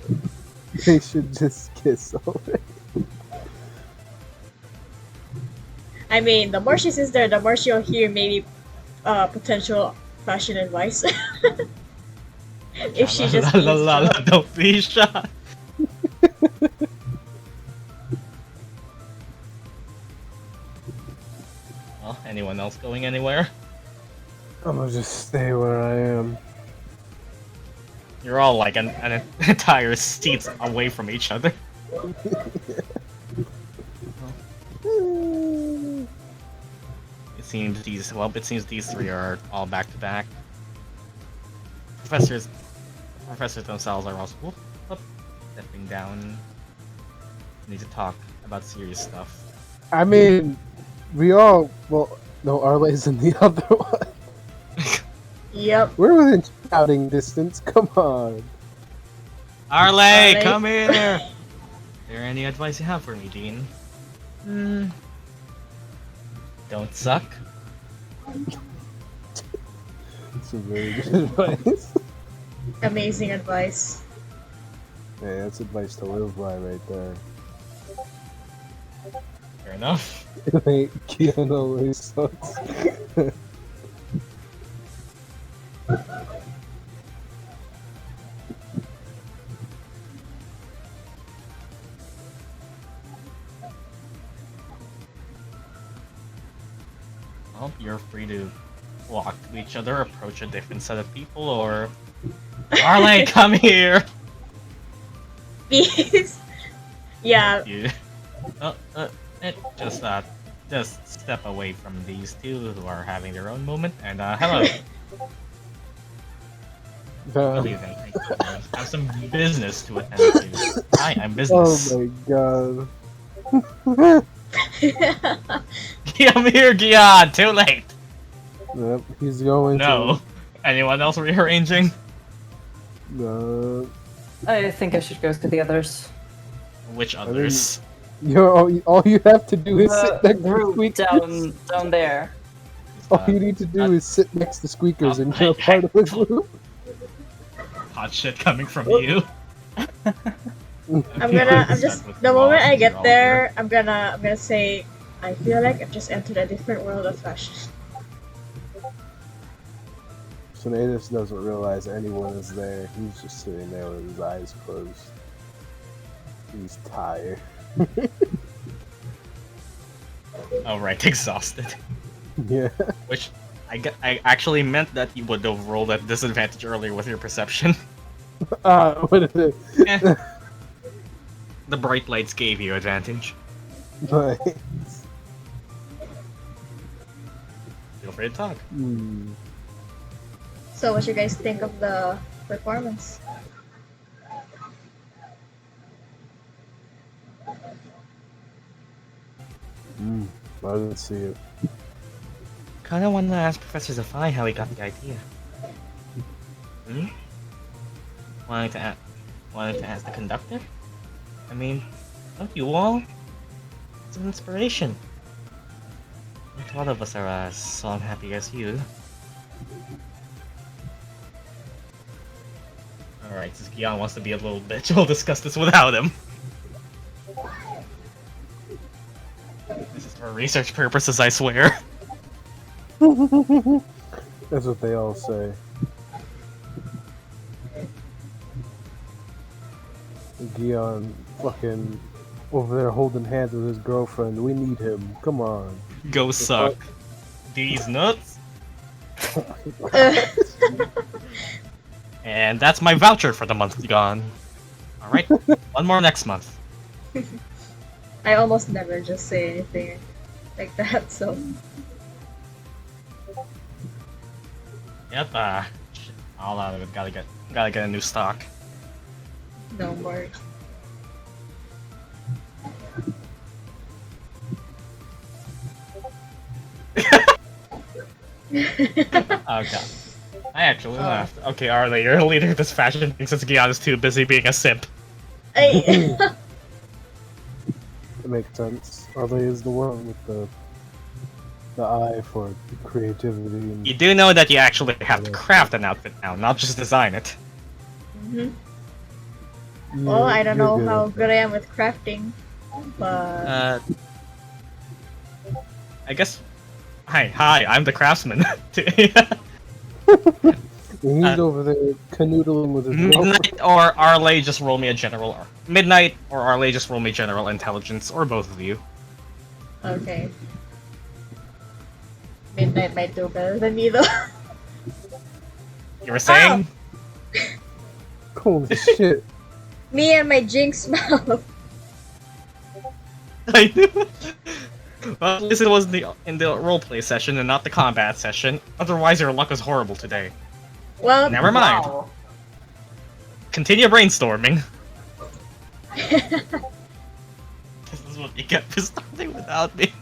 They should just kiss already. I mean, the more she sits there, the more she'll hear maybe potential fashion advice. If she just eavesdrops. Don't be shy. Well, anyone else going anywhere? I'm gonna just stay where I am. You're all like an entire seats away from each other. It seems these three are all back to back. Professors themselves are also stepping down. Need to talk about serious stuff. I mean, no, Arleigh's in the other one. Yep. We're within shouting distance, come on. Arleigh, Arleigh. come here! Is there any advice you have for me, Dean? Don't suck. It's a very good advice. Amazing advice. Yeah, that's advice to live by right there. Fair enough. Wait, Gyan always sucks. Well, you're free to walk to each other, approach a different set of people, or... Arleigh, come here! Please. Yeah. You... just step away from these two who are having their own moment, and hello. What do you think? I have some business to attend to. Hi, I'm business. Oh my god. Come here, Gyan! Too late! Yep, he's going No. Anyone else rearranging? to... I think I should go to the others. Which others? all you have to do is sit next to Group Sweet down there. All you need to do is sit next to Squeakers and you're part of the group. Hot shit coming from you. I'm just the moment I get there, I'm gonna say, I feel like I've just entered a different world of fashion. Sinetis doesn't realize anyone is there. He's just sitting there with his eyes closed. He's tired. Oh right, exhausted. Yeah. Which I actually meant that you would have rolled at disadvantage earlier with your perception. What is it? Eh. The bright lights gave you advantage. Nice. Feel free to talk. So, what you guys think of the performance? I didn't see it. Kinda wanted to ask Professor Zafai how he got the idea. Wanted to ask the conductor? I mean, don't you all? It's an inspiration. Not a lot of us are as song-happy as you. Alright, since Gyan wants to be a little bitch, we'll discuss this without him. This is for research purposes, I swear. That's what they all say. Gyan fucking over there holding hands with his girlfriend. We need him. Come on. Go suck. These nuts. And that's my voucher for the month gone. Alright, one more next month. I almost never just say anything like that, so. Yep, all out of it. Gotta get a new stock. No more. Oh god. I actually laughed. Okay, Arleigh, you're a leader of this fashion thing since Gyan is too busy being a simp. It makes sense. Arleigh is the one with the eye for creativity. And You do know that you actually have to craft an outfit now, not just design it. Well, I don't you're know good how at good I am with crafting, but I guess. Hi, I'm the craftsman. He's over there canoodling with his girlfriend. Midnight or Arleigh just roll me a general. Midnight or Arleigh just roll me general intelligence, or both of you. okay. Midnight might do better than me though. You were saying? Holy shit. Me and my jinx mouth. I knew. Well, at least it was in the roleplay session and not the combat session. Otherwise, your luck was horrible today. Well, Never mind. Wow. Continue brainstorming. This is what you get for starting without me.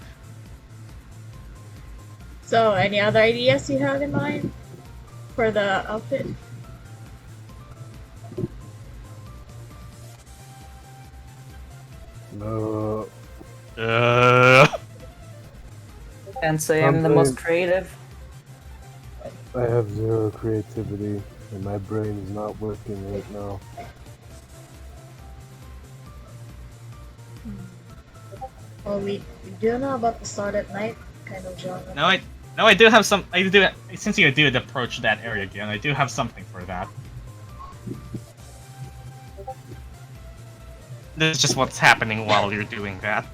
So, any other ideas you have in mind for the outfit? No. Can't say I'm the most creative. I have zero creativity, and my brain is not working right now. Well, we do know about the Start at Night kind of genre. No, I do have some. I do. Since you did approach that area again, I do have something for that. This is just what's happening while you're doing that.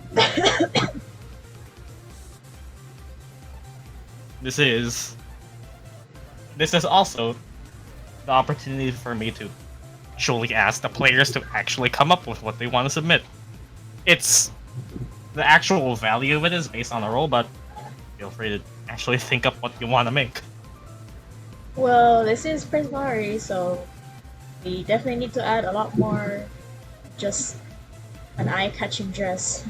This is also the opportunity for me to actually ask the players to actually come up with what they want to submit. It's the actual value of it is based on the roll, but feel free to actually think up what you want to make. Well, this is Prismari, so we definitely need to add a lot more just an eye-catching dress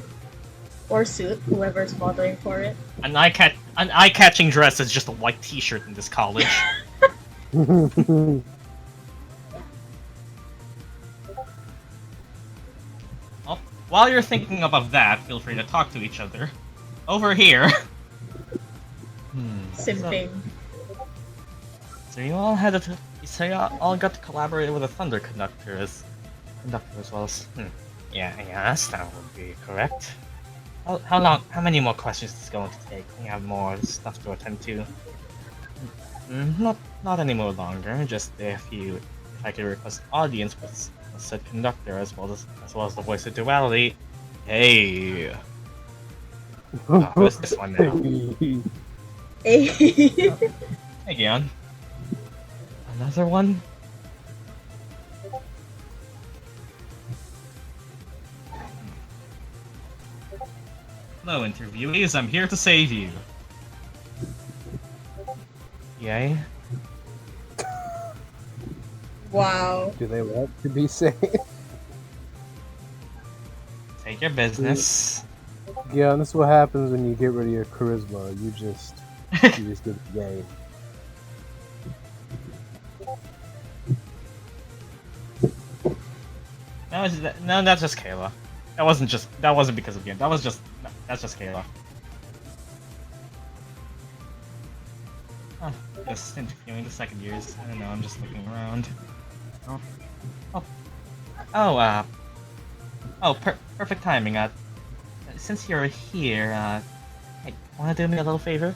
or suit, whoever's modeling for it. An eye-catching dress is just a white t-shirt in this college. Well, while you're thinking of that, feel free to talk to each other. Over here. Simping. So you all had to. So you all got to collaborate with a thunder conductor as well as. Yes, that would be correct. How long? How many more questions is it going to take? We have more stuff to attend to. Not any more longer. Just if I could request audience with said conductor as well as the voice of duality. Hey. Who's this one now? Hey. Hey, Gyan. Another one? Hello, interviewees. I'm here to save you. Yay? Wow. Do they want to be saved? Take your business. Yeah, this is what happens when you get rid of your charisma. You just get the game. No, that's just Kayla. That wasn't because of Gyan. That's just Kayla. Oh, just interviewing the second years. I don't know, I'm just looking around. Perfect timing. Since you're here, hey, wanna do me a little favor?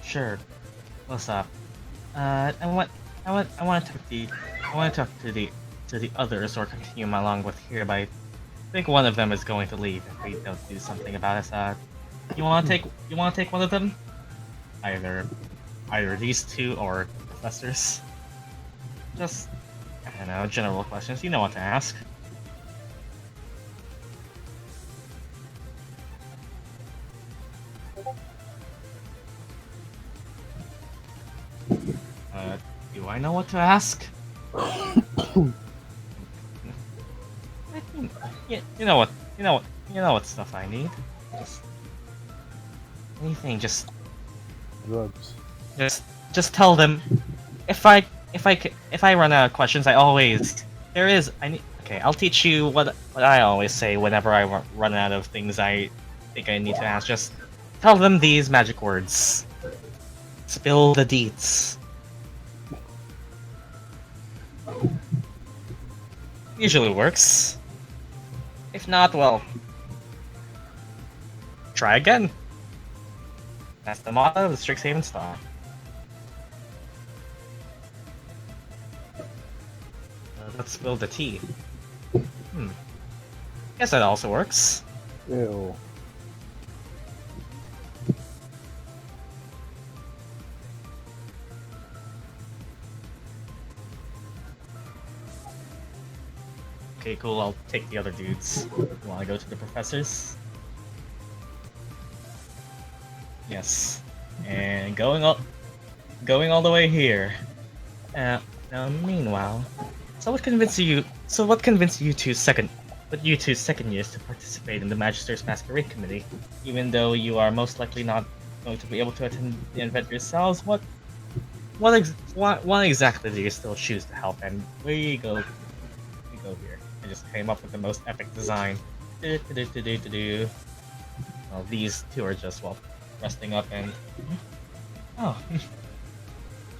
Sure. What's up? I want to talk to the others or continue my along with here, but I think one of them is going to leave if we don't do something about it. You wanna take one of them? Either these two or professors. Just, I don't know, general questions. You know what to ask. Do I know what to ask? You know what stuff I need. Just anything. Just Drugs. Just tell them. If I run out of questions, Okay, I'll teach you what I always say whenever I run out of things I think I need to ask. Just tell them these magic words. Spill the deets. Usually works. If not, well, try again. That's the motto of the Strixhaven style. Let's spill the tea. Guess that also works. Ew. Okay, cool, I'll take the other dudes. You wanna go to the professors? Yes. And going all the way here. Now meanwhile, what convinced you two second years to participate in the Magister's Masquerade Committee? Even though you are most likely not going to be able to attend the event yourselves, what exactly do you still choose to help? And we go here. I just came up with the most epic design. Well, these two are just, well, resting up and... Oh.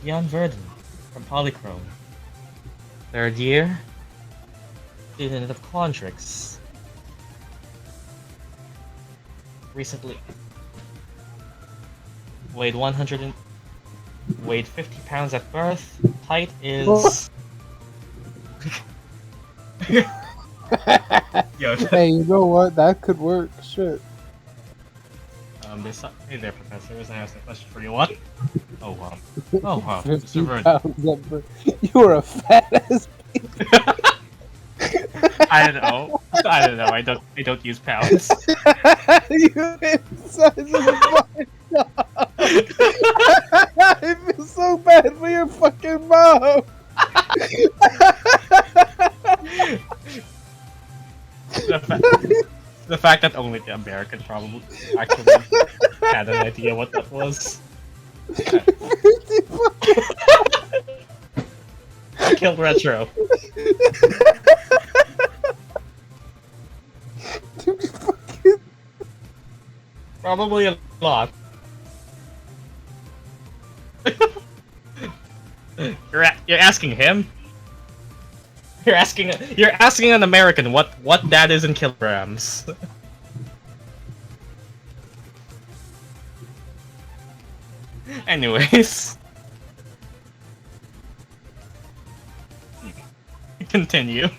Jan Verdan from Polychrome. Third year. Student of Quandrix. Recently... Weighed 50 pounds at birth. Height is... Yo, Hey, you know what? That could work. Shit. Hey there, Professor. I have a question for you. What? Oh wow. Oh wow. 50 Mr. Verdan. pounds at birth. You were a fat ass baby. I don't know. I don't use pounds. You hit the size of a fucking dog. I feel so bad for your fucking mom. The fact that only the American probably actually had an idea what that was. I killed Retro. Probably a lot. You're asking him? You're asking an American what that is in kilograms. Anyways. Continue.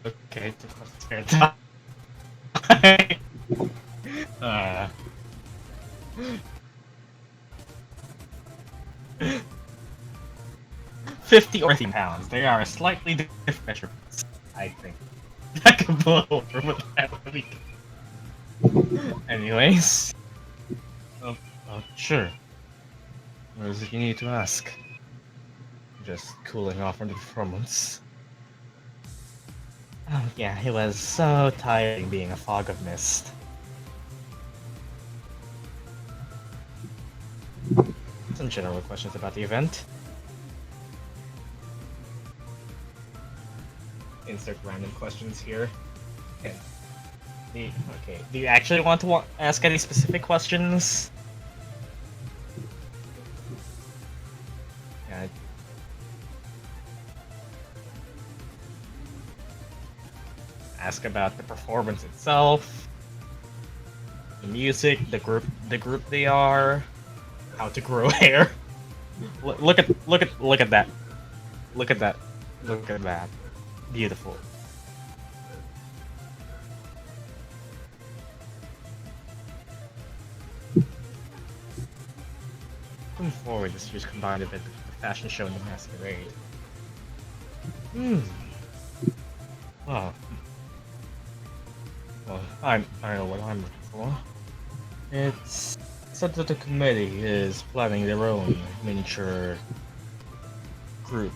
Okay, fair time. 50 or 50 pounds. They are a slightly different measurements, I think. That could blow over with that week. Anyways. Sure. What is it you need to ask? Just cooling off from the performance. Oh yeah, it was so tiring being a fog of mist. Some general questions about the event. Insert random questions here. Okay. Do you actually want to ask any specific questions? Yeah. Ask about the performance itself, the music, the group they are, how to grow hair. Look at that. Look at that. Look at that. Beautiful. Looking forward, this year's combined event with the fashion show and the Masquerade. Well, I know what I'm looking for. It's said that the committee is planning their own miniature group.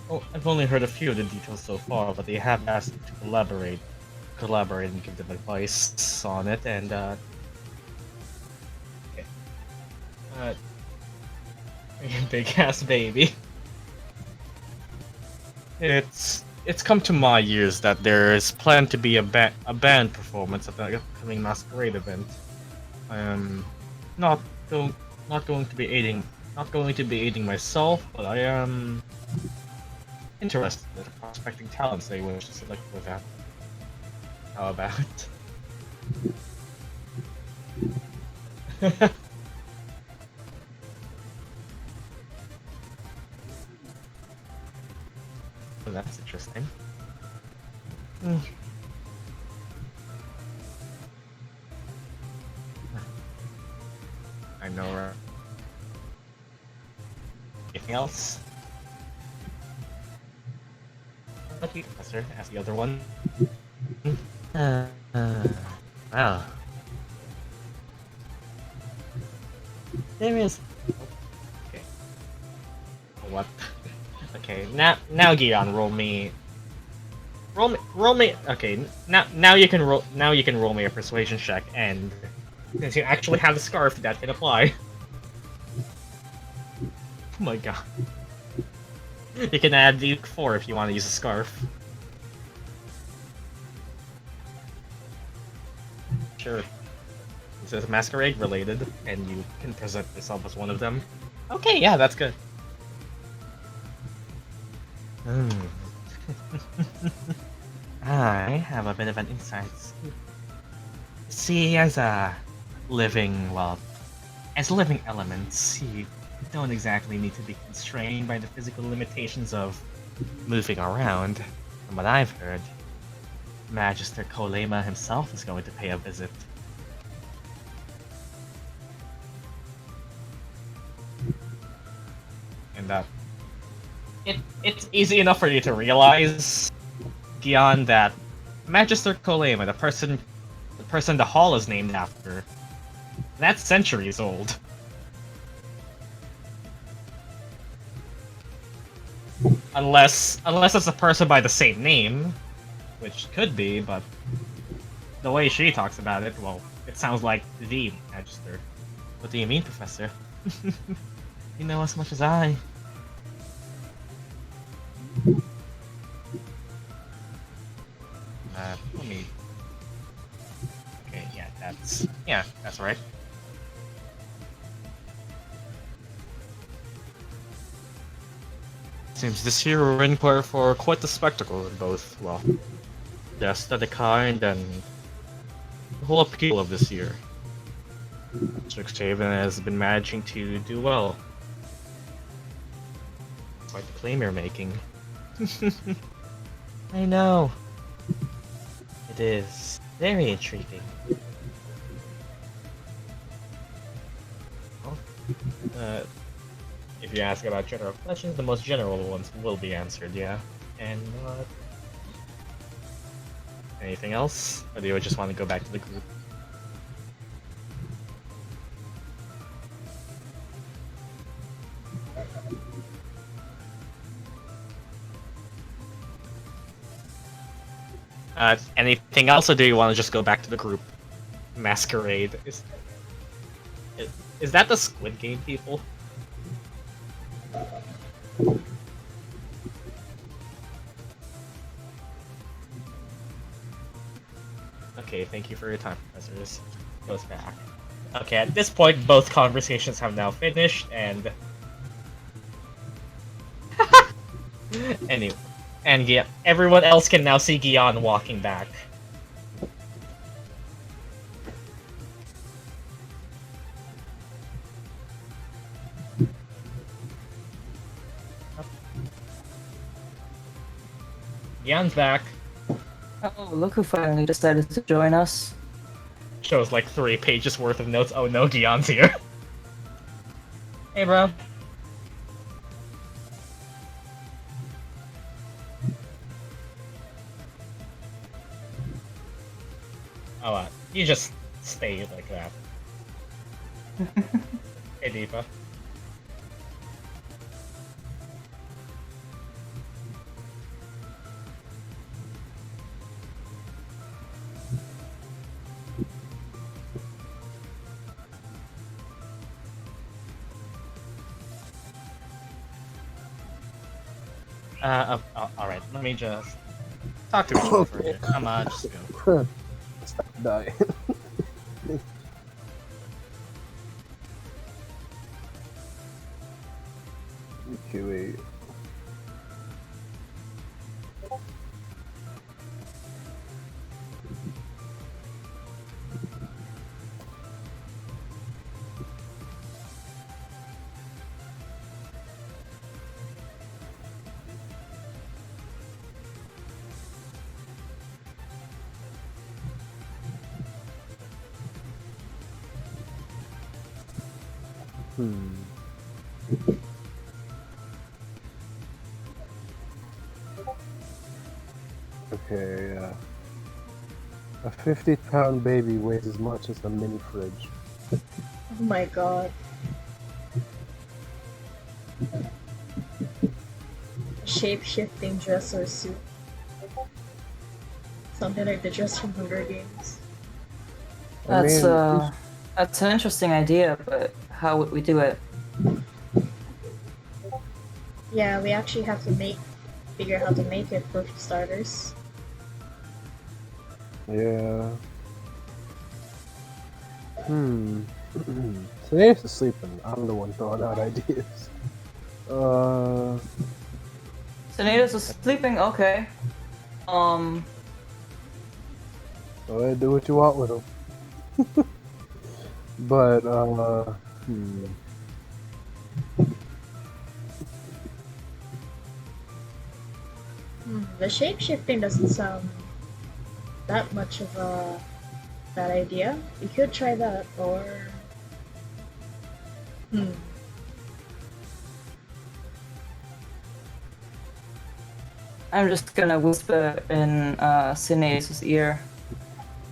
Oh, I've only heard a few of the details so far, but they have asked to collaborate and give them advice on it, and okay. Big ass baby. It's come to my ears that there is planned to be a band performance at the upcoming Masquerade event. I am not going to be aiding myself, but I am interested in the prospecting talents they wish to select for that. How about? Well, that's interesting. I know, right? Anything else? Okay, Professor, ask the other one. Wow. There is. Okay. What? Okay, now Gyan, roll me. Okay, now you can roll me a persuasion check, and since you actually have the scarf, that can apply. Oh my god. You can add D4 if you want to use a scarf. Sure. This is Masquerade related, and you can present yourself as one of them. Okay, yeah, that's good. I have a bit of an insight. See, as living elements, you don't exactly need to be constrained by the physical limitations of moving around. From what I've heard, Magister Kolema himself is going to pay a visit. And it's easy enough for you to realize, Gyan, that Magister Kolema, the person the hall is named after, that's centuries old. Unless it's a person by the same name, which could be, but the way she talks about it, well, it sounds like the Magister. What do you mean, Professor? You know as much as I. Let me... Okay, yeah, that's right. Seems this year we're in for quite the spectacle in both, well, the aesthetic kind and the whole appeal of this year. Strixhaven has been managing to do well. Quite the claim you're making. I know. It is very intriguing. Well, if you ask about general questions, the most general ones will be answered, yeah. And anything else? Or do you just want to go back to the group? Anything else, or do you want to just go back to the group? Masquerade. Is that the Squid Game people? Okay, thank you for your time, Professor. This goes back. Okay, at this point, both conversations have now finished, and... Anyway. And yeah, everyone else can now see Gyan walking back. Gyan's back. Oh, look who finally decided to join us. Shows like 3 pages worth of notes. Oh no, Gyan's here. Hey, bro. Oh, you just stay like that. Hey, Deepa. Alright, let me just talk to each other for a minute. Come on, just go. Stop dying. Okay, wait. Okay, yeah. A 50-pound baby weighs as much as a mini fridge. Oh my god. Shape-shifting dress or suit. Something like the dress from Hunger Games. That's that's an interesting idea, but how would we do it? Yeah, we actually have to figure out how to make it for starters. Yeah. Sinetis is sleeping. I'm the one throwing out ideas. Sinetis is sleeping? Okay. Go ahead, do what you want with him. But, The shape-shifting doesn't sound that much of a bad idea. We could try that, or... I'm just gonna whisper in Sinetis' ear.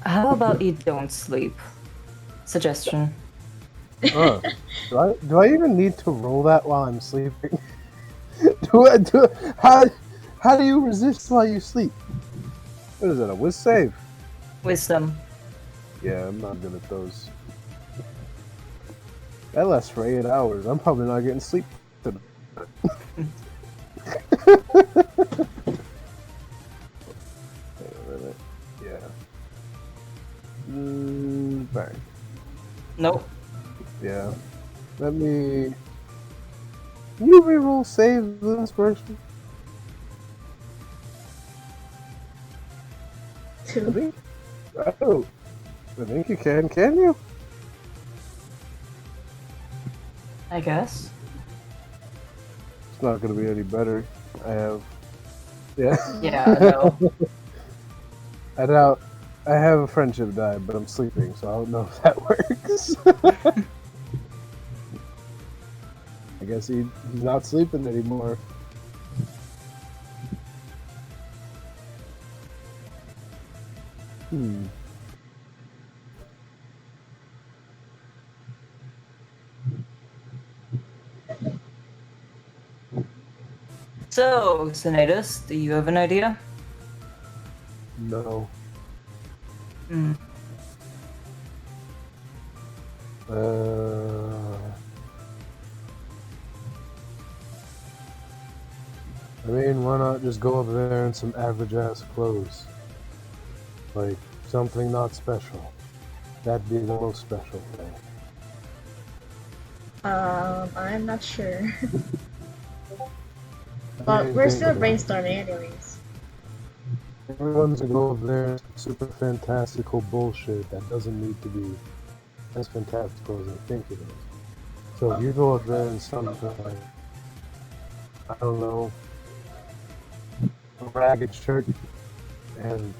How about you don't sleep? Suggestion. do I even need to roll that while I'm sleeping? How do you resist while you sleep? What is that, a whiz save? Wisdom. Yeah, I'm not good at those. That lasts for 8 hours. I'm probably not getting sleep tonight. Wait a minute. Yeah. Bang. Nope. Yeah. Let me... Can you reroll save the inspiration? I 2. think... Oh. I think you can. Can you? I guess. It's not gonna be any better. I have... Yeah. Yeah, no. I doubt... I have a friendship die, but I'm sleeping, so I don't know if that works. I guess he's not sleeping anymore. Hmm. So, Sinetis, do you have an idea? No. Hmm. I mean, why not just go up there in some average-ass clothes? Like, something not special. That'd be the most special thing. I'm not sure. I But mean, we're think still about it. brainstorming anyways. Everyone's gonna go up there in some super fantastical bullshit that doesn't need to be as fantastical as I think it is. So if you go up there in something like, I don't know, a ragged shirt and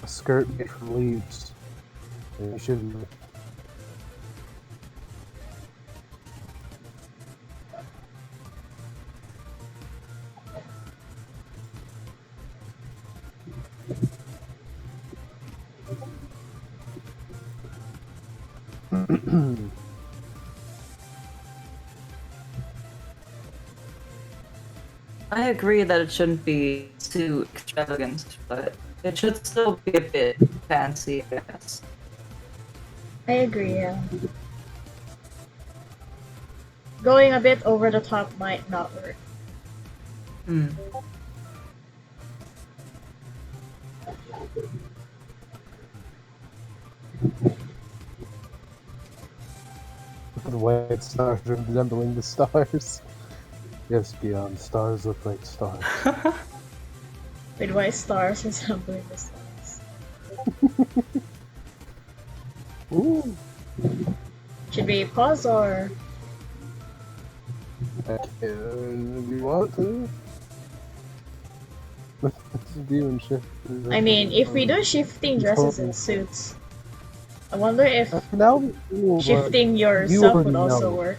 a skirt made from leaves, then you shouldn't. I agree that it shouldn't be too extravagant, but it should still be a bit fancy, I guess. I agree, yeah. Going a bit over the top might not work. Hmm. The white stars resembling the stars. Yes, Gyan, stars look like stars. With white stars resembling the stars. Ooh. Should we pause or... If you want to. Let's do and shift. I mean, if we do shifting dresses and suits, I wonder if That would be cool, but shifting you yourself already would also know. work.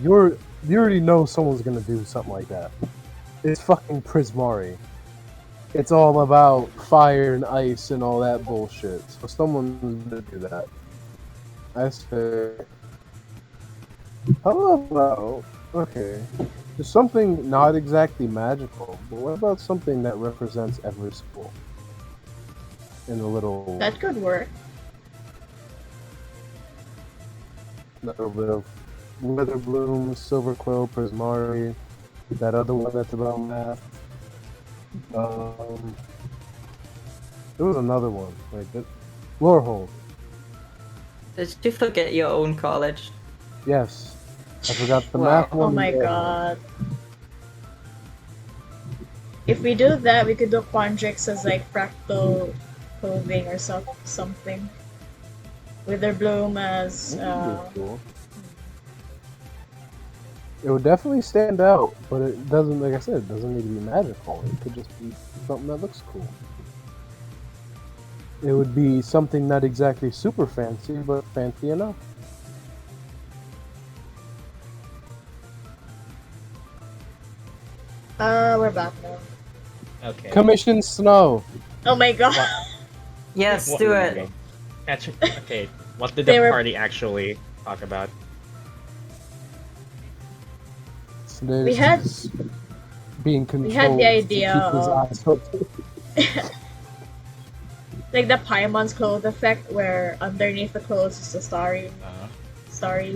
You already know someone's gonna do something like that. It's fucking Prismari. It's all about fire and ice and all that bullshit. So someone's gonna do that. I say. How about okay? There's something not exactly magical, but what about something that represents every school? In a little That could work. little bit of Witherbloom, Silverquill, Prismari, that other one that's about math. There was another one. Like that. Lorehold. Did you forget your own college? Yes. I forgot the Wow. math Oh one. my there. god. If we do that, we could do Quandrix as like fractal clothing or something. Witherbloom as That would be cool. It would definitely stand out, but it doesn't, like I said, it doesn't need to be magical. It could just be something that looks cool. It would be something not exactly super fancy, but fancy enough. we're back now. Okay. Commission Snow. Oh my god. Yes, What- do it. Okay. What did They the were- party actually talk about? We had- being controlled we had the idea to keep his of- eyes open. Like the Paimon's clothes effect, where underneath the clothes is the starry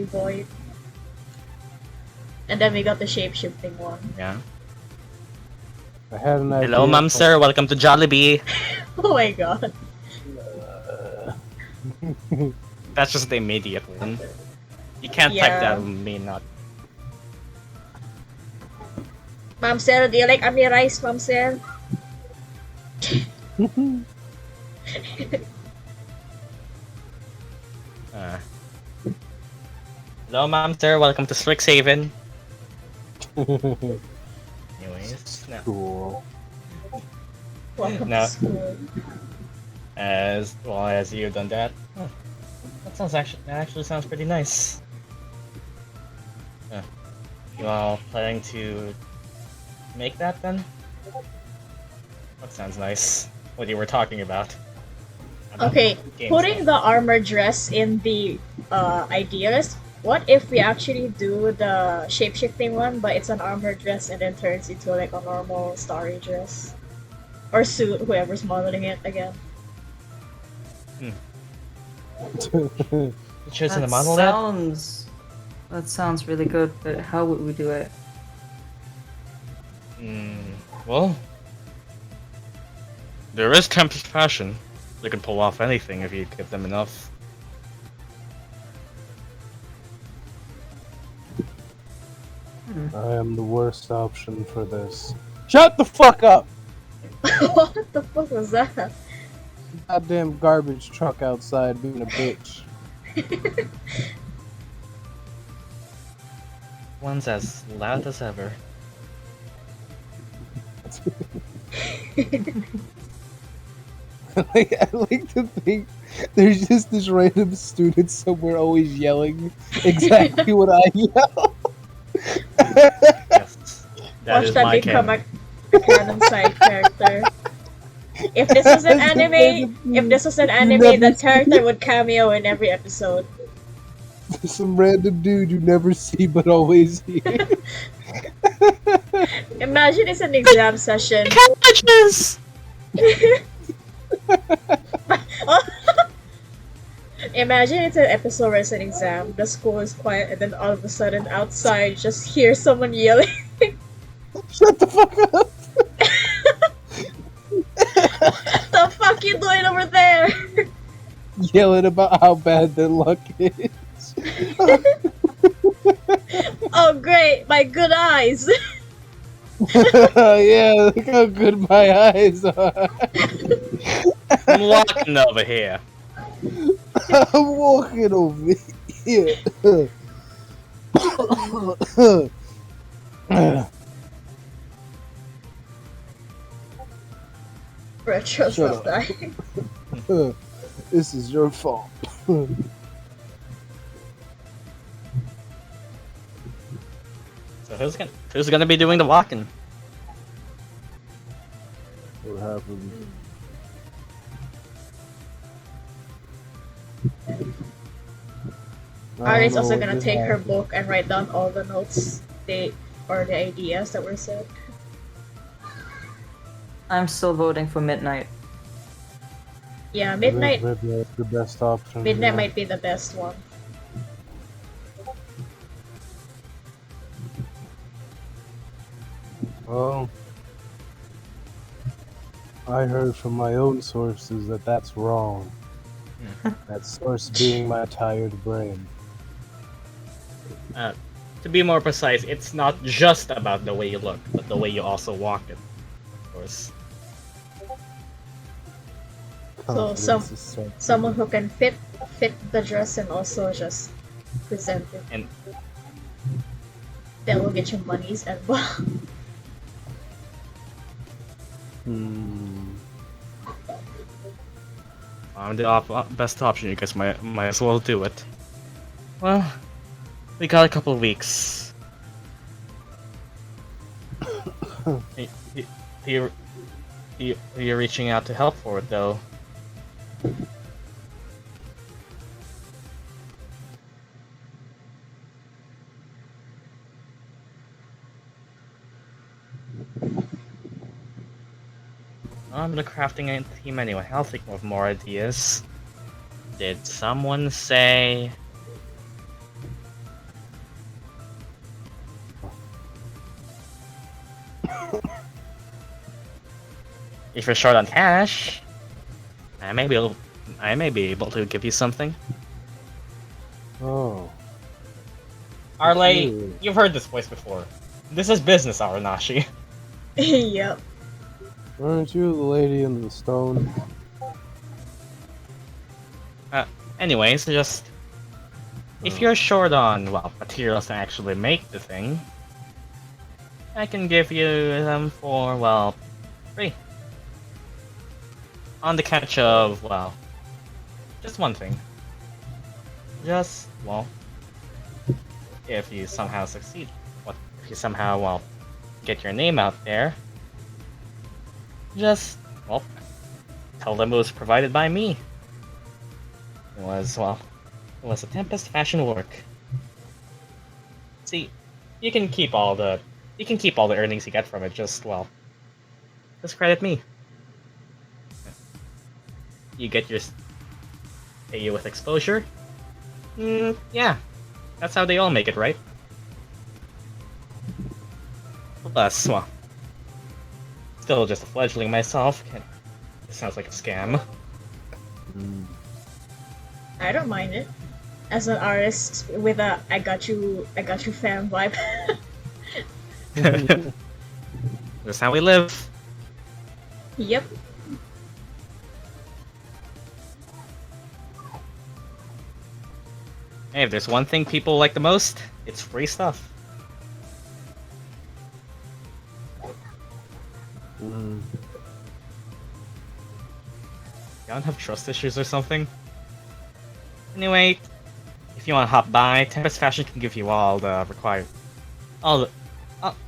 void. And then we got the shape-shifting one. Yeah. I had an idea. Hello, ma'am, sir. Welcome to Jollibee. Oh my god. That's just the immediate one. You can't type that may not. Ma'am Sel, do you like Ami rice, Ma'am Sel? Hello, ma'am, sir. Welcome to Strixhaven. Anyways, no. Cool. Welcome No. to school. As well as you've done that. Huh. That actually sounds pretty nice. You all planning to make that then? That sounds nice. What you were talking about. Okay, Games. putting the armor dress in the idea list. What if we actually do the shape-shifting one, but it's an armor dress and then turns into like a normal starry dress? Or suit, whoever's modeling it again. Choosing the That model that sounds really good, but how would we do it? Well, there is Tempest Fashion. They can pull off anything if you give them enough. I am the worst option for this. Shut the fuck up! What the fuck was that? Goddamn garbage truck outside being a bitch. One's as loud as ever. I like to think there's just this random student somewhere always yelling exactly what I yell. Yes, that Watch is that my become canon. a canon side character. If this was an anime, that character would cameo in every episode. Some random dude you never see but always hear. Imagine it's an exam session. Catches! Imagine it's an episode where it's an exam, the school is quiet, and then all of a sudden outside you just hear someone yelling. Shut the fuck up! The fuck you doing over there? Yelling about how bad their luck is. Oh great, my good eyes. Yeah, look how good my eyes are. I'm walking over here. I'm walking over here. Retro Shut stuff up. dying. This is your fault. So who's gonna be doing the walking? What happened? Arle's also gonna take her book and write down all the notes or the ideas that were said. I'm still voting for midnight. Yeah, midnight. Midnight's the best option. Midnight yeah. might be the best one. Well, I heard from my own sources that that's wrong. That source being my tired brain. To be more precise, it's not just about the way you look, but the way you also walk it. Of course. So Confidence is so- someone who can fit the dress and also just present it. And That will get you monies and well. I'm the best option. You guys might as well do it. Well, we got a couple of weeks. You're reaching out to help for it, though. I'm the crafting team anyway. I'll think of more ideas. Did someone say... If you're short on cash, I may be able to give you something. Oh. Arleigh, Ooh. you've heard this voice before. This is business, Aranashi. Yep. Aren't you the lady in the stone? Anyways, just... If you're short on, well, materials to actually make the thing, I can give you them for, well, free. On the catch of, well, just one thing. Just, well, if you somehow succeed, what if you somehow, well, get your name out there, just, well, tell them it was provided by me. It was a Tempest fashion work. See, you can keep all the earnings you get from it, just credit me. You get your pay you with exposure? Yeah. That's how they all make it, right? Plus, well, still just a fledgling myself. It sounds like a scam. I don't mind it. As an artist with a I got you fam vibe. That's how we live. Yep. Hey, if there's one thing people like the most, it's free stuff. You don't have trust issues or something? Anyway, if you want to hop by, Tempest Fashion can give you all the required, all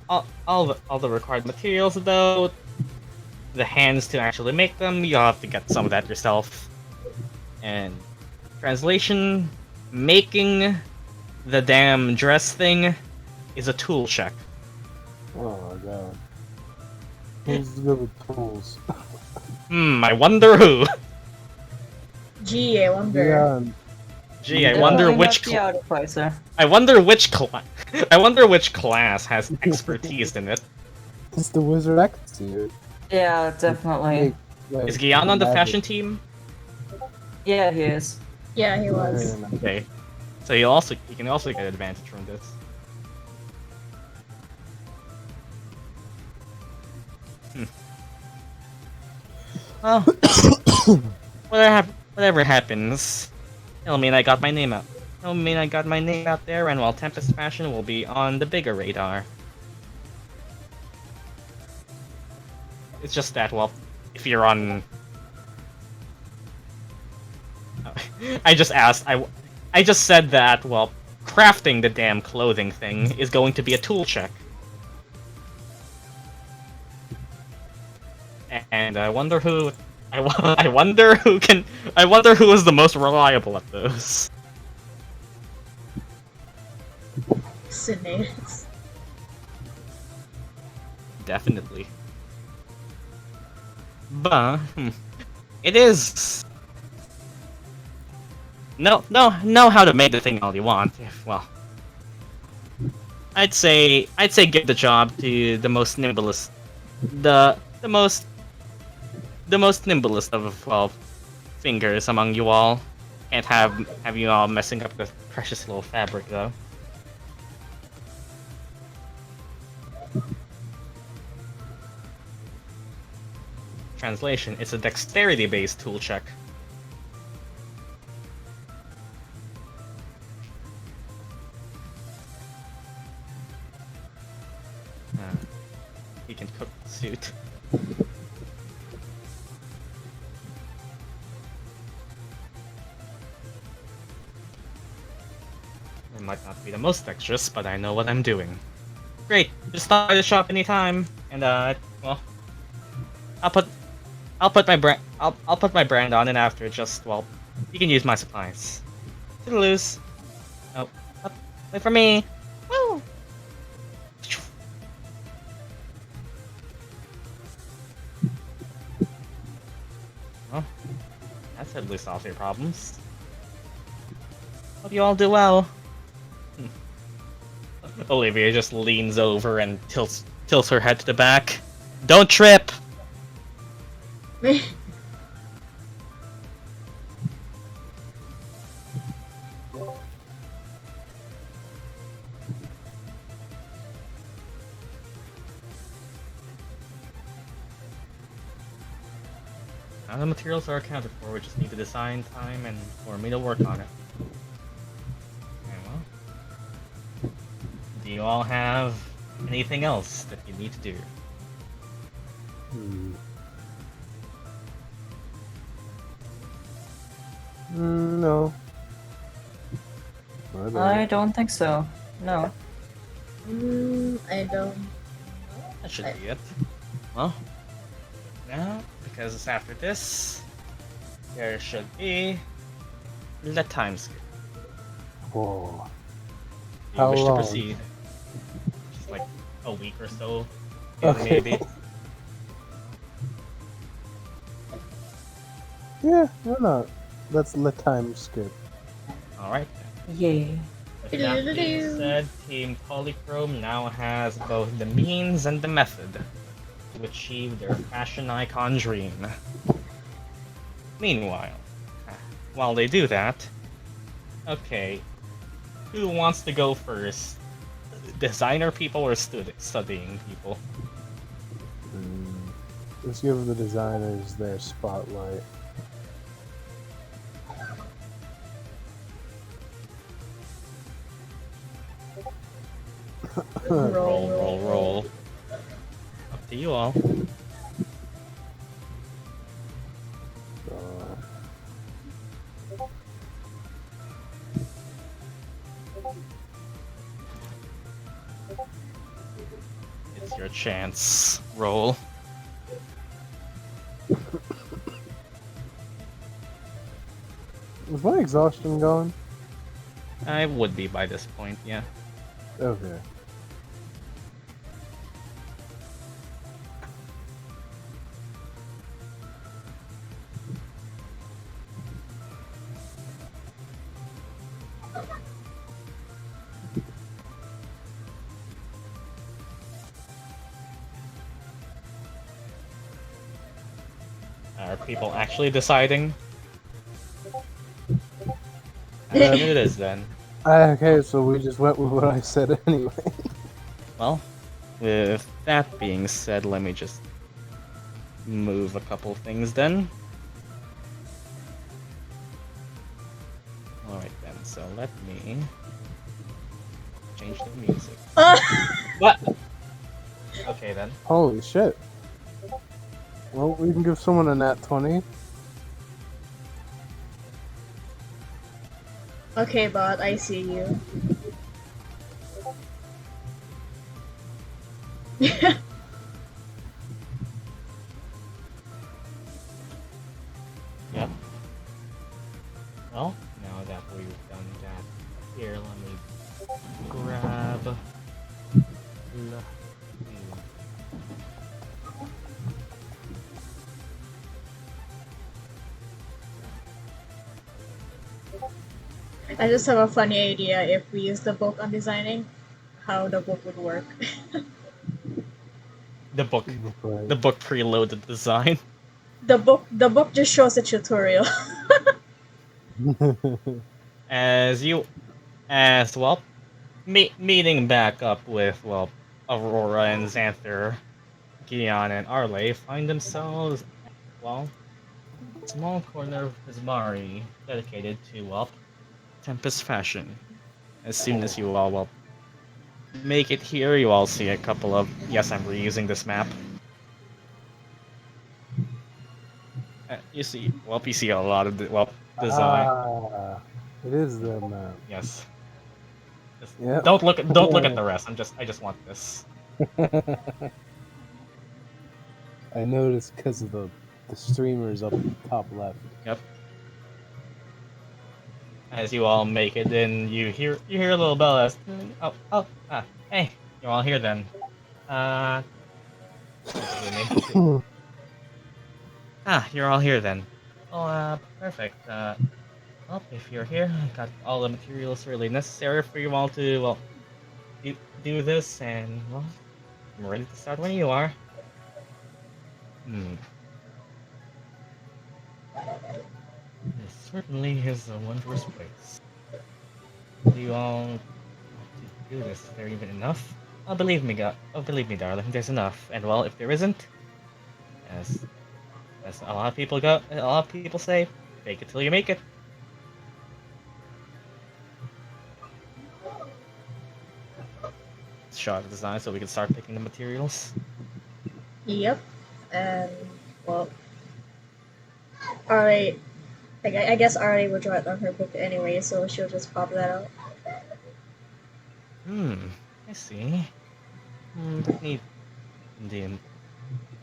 the required materials. Though the hands to actually make them, you'll have to get some of that yourself. And translation, making the damn dress thing is a tool check. Oh my god. Who's good with tools? I wonder who. Gee, I wonder. Yeah. Gee, I wonder which. Artificer. I wonder which class has expertise in it. It's the wizard X here. Yeah, definitely. Is Gyan on the fashion team? Yeah, he is. Yeah, he was. Okay, so you can also get advantage from this. Well, whatever happens, it'll mean I got my name out. It'll mean I got my name out there, and while Tempest Fashion will be on the bigger radar. It's just that, well, if you're on... I just asked, I just said that, well, crafting the damn clothing thing is going to be a tool check. And I wonder who... I wonder who is the most reliable at those. Sinetis. Definitely. But it is. Know how to make the thing all you want. Well, I'd say give the job to the most nimblest, the most nimblest of, well, fingers among you all. Can't have you all messing up the precious little fabric though. Translation: it's a dexterity-based tool check. He can cook the suit. I might not be the most dexterous, but I know what I'm doing. Great, just stop by the shop anytime, and well, I'll put my brand on, and after, just, well, you can use my supplies. Toodaloos. Oh, wait for me. Woo! That certainly solves your problems. Hope you all do well. Olivia just leans over and tilts her head to the back. Don't trip! Now the materials are accounted for, we just need the design time and for me to work on it. Okay, well. Do you all have anything else that you need to do? No. I don't think so. No. I don't. That should be it. Well, now, because it's after this, there should be the time skip. Whoa. Do you How wish long? to proceed? Just like a week or so, Okay. maybe. Yeah, why not? Let's let time skip. Alright. Yay. With that being said, Team Polychrome now has both the means and the method to achieve their fashion icon dream. Meanwhile, while they do that, okay, who wants to go first? Designer people or studying people? Let's give the designers their spotlight. Roll. Up to you all. It's your chance. Roll. Is my exhaustion gone? I would be by this point, yeah. Okay. Are people actually deciding? It is then. Okay, so we just went with what I said anyway. Well, with that being said, let me just move a couple things then. Alright then, so let me change the music. What? Okay then. Holy shit. Well, we can give someone a nat 20. Okay, bot, I see you. Yep. Well, now that we've done that, here, let me grab the... I just have a funny idea if we use the book on designing, how the book would work. The book. Right. The book preloaded design. The book just shows a tutorial. Well, meeting back up with, well, Aurora and Xanther, Gyan and Arleigh find themselves, well, a small corner of Ismari dedicated to, well, Tempest fashion. As soon as you all, well, make it here, you all see a couple of... Yes, I'm reusing this map. You see a lot of, design. Ah, it is the map. Yes. Just Yep. Don't look at the rest. I just want this. I noticed because of the streamers up top left. Yep. As you all make it in, you hear a little bell as hey, you're all here then. You're all here then. Oh, perfect. Well, if you're here, I got all the materials really necessary for you all to, well, do this, and, well, I'm ready to start when you are. Hmm. This certainly is a wondrous place. Do you all want to do this? Is there even enough? Believe me, darling, there's enough. And well, if there isn't, as a lot of people say, fake it till you make it. Shot the design so we can start picking the materials. Yep. And well, Arleigh, I guess Arleigh will draw it on her book anyway, so she'll just pop that out. I see. But indeed,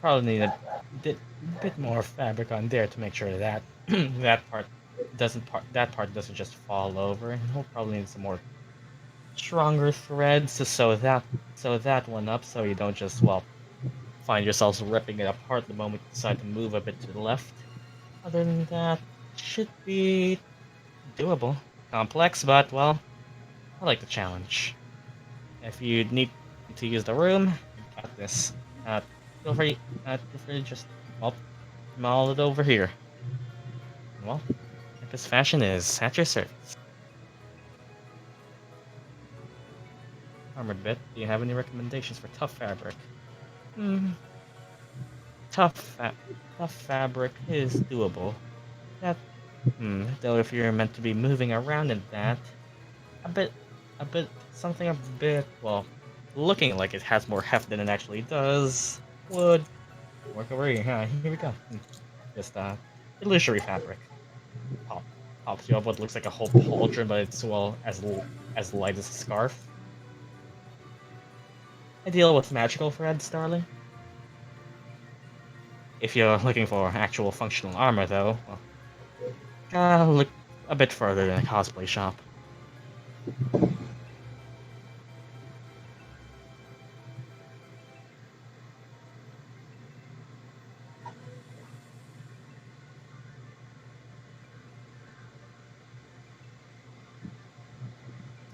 probably need a bit more fabric on there to make sure that that part doesn't just fall over, and we'll probably need some more stronger threads to sew that one up, so you don't just, well, find yourselves ripping it apart the moment you decide to move a bit to the left. Other than that, should be doable. Complex, but, well, I like the challenge. If you need to use the room, you got this. Feel free to just, well, maul it over here. Well, this fashion is at your service. Armored bit, do you have any recommendations for tough fabric? Tough fabric is doable. That, though if you're meant to be moving around in that, something a bit, well, looking like it has more heft than it actually does, would work over here. Here we go. Just, illusory fabric. Pops you up what looks like a whole pauldron, but it's, well, as light as a scarf. Ideal with magical threads, darling. If you're looking for actual functional armor, though, well, look a bit further in a cosplay shop.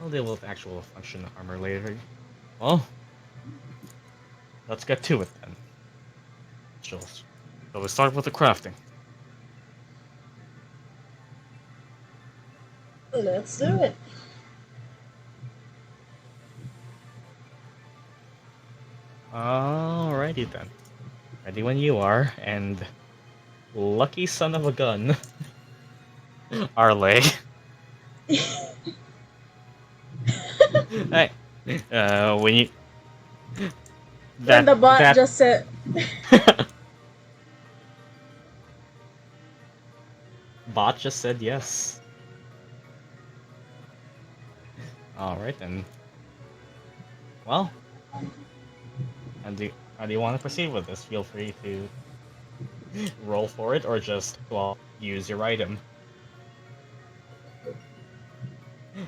I'll deal with actual function armor later. Well, let's get to it then. So we start with the crafting. Let's do it. Alrighty then. Ready when you are, and lucky son of a gun, Arleigh. Hey, when you when the bot just said. Bot just said yes. Alright then. Well, how do you want to proceed with this? Feel free to roll for it, or just, well, use your item.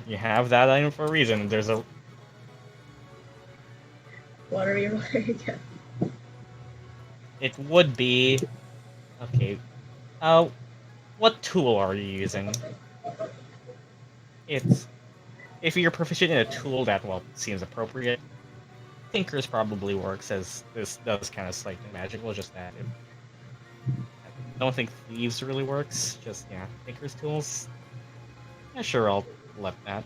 You have that item for a reason. There's a... What are you rolling again? It would be... Okay. What tool are you using? It's... If you're proficient in a tool that, well, seems appropriate, Tinker's probably works, as this does kind of slightly magical, just that I don't think Thieves really works, just, yeah, Tinker's tools. Yeah, sure, I'll let that.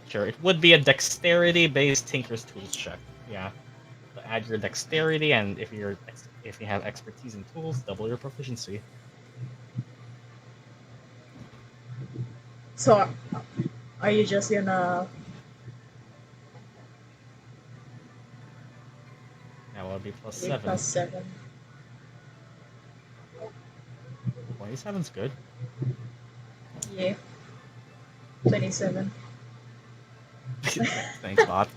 Sure, it would be a dexterity-based Tinker's tools check, yeah. So add your dexterity, and if you have expertise in tools, double your proficiency. So, are you just gonna... That would be plus 7. Plus 7. 27's good. Yeah. 27. Thanks, bot.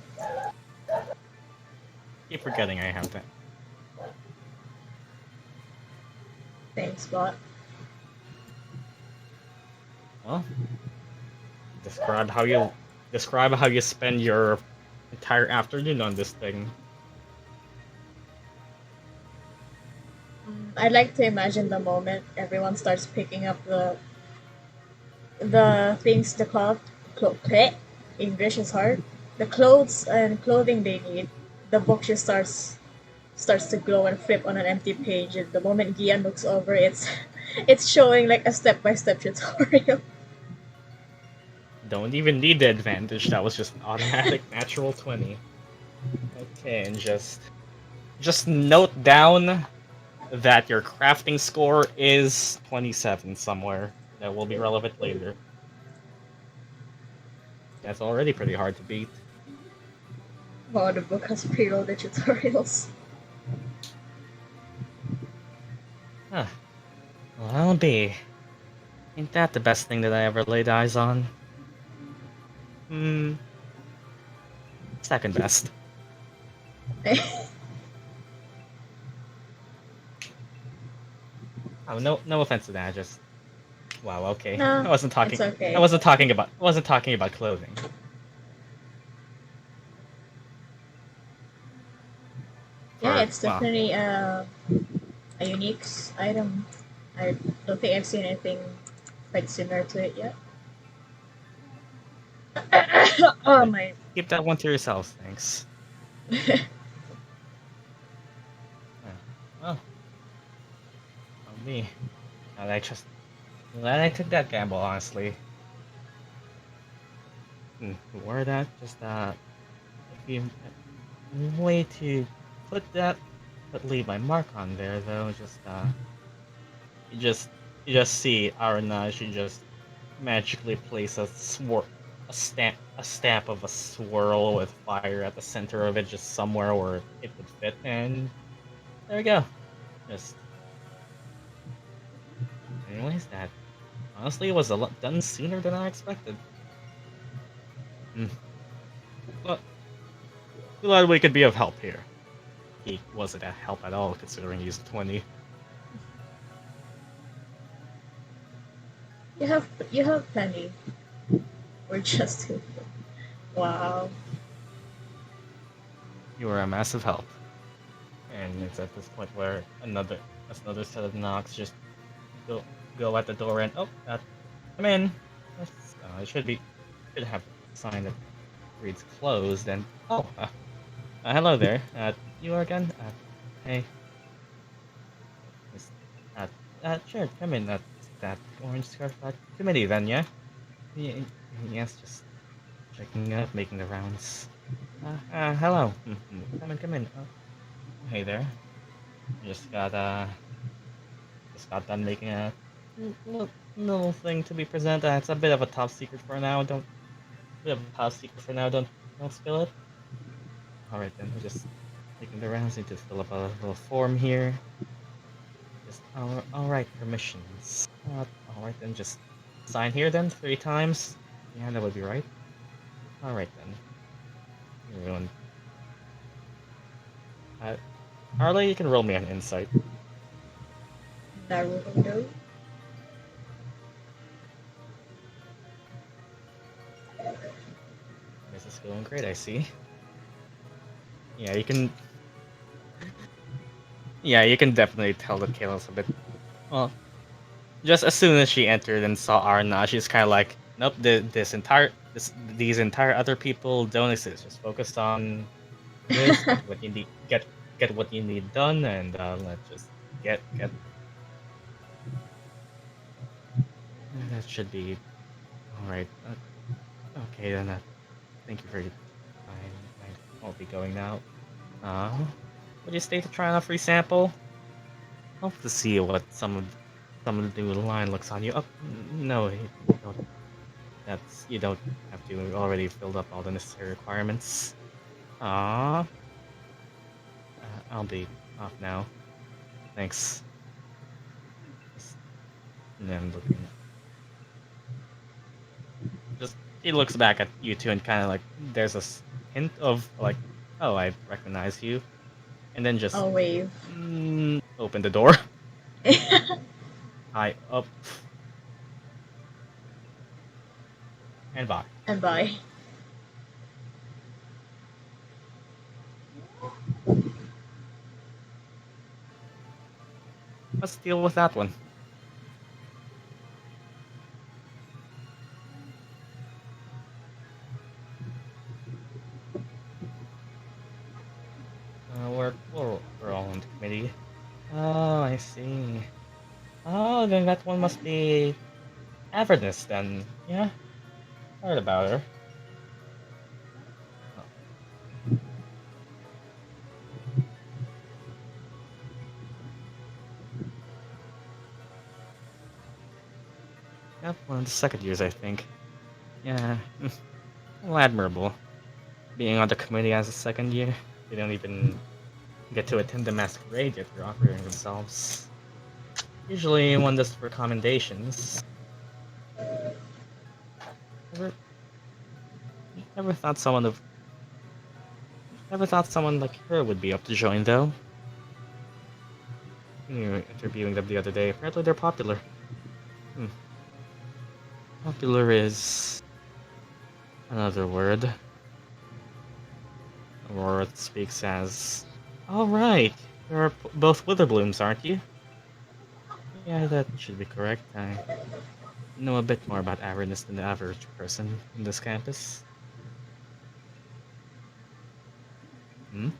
Keep forgetting I have that. Thanks, bot. Well, describe how you spend your entire afternoon on this thing. I'd like to imagine the moment everyone starts picking up the things, the English is hard. The clothes and clothing they need. The book just starts to glow and flip on an empty page, and the moment Gyan looks over, it's showing like a step-by-step tutorial. Don't even need the advantage. That was just an automatic natural 20. Okay, and just note down that your crafting score is 27 somewhere. That will be relevant later. That's already pretty hard to beat. Wow, the book has preloaded tutorials. Huh. Well, I'll be. Ain't that the best thing that I ever laid eyes on? Second best. Oh, no offense to that. Just wow. Okay, No, I wasn't talking. it's okay. I wasn't talking about clothing. Yeah, it's Wow. definitely a unique item. I don't think I've seen anything quite similar to it yet. Oh my. Keep that one to yourselves, thanks. Well, on me. Glad I took that gamble, honestly. Where that if you way to put that, but leave my mark on there though. You just you just see Arna. She just magically place a stamp of a swirl with fire at the center of it, just somewhere where it would fit, and there we go. Just anyways, that honestly was a lot done sooner than I expected. But glad we could be of help here. He wasn't a help at all, considering he's 20. You have plenty. We're just too. Wow. You were a massive help. And it's at this point where another set of knocks just go at the door and come in. It should have a sign that reads closed and hello there. You are again? Hey. Miss- sure, come in. That orange scarf committee then, yeah? Yes, just checking out, making the rounds. Hello. Come in. Hey there. Just got done making a little thing to be presented. It's a bit of a top secret for now. Don't spill it. All right then. We're just making the rounds. Need to fill up a little form here. Just all right. Permissions. All right then. Just sign here then 3 times. Yeah, that would be right. All right then. Everyone. Arleigh, you can roll me an insight. Naruto. This is going great, I see. Yeah, you can. Yeah, you can definitely tell that Kayla's a bit. Well, just as soon as she entered and saw Arna, she's kind of like, nope. These entire other people don't exist. Just focused on this. Get what you need. Get what you need done, and let's just get. That should be all right. Okay then. Thank you for your time. I won't be going now. Would you stay to try on a free sample? Hope to see what some of the new line looks on you. Oh, no, you don't have to. We've already filled up all the necessary requirements. Ah, I'll be off now. Thanks. And then looking. Just he looks back at you two and kind of like there's a hint of like, oh, I recognize you, and then just I'll wave. open the door. Hi, up, and bye. And bye. let's deal with that one. We're all in the committee. Oh, I see. Oh, then that one must be Avernus then. Yeah, heard about her. Oh. Yep, one of the second years, I think. Yeah, well, admirable. Being on the committee as a second year, they don't even get to attend the masquerade yet they're offering themselves. Usually one does for commendations. Never, never thought someone of, never thought someone like her would be up to join though. You were interviewing them the other day. Apparently they're popular. Popular is another word. Aurora speaks as, "All right, you're both Witherblooms, aren't you?" Yeah, that should be correct. I know a bit more about Avernus than the average person in this campus. Hmm?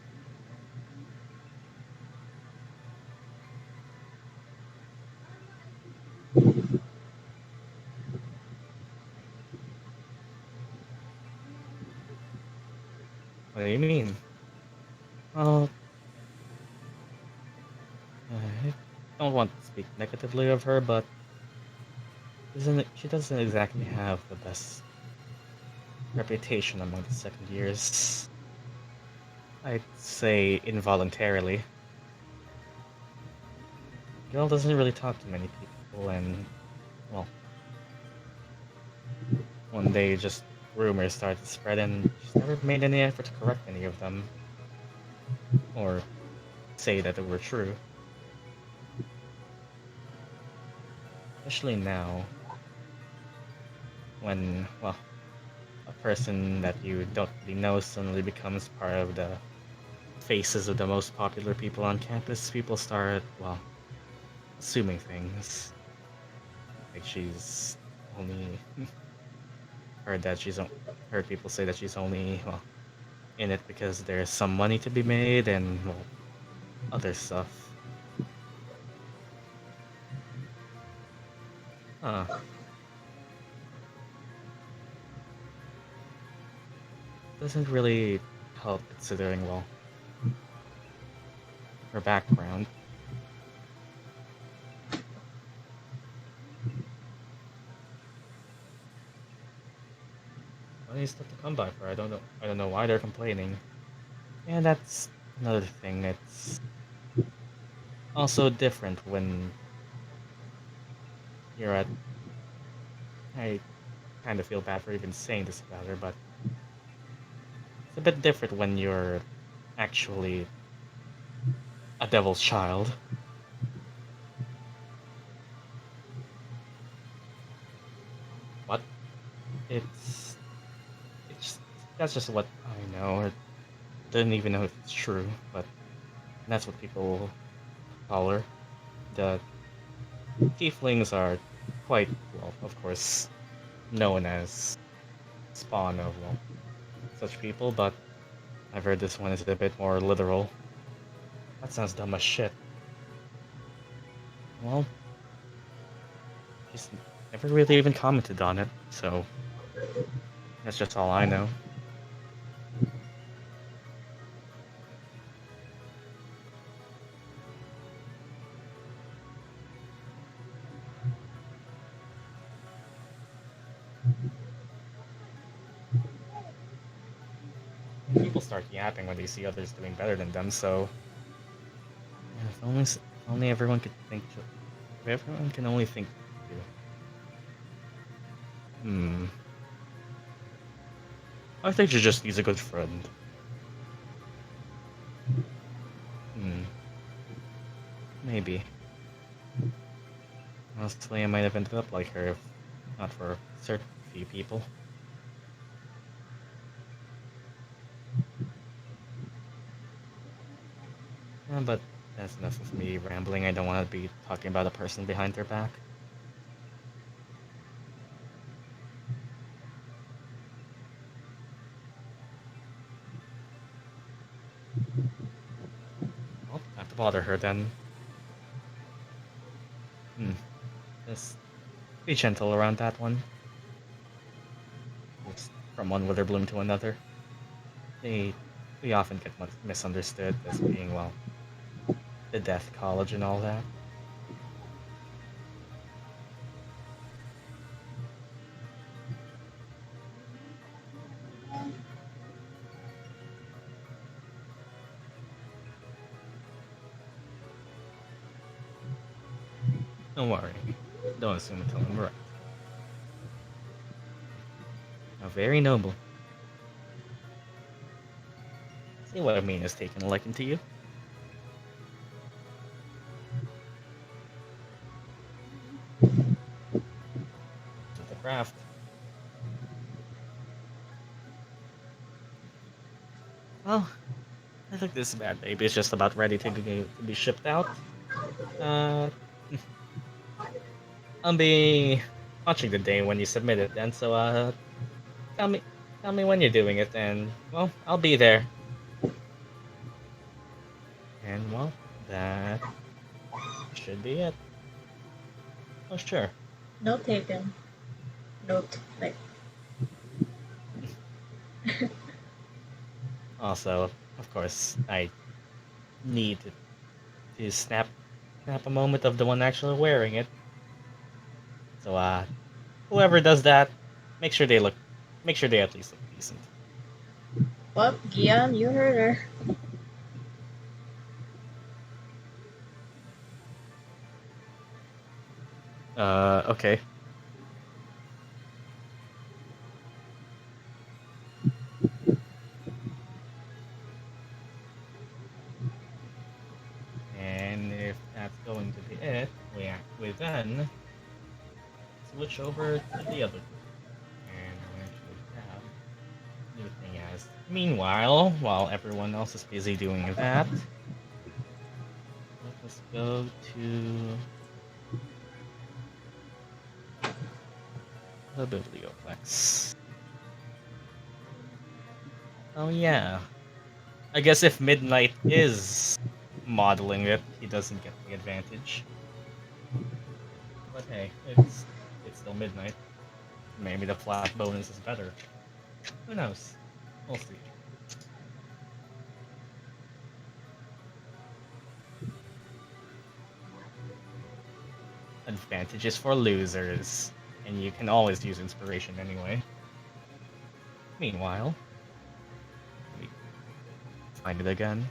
What do you mean? Oh, I don't want to speak negatively of her, but she doesn't exactly have the best reputation among the second years. I'd say involuntarily. Girl doesn't really talk to many people, and well, one day just rumors started to spread, and she's never made any effort to correct any of them, or say that they were true. Especially now, when, well, a person that you don't really know suddenly becomes part of the faces of the most popular people on campus, people start, well, assuming things. Like she's only heard people say that she's only, well, in it because there's some money to be made and, well, other stuff. Huh. Doesn't really help considering, well, her background. Money is tough to come by for. I don't know why they're complaining. And that's another thing. It's also different when you're at. I kind of feel bad for even saying this about her, but it's a bit different when you're actually a devil's child. What? It's it's that's just what I know. I didn't even know if it's true, but that's what people call her. The tieflings are quite well, of course, known as spawn of well, such people, but I've heard this one is a bit more literal. That sounds dumb as shit. Well, just never really even commented on it, so that's just all I know. People start yapping when they see others doing better than them, so yeah, if only everyone could think. If everyone can only think. Hmm. I think she just needs a good friend. Hmm. Maybe. Honestly, I might have ended up like her if not for certain few people. But That's enough of me rambling. I don't want to be talking about a person behind their back. Well, not to bother her then. Just be gentle around that one. Just from one wither bloom to another. We often get misunderstood as being, well, the Death College and all that. Don't worry. Don't assume until I'm right. Now, very noble. See what I mean has taken a liking to you. To the craft. Well, I think this bad baby is just about ready to be shipped out. I'll be watching the day when you submit it then, so tell me when you're doing it and, well, I'll be there. And, well, that should be it. Oh, sure. Note taken. Note, like. Also, of course, I need to snap a moment of the one actually wearing it. So, whoever does that, make sure they at least look decent. Well, Gyan, you heard her. Okay. And if that's going to be it, we then switch over to the other group. And we actually have new thing as. Meanwhile, while everyone else is busy doing that, let us go to the Biblioplex. Oh yeah. I guess if Midnight is modeling it, he doesn't get the advantage. But hey, it's still Midnight. Maybe the flat bonus is better. Who knows? We'll see. Advantages for losers. And you can always use inspiration anyway. Meanwhile, we find it again.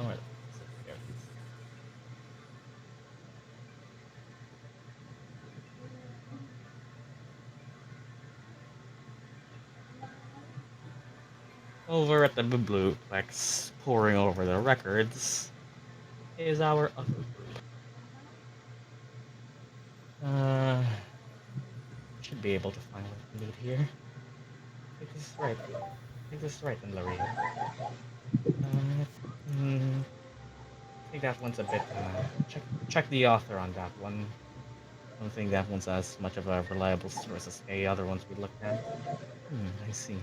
Where is it? There it is. Over at the Biblioplex, poring over the records, is our other group. Should be able to find what we need here. I think this is right in Lorraine. I think that one's a bit. Check the author on that one. I don't think that one's as much of a reliable source as the other ones we looked at. I see.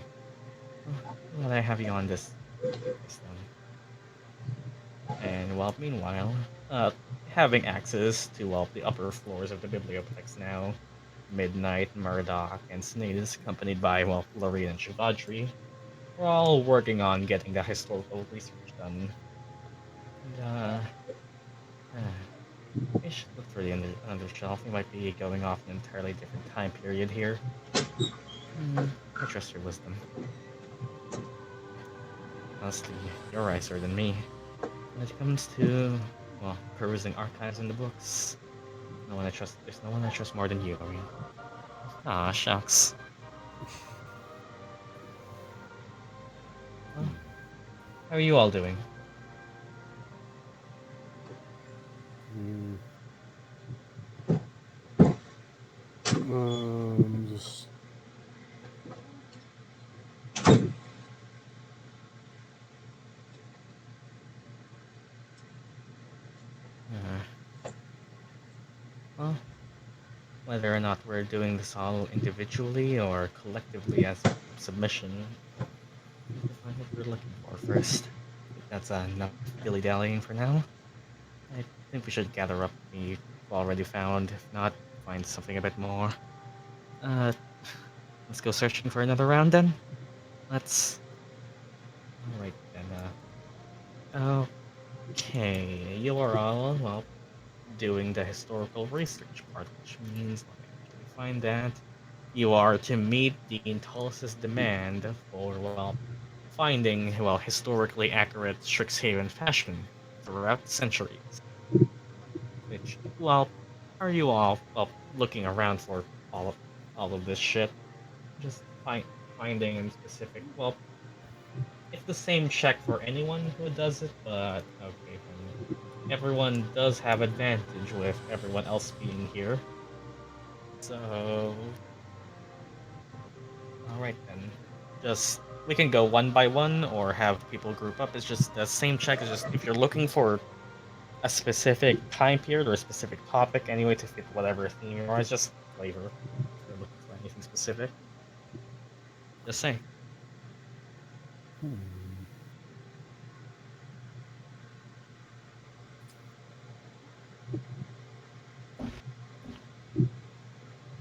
Well, I have you on this one. And well, meanwhile, having access to the upper floors of the Biblioplex now, Midnight, Murdock, and Sinetis, accompanied by Lorraine and Shivadri, we're all working on getting the historical research done. And, I should look for the under shelf. We might be going off an entirely different time period here. I trust your wisdom. Honestly, you're wiser than me. When it comes to, perusing archives in the books, there's no one I trust more than you, Lorraine. Ah, shucks. Well, how are you all doing? just Well, whether or not we're doing this all individually or collectively as a submission, we need to find what we're looking for first. I think that's enough dilly-dallying for now. I think we should gather up what we've already found. If not, find something a bit more. Uh, let's go searching for another round then. Let's. Alright then, okay, you are all, well, doing the historical research part, which means, let me actually find that. You are to meet the Intellis's demand for, well, finding, well, historically accurate Strixhaven fashion throughout the centuries. Which, well, are you all, well, looking around for all of this shit? Just finding in specific, well, it's the same check for anyone who does it, but okay, everyone does have advantage with everyone else being here. So, alright then. Just, we can go one by one or have people group up. It's just the same check. It's just if you're looking for a specific time period or a specific topic anyway to fit whatever theme you are, it's just flavor. If you're looking for anything specific. Just saying.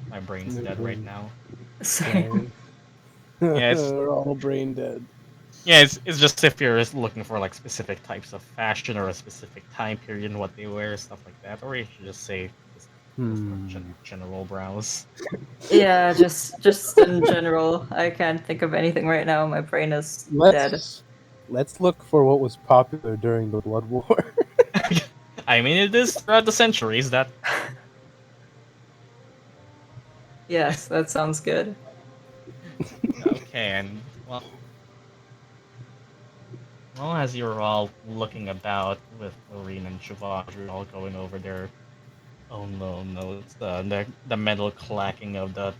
My brain's dead right now. Same. Yeah, it's- we're all brain dead. Yeah, it's just if you're looking for like specific types of fashion or a specific time period and what they wear, stuff like that, or you should just say just general browse. Yeah, just in general. I can't think of anything right now. My brain is dead. Let's look for what was popular during the Blood War. I mean, it is throughout the centuries that. Yes, that sounds good. Okay, and well, as you're all looking about with Lorene and Shavadri all going over their own little notes, the metal clacking of the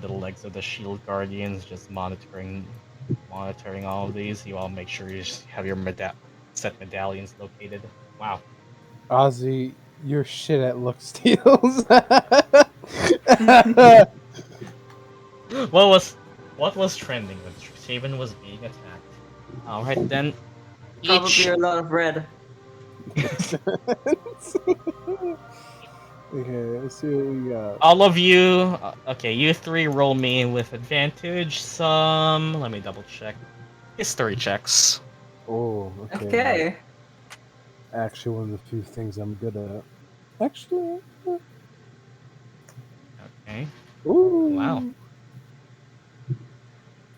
legs of the shield guardians, just monitoring all of these. You all make sure you just have your set medallions located. Wow. Ozzy, you're shit at look steals. What was trending when Strixhaven was being attacked? Alright then. Probably a lot of red. Okay, let's see what we got. All of you, okay, you three roll me with advantage. Let me double check. History checks. Oh, okay. Okay. Actually, one of the few things I'm good at. Actually. Okay. Ooh. Wow.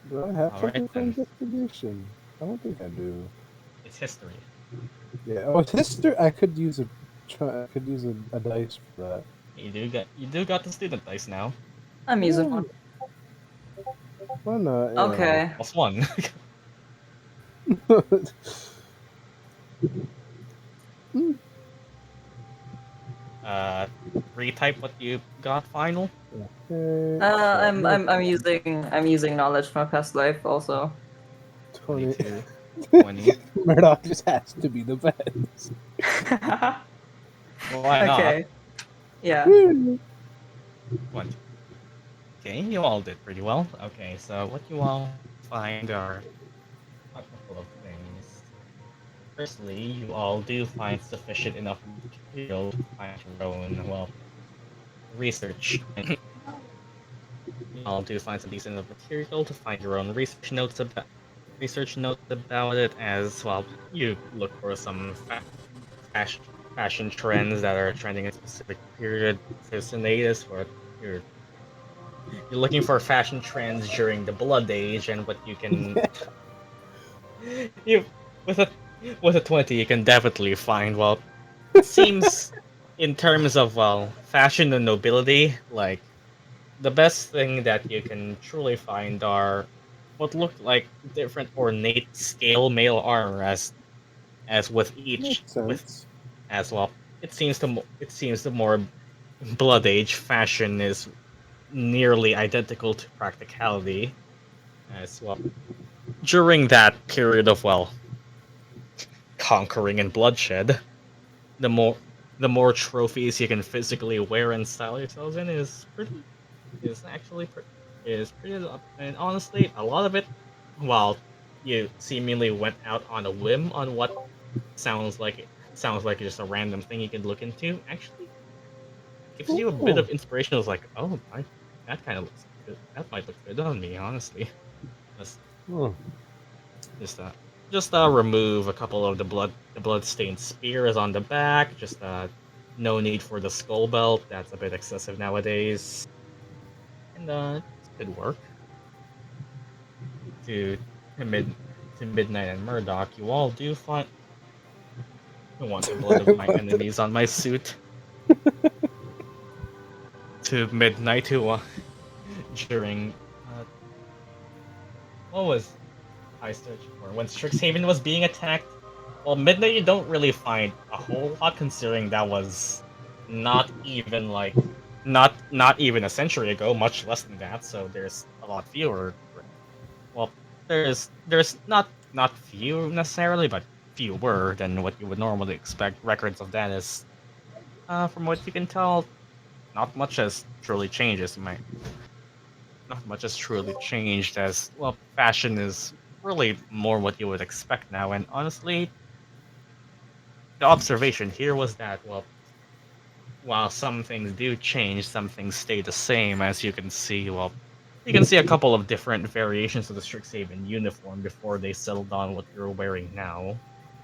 Do I have All something right, from then. investigation? I don't think I do. It's history. Yeah. Oh, it's history. I could use a dice for that. You do got the student dice now. I'm using one. Why not? Yeah. Okay. +1. Retype what you got final. Okay, I'm using knowledge from a past life also. 20. 22. 20. Murdock just has to be the best. Why not? Okay. Yeah. 20. Okay, you all did pretty well. Okay, so what you all find are a couple of things. Firstly, you all do find sufficient enough material to find your own, well, research. You all do find some decent enough material to find your own research notes about it, as well. You look for some fashion trends that are trending in a specific period. For Sinetis, or you're looking for fashion trends during the Blood Age, and what you can you with a 20, you can definitely find, well, it seems in terms of, well, fashion and nobility, like the best thing that you can truly find are what look like different ornate scale mail armor, as with each Makes sense. as well. It seems the more Blood Age fashion is nearly identical to practicality, as well. During that period of conquering and bloodshed, the more trophies you can physically wear and style yourselves in is actually is pretty. And honestly, a lot of it, while you seemingly went out on a whim on what sounds like just a random thing you can look into, actually gives you a bit Ooh. of inspiration. It's like, oh, that kind of looks good. That might look good on me, honestly. Just Hmm. just uh remove a couple of the bloodstained spears on the back. Just no need for the skull belt. That's a bit excessive nowadays. And it could work to to mid to midnight and Murdock. You all do find. I want the blood of my enemies on my suit. To midnight, during what was I searching for when Strixhaven was being attacked. Well, midnight you don't really find a whole lot, considering that was not even like not even a century ago, much less than that. So there's a lot fewer. Well, there's not few necessarily, but fewer than what you would normally expect. Records of that is, from what you can tell, not much has truly changed. Not much has truly changed, as well. Fashion is really more what you would expect now, and honestly, the observation here was that, well, while some things do change, some things stay the same. As you can see, well, you can see a couple of different variations of the Strixhaven uniform before they settled on what you're wearing now.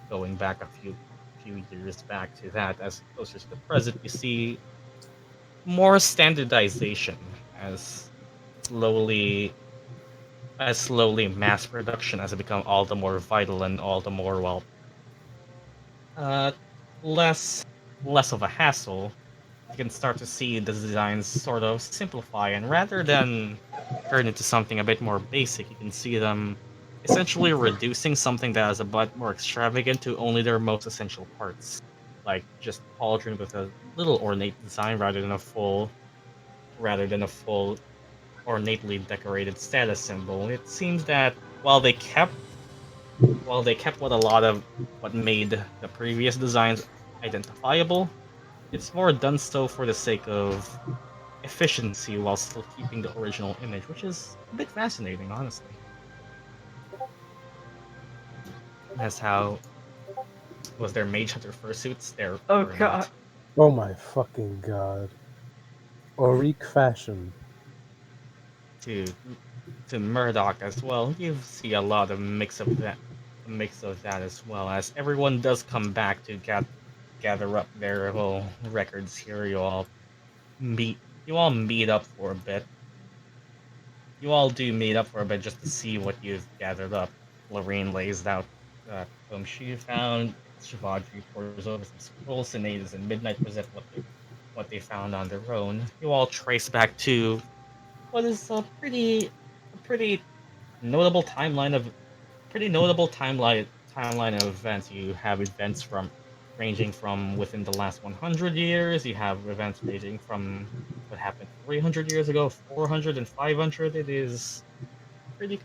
Going back a few years back to that, as closer to the present, you see more standardization as slowly slowly mass production has become all the more vital and all the more, well, uh less less of a hassle. You can start to see the designs sort of simplify, and rather than turn into something a bit more basic, you can see them essentially reducing something that is a bit more extravagant to only their most essential parts, like just a pauldron with a little ornate design rather than a full ornately decorated status symbol. It seems that while they kept what made the previous designs identifiable, it's more done so for the sake of efficiency while still keeping the original image, which is a bit fascinating, honestly. That's how was their mage hunter fursuits. There Oh were god. not. Oh my fucking god. Auric fashion. To to Murdock as well. You see a lot of mix of that as well, as everyone does come back to gather up their little records here. You all meet up for a bit. You all do meet up for a bit just to see what you've gathered up. Lorraine lays out whom she found. Shivadri pours over some scrolls. Sinetis and Midnight present what they found on their own. You all trace back to what is a pretty notable timeline of timeline of events. You have events from ranging from within the last 100 years. You have events ranging from what happened 300 years ago, 400 and 500. It is pretty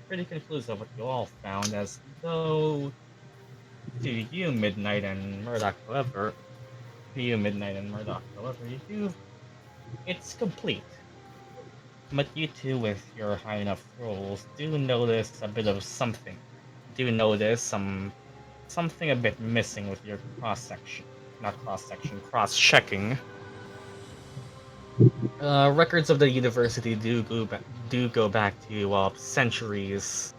pretty conclusive what you all found, as though to you Midnight and Murdoch, you do it's complete. But you two, with your high enough rolls, do notice a bit of something. Do notice something a bit missing with your cross section. Not cross section, cross checking. Records of the university do go back to, well, centuries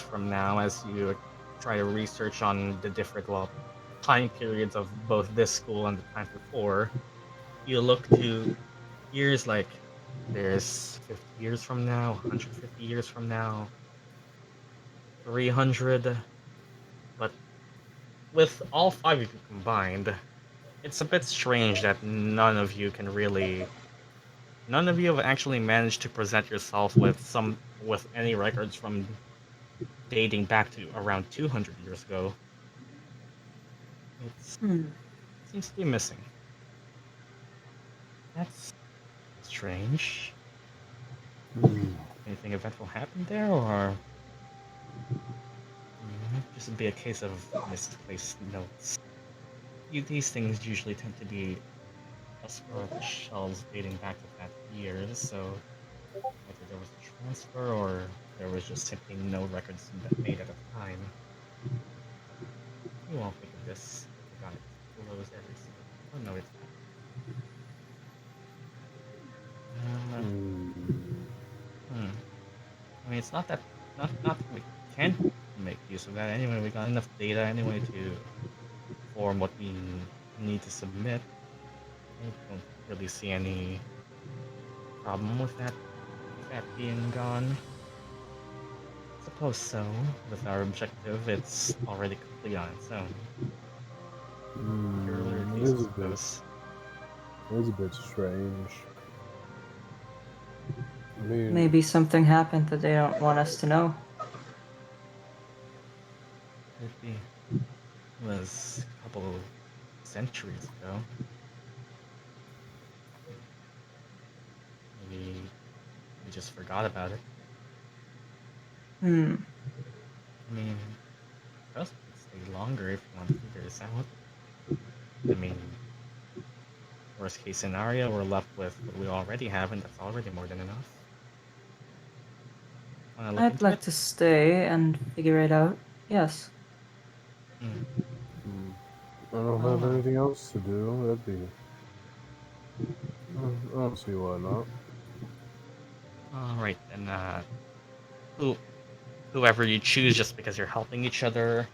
from now, as you try to research on the different, well, time periods of both this school and the time before. You look to years like there's 50 years from now, 150 years from now, 300, but with all five of you combined, it's a bit strange that none of you have actually managed to present yourself with any records from dating back to around 200 years ago. It Hmm. seems to be missing. That's strange. Hmm. Anything eventful happened there, or just be a case of misplaced notes? These things usually tend to be escrow shells dating back to that years, so either there was a transfer or there was just simply no records made at the time. You won't think of this if you got it closed every single. Oh no, it's not. I mean, it's not that not that we can't make use of that anyway. We got enough data anyway to form what we need to submit. I don't really see any problem with that being gone. Suppose so. With our objective, it's already complete on its own. Earlier It case, is I a bit. suppose. It is a bit strange. I mean, Maybe something happened that they don't want us to know. Could be. It was a couple centuries ago. Maybe we just forgot about it. Hmm. I mean, trust me, stay longer if you want to figure this out. I mean, worst case scenario, we're left with what we already have, and that's already more than enough. Wanna look I'd into like it? to stay and figure it out. Yes. I don't have Oh, anything else to do. That'd be. I don't see why not. alright then, whoever you choose just because you're helping each other,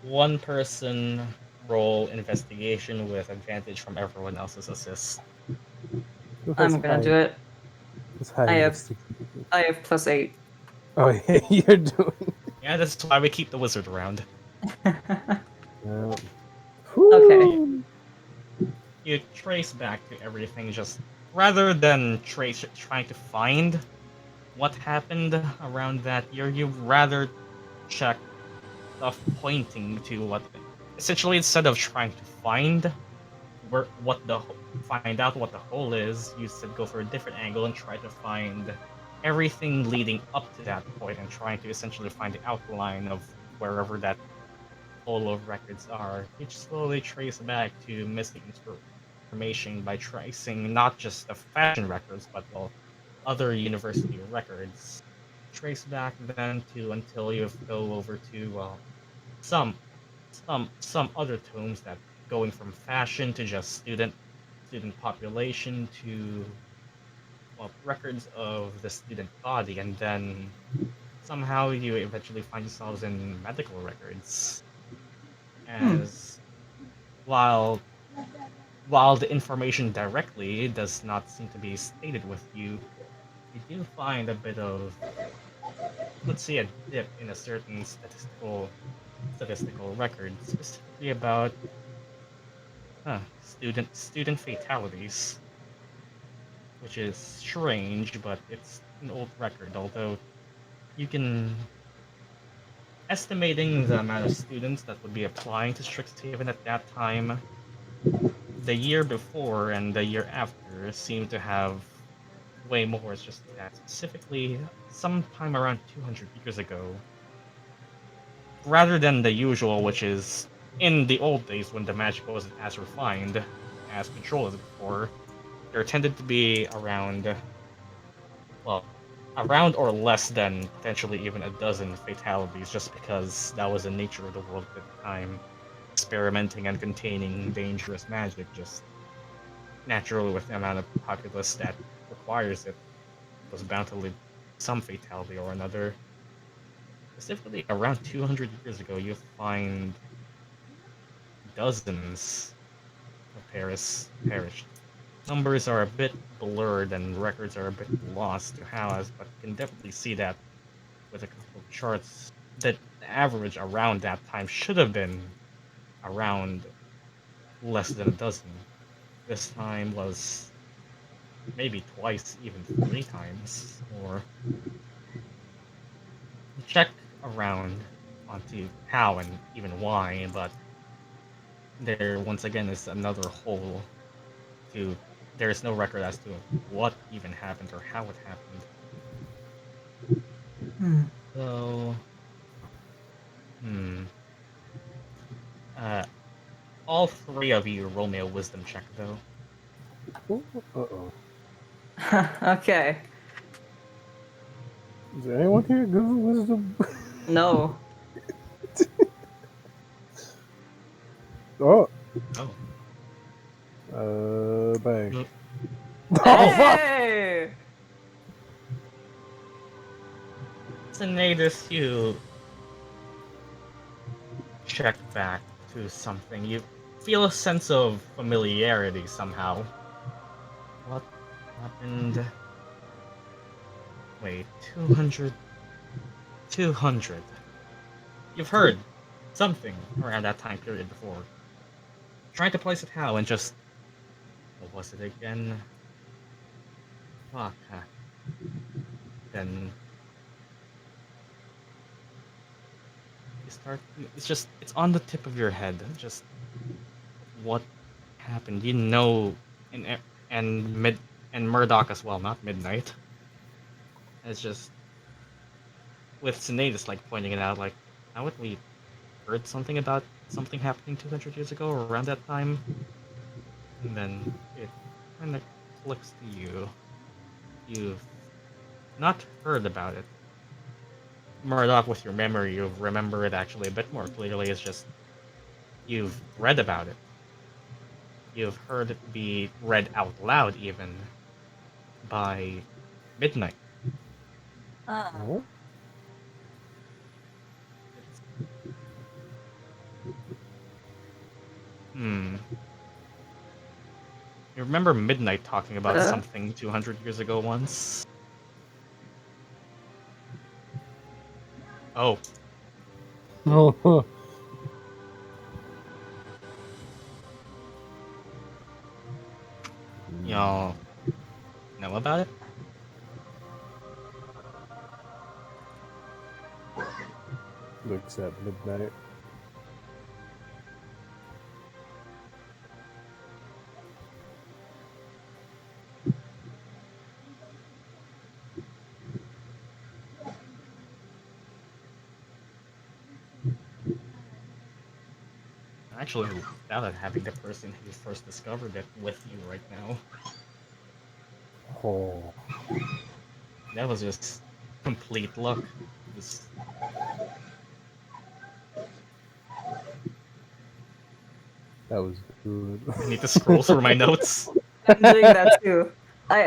one person roll investigation with advantage from everyone else's assist. Who has I'm gonna do it. It's high I have investigation. +8. Oh yeah, you're doing. Yeah, that's why we keep the wizard around. Yeah. Okay. Whew. You trace back to everything just rather than trying to find what happened around that year, you rather check stuff pointing to what essentially instead of trying to find find out what the hole is, you said go for a different angle and try to find everything leading up to that point and trying to essentially find the outline of wherever that hole of records are. You slowly trace back to missing information by tracing not just the fashion records, but other university records. Trace back then to until you go over to some some other tomes that going from fashion to just student population to records of the student body, and then somehow you eventually find yourselves in medical records. As while while the information directly does not seem to be stated with you, you do find a bit of, let's say, a dip in a certain statistical record, specifically about student fatalities, which is strange, but it's an old record. Although you can estimating the amount of students that would be applying to Strixhaven at that time, the year before and the year after seem to have way more. It's just that specifically sometime around 200 years ago, rather than the usual, which is in the old days when the magic wasn't as refined as control as before, there tended to be around, well, around or less than potentially even a dozen fatalities, just because that was the nature of the world at the time. Experimenting and containing dangerous magic just naturally with the amount of populace that requires it was bound to lead some fatality or another. Specifically, around 200 years ago, you find dozens of perished. Numbers are a bit blurred and records are a bit lost to House, but you can definitely see that with a couple of charts that the average around that time should have been around less than a dozen. This time was maybe twice, even 3 times, or check around onto how and even why, but there once again is another hole to there's no record as to what even happened or how it happened. Hmm. So, hmm. Uh, all three of you roll me a wisdom check, though. Uh-oh. Okay. Is there anyone here good with wisdom? No. Oh. Oh. Bang. Mm. Oh, fuck! Hey! Sinetis, you check back to something. You feel a sense of familiarity somehow. What happened? Wait, 200. 200. You've heard something around that time period before. Trying to place it how, and just. What was it again? Fuck. Then. You start. It's just. It's on the tip of your head. Just. What happened? You know. And Murdock as well, not Midnight. It's just. With Sinetis, like, pointing it out, like, haven't we heard something about something happening 200 years ago or around that time? And then it kind of clicks to you. You've not heard about it. Murdock, with your memory, you remember it actually a bit more clearly. It's just you've read about it. You've heard it be read out loud, even by Midnight. Huh? Hmm. You remember Midnight talking about something 200 years ago once? Oh. Oh. Y'all know about it? Looks at midnight. Actually, without having the person who first discovered it with you right now. Oh. That was just complete luck. Just... That was good. I need to scroll through my notes. I'm doing that too. I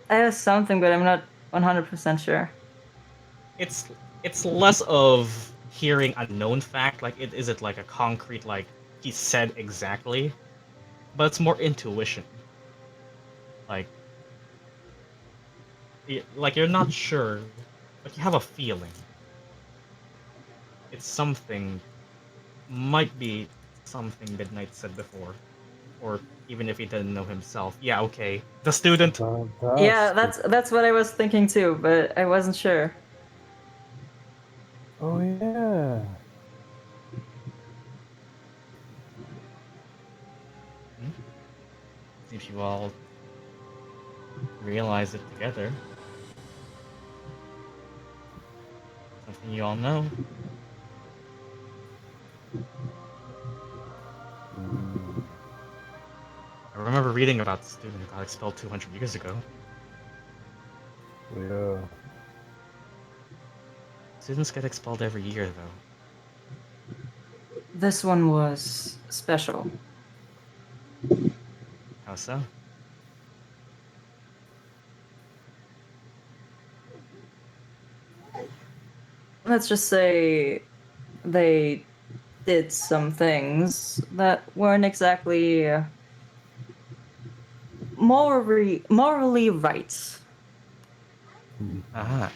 have something, but I'm not 100% sure. It's less of hearing a known fact, like is it like a concrete, like he said exactly, but it's more intuition. Like you're not sure, but you have a feeling. It's something, might be something Midnight said before, or even if he didn't know himself. Yeah, okay, the student. Yeah, that's what I was thinking too, but I wasn't sure. Oh yeah. If you all realize it together, something you all know. I remember reading about the student who got expelled 200 years ago. Yeah. Students get expelled every year, though. This one was special. How so? Let's just say they did some things that weren't exactly morally right. Ah.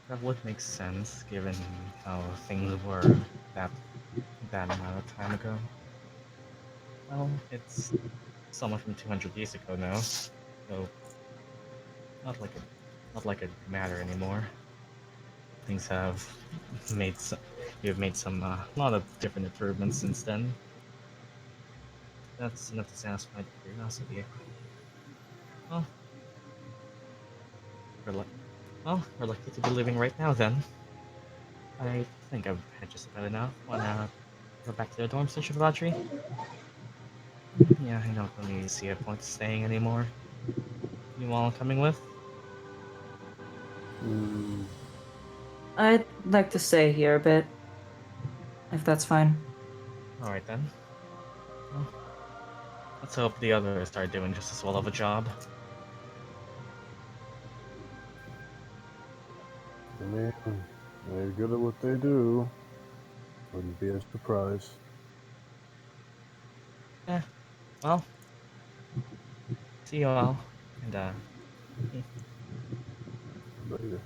That would make sense, given how things were that amount of time ago. Well, it's someone from 200 years ago now, so not like it matter anymore. Things have made you've made some lot of different improvements since then. That's enough to satisfy the curiosity. Well, we're lucky to be living right now then. I think I've had just about enough. Wanna go back to the dorm station, Audrey? Yeah, I don't really see a point staying anymore. You all coming with? Hmm. I'd like to stay here a bit, if that's fine. Alright then. Well, let's hope the others start doing just as well of a job. I mean, they're good at what they do. Wouldn't be a surprise. Yeah, well, see you all. And, Later. okay.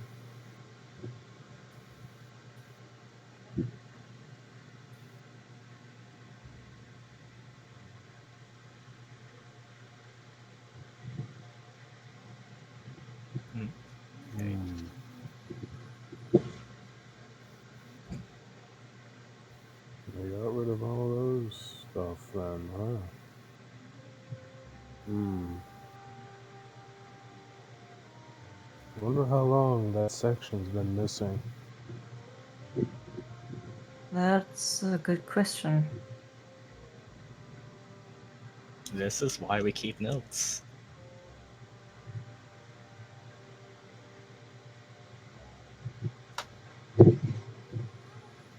Hmm. They got rid of all those stuff then, huh? Hmm. Wonder how long that section's been missing. That's a good question. This is why we keep notes.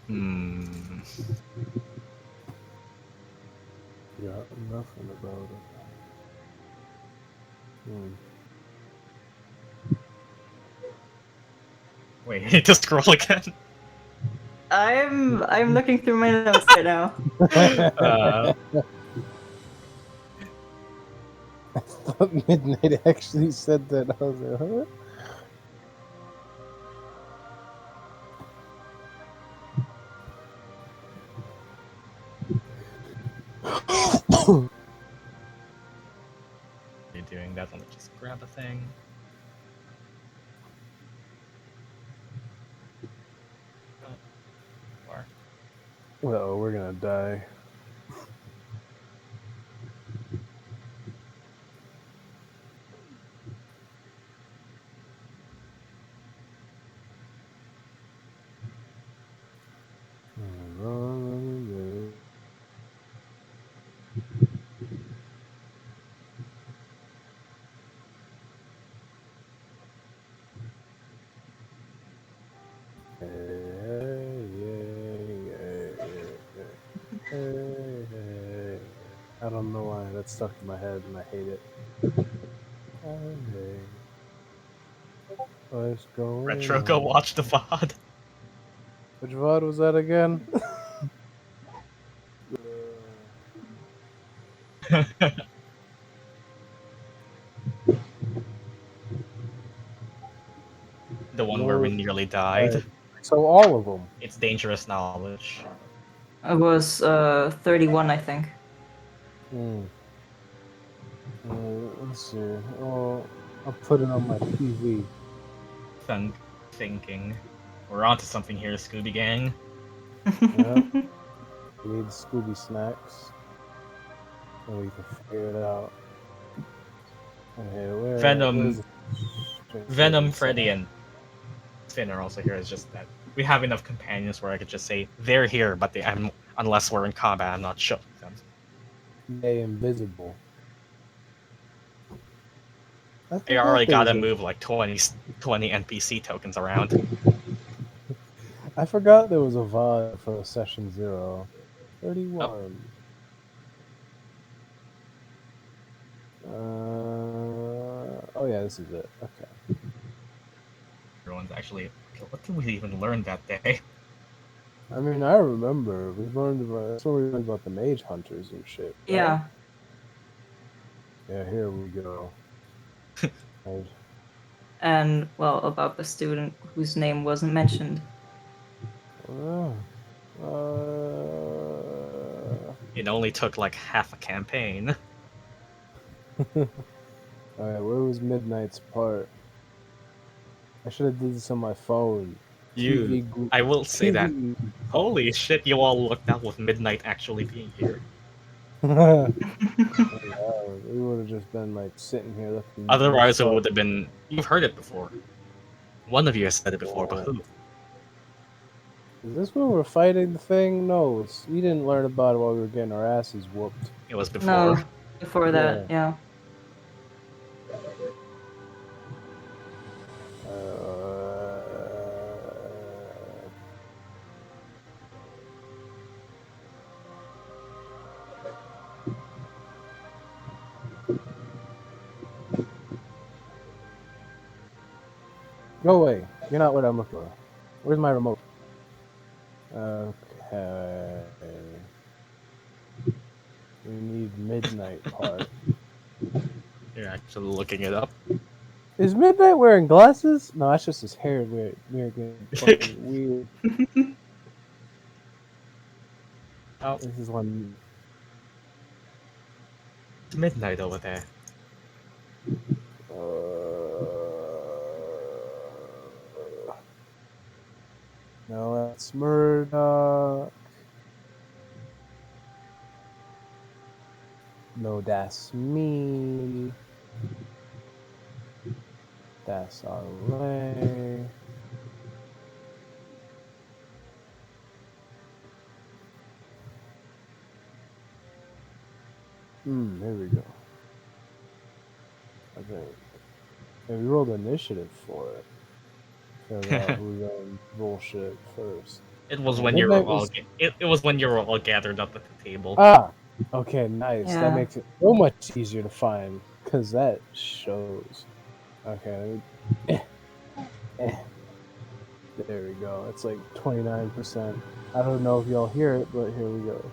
Hmm. Got nothing about it. Hmm. Wait, hit to scroll again. I'm looking through my notes right now. I thought Midnight actually said that. I was like, huh? You're doing that. Let me just grab a thing. Or Well, we're gonna die. Hey. I don't know why that's stuck in my head and I hate it. Hey. What's going Retro, go on? watch the VOD. Which VOD was that again? The one where No. we nearly died. So all of them. It's dangerous knowledge. It was 31, I think. Let's see. Oh, I'll put it on my TV. Thinking. We're onto something here, Scooby Gang. Yep. We need Scooby snacks. And we can figure it out. Okay, where's Venom, Freddy, and Finn are also here. It's just that we have enough companions where I could just say they're here, but unless we're in combat, I'm not showing them. They invisible. I already gotta move like 20 NPC tokens around. I forgot there was a VOD for session 0. 31. Oh yeah, this is it. Okay. Everyone's actually. Okay, what did we even learn that day? I mean, I remember we learned about. That's when we learned about the mage hunters and shit. Right? Yeah. Yeah, here we go. And, well, about the student whose name wasn't mentioned. It only took like half a campaign. Alright, where was Midnight's part? I should have did this on my phone. I will say that. Holy shit, you all looked out with Midnight actually being here. Yeah, we would have just been like sitting here looking. Otherwise, it would have been. You've heard it before. One of you has said it before, but Oh. who? Is this when we're fighting the thing? No, we didn't learn about it while we were getting our asses whooped. It was before. No, before that, yeah. Go away. You're not what I'm looking for. Where's my remote? Okay. We need midnight part. You're actually looking it up. Is Midnight wearing glasses? No, that's just his hair. Weird. Fucking weird. Oh, This is one. it's midnight over there. No, that's Murdock. No, that's me. That's Arleigh. There we go. I think. And we rolled initiative for it. Figure out who's on bullshit first. It was Yeah, when you were midnight all. was- It was when you were all gathered up at the table. Ah! Okay, nice. Yeah. That makes it so much easier to find. Because that shows. Okay. There we go. It's like 29%. I don't know if y'all hear it, but here we go.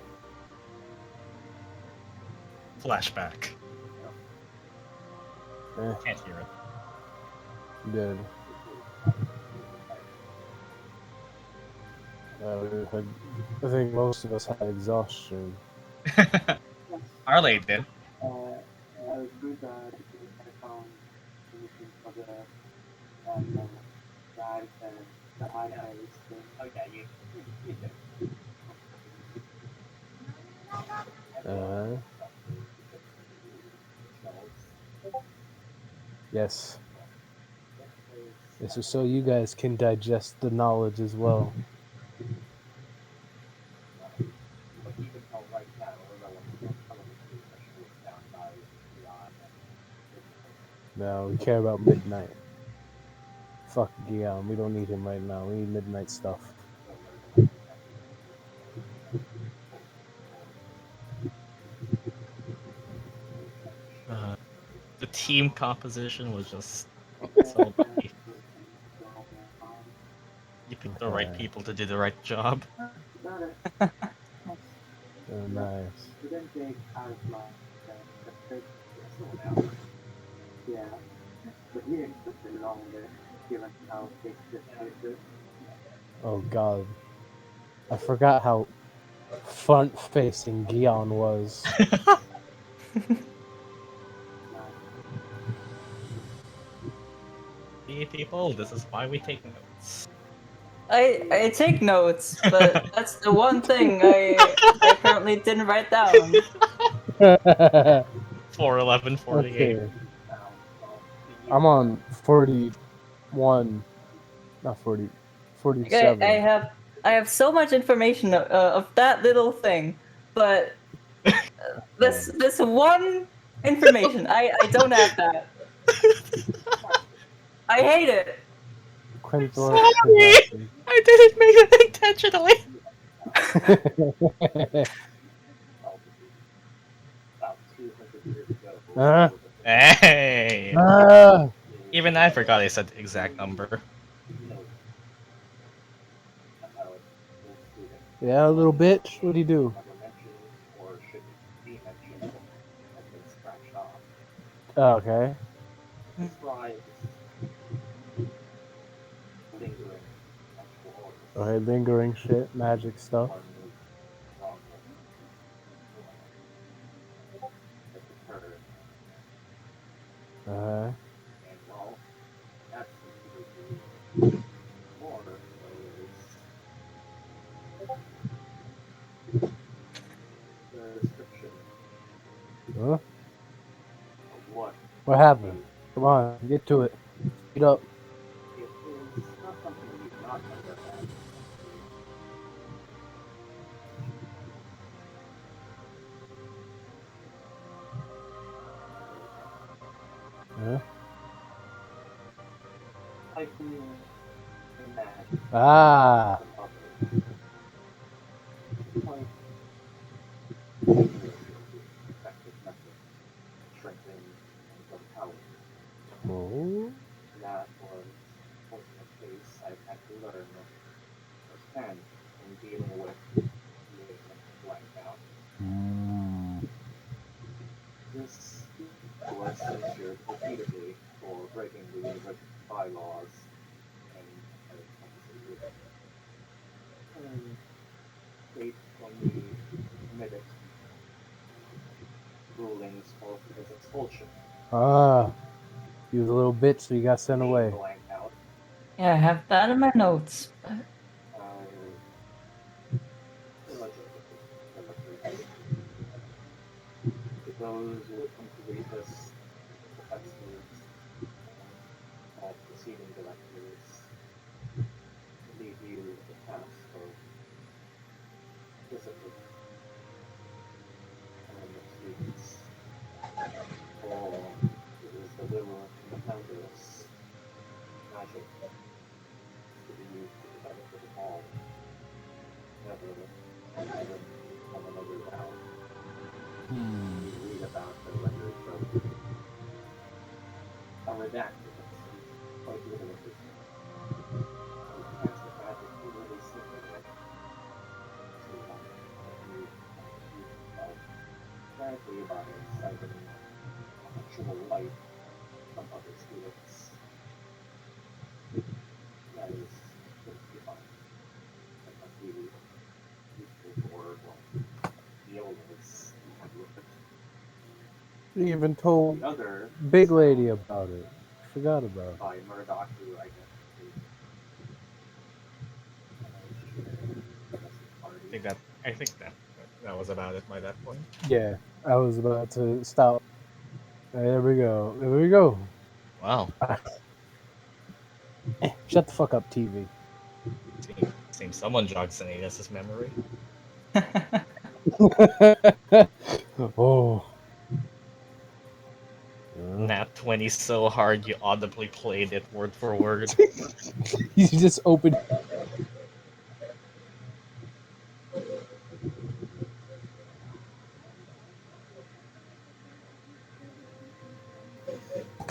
Flashback. Can't hear it. Good. I think most of us had exhaustion. Arleigh did. I was good because I found solution for the guys and the highlights thing. Oh yeah, you did. Yes. This is so you guys can digest the knowledge as well. No, we care about Midnight. Fuck Gyan, we don't need him right now. We need Midnight stuff. The team composition was just so lucky. You picked the right people to do the right job. Oh, nice. We didn't take as long as yeah, but he expected longer given how big this place is. Oh god. I forgot how front-facing Gyan was. See, people, this is why we take notes. I take notes, but that's the one thing I apparently didn't write down. 411, 48. Okay. I'm on 41. Not 40. 47. I have so much information of that little thing, but this one information I don't have that. I hate it. Quintor. Sorry! I didn't make it intentionally! Hey! Even I forgot I said the exact number. Yeah, little bitch. What'd he do? Oh, okay. Okay, lingering shit, magic stuff. Uh-huh. Huh? What? What happened? Come on, get to it. Speed up. It is not something we've not ever had. Huh? I can imagine Ah. some others. Like, effective method of strengthening and power. Oh. That was a case I've had to learn firsthand in dealing with being blanked out. Mm. This was censured repeatedly for breaking the university bylaws and and state only committed rulings for his expulsion. Ah. He was a little bitch, so he got sent Being away. blanked out, Yeah, I have that in my notes. illegibly. To those who would come to read this, professors and preceding directors leave you with the task of discipline and the students. For it is the will of the founders magic to be used to the benefit of all, never even on another round. You read about the records of a redacted quite literally. You can't imagine who really sleeping with so long you felt sadly about citing actual life from other students. That is perfectly fine. That must be useful for the illness you have with it. He even told The other Big Lady about it. Forgot about it. by Murdock, who I guess I think that was about it by that point. Yeah, I was about to stop. There we go. There we go. Wow. Shut the fuck up, TV. Seems someone jogged Sinetis' memory. Oh. Nat 20 so hard you audibly played it word for word. He's just open.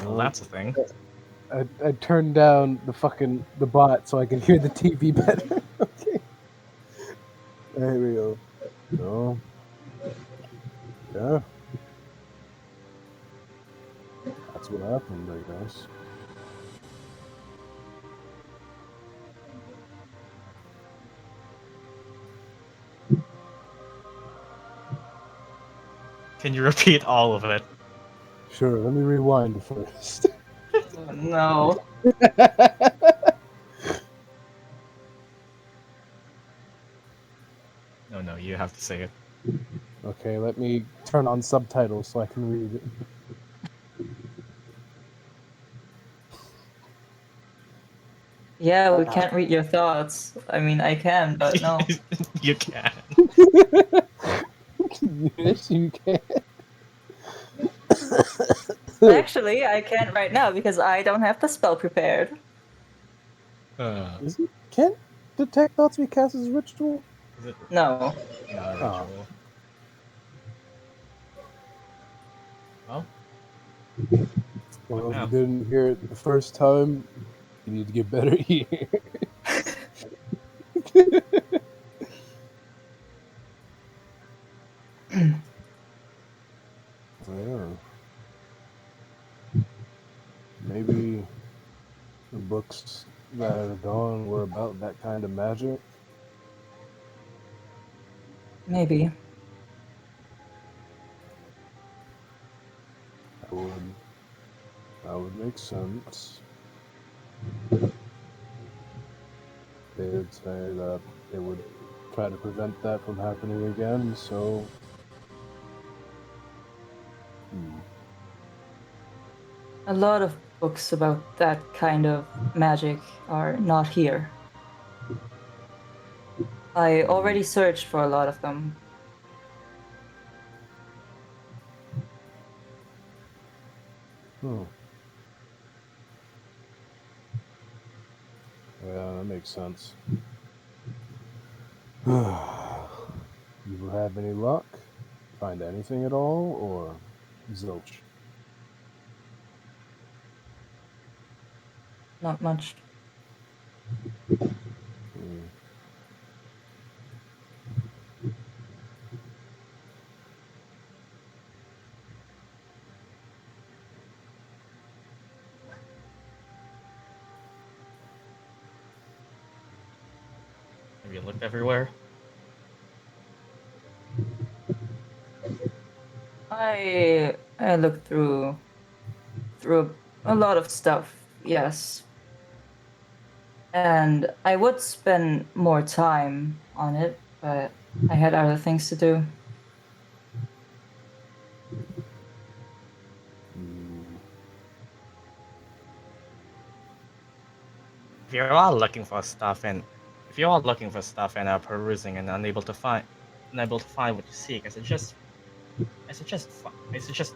Well, that's a thing. I turned down the bot so I can hear the TV better. Okay. There we go. No. Yeah. That's what happened, I guess. Can you repeat all of it? Sure, let me rewind first. No. No, you have to say it. Okay, let me turn on subtitles so I can read it. Yeah, we can't read your thoughts. I mean, I can, but no. You can. Yes, you can. Actually, I can't right now because I don't have the spell prepared. Is it? Can't detect thoughts be cast as ritual? Is it No. not a Oh. ritual? Well, Well, if now? you didn't hear it the first time, you need to get better ears. So, yeah. Maybe the books that are gone were about that kind of magic. Maybe. That would make sense. They would say that they would try to prevent that from happening again, so A lot of books about that kind of magic are not here. I already searched for a lot of them. Hmm. Yeah, that makes sense. You have any luck? Find anything at all, or zilch? Not much. Hmm. Have you looked everywhere? I looked through a lot of stuff, yes. And I would spend more time on it, but I had other things to do. Hmm. If you're all looking for stuff and if you're all looking for stuff and are perusing and unable to find what you seek, I suggest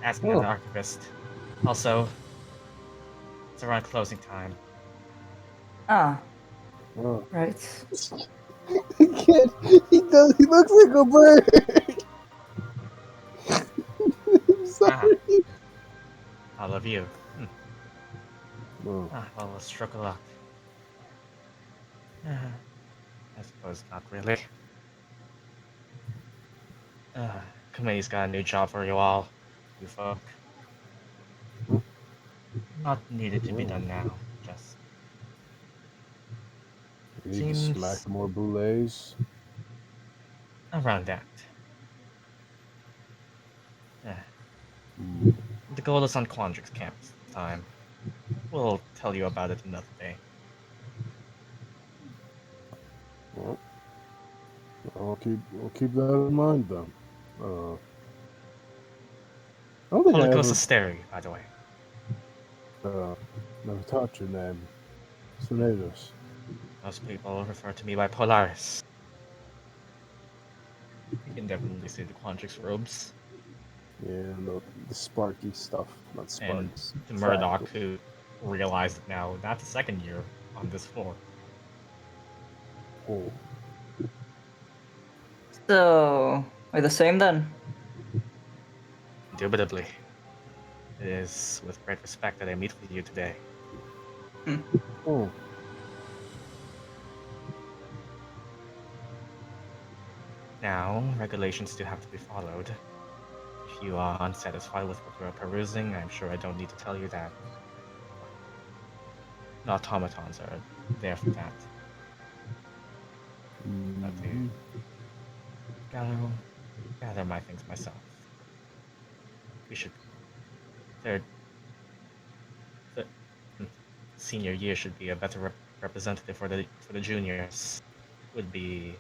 asking an Oh. archivist. Also, it's around closing time. Ah, Oh. right. He can't. He does. He looks like a bird. I'm sorry. All of you. Oh. Well, let's stroke a luck. I suppose not really. Committee's got a new job for you all, you folk. Not needed to be done now. Just We need to seems smack more boulets. around that. Hmm. The goal is on Quandrix campus this time. We'll tell you about it another day. Well, I'll keep that in mind then. I don't think I Polycos ever Asteri, by the way. never taught your name. Sinetis. Most people refer to me by Polaris. You can definitely see the Quandrix robes. Yeah, the sparky stuff, not And sparks. the Murdock, who realized it now, not the second year on this floor. Oh. So, we're the same then? Indubitably. It is with great respect that I meet with you today. Oh. Now, regulations do have to be followed. If you are unsatisfied with what you are perusing, I'm sure I don't need to tell you that. The automatons are there for that. But to gather my things myself. We should. Third, senior year should be a better representative for the juniors. Would be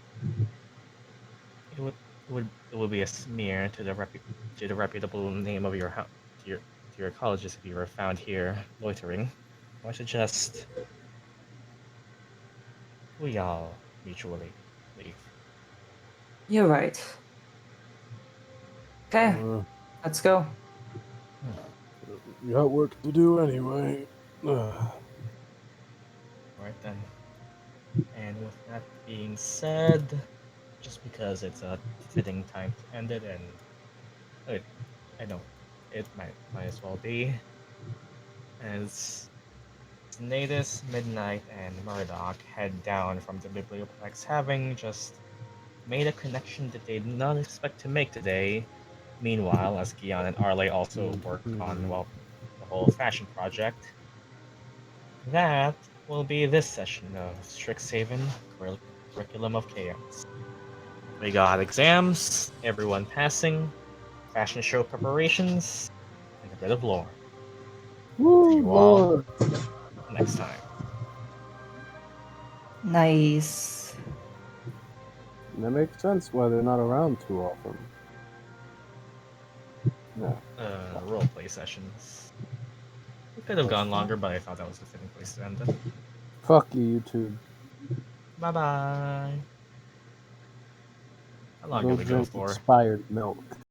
it would be a smear to the reputable name of your to your colleges if you were found here loitering. I suggest we all mutually leave. You're right. Okay, let's go. You got work to do anyway. Alright then. And with that being said, just because it's a fitting time to end it, and I know it might as well be, as Sinetis, Midnight, and Murdock head down from the Biblioplex, having just made a connection that they did not expect to make today. Meanwhile, as Gyan and Arleigh also work on, well, the whole fashion project, that will be this session of Strixhaven Curriculum of Chaos. We got exams, everyone passing, fashion show preparations, and a bit of lore. Woo, See you all Lord. next time. Nice. That makes sense why they're not around too often. Yeah. Roleplay sessions. Could have gone longer, but I thought that was a fitting place to end it. Fuck you, YouTube. Bye bye. How long Go did we go drink for? expired milk.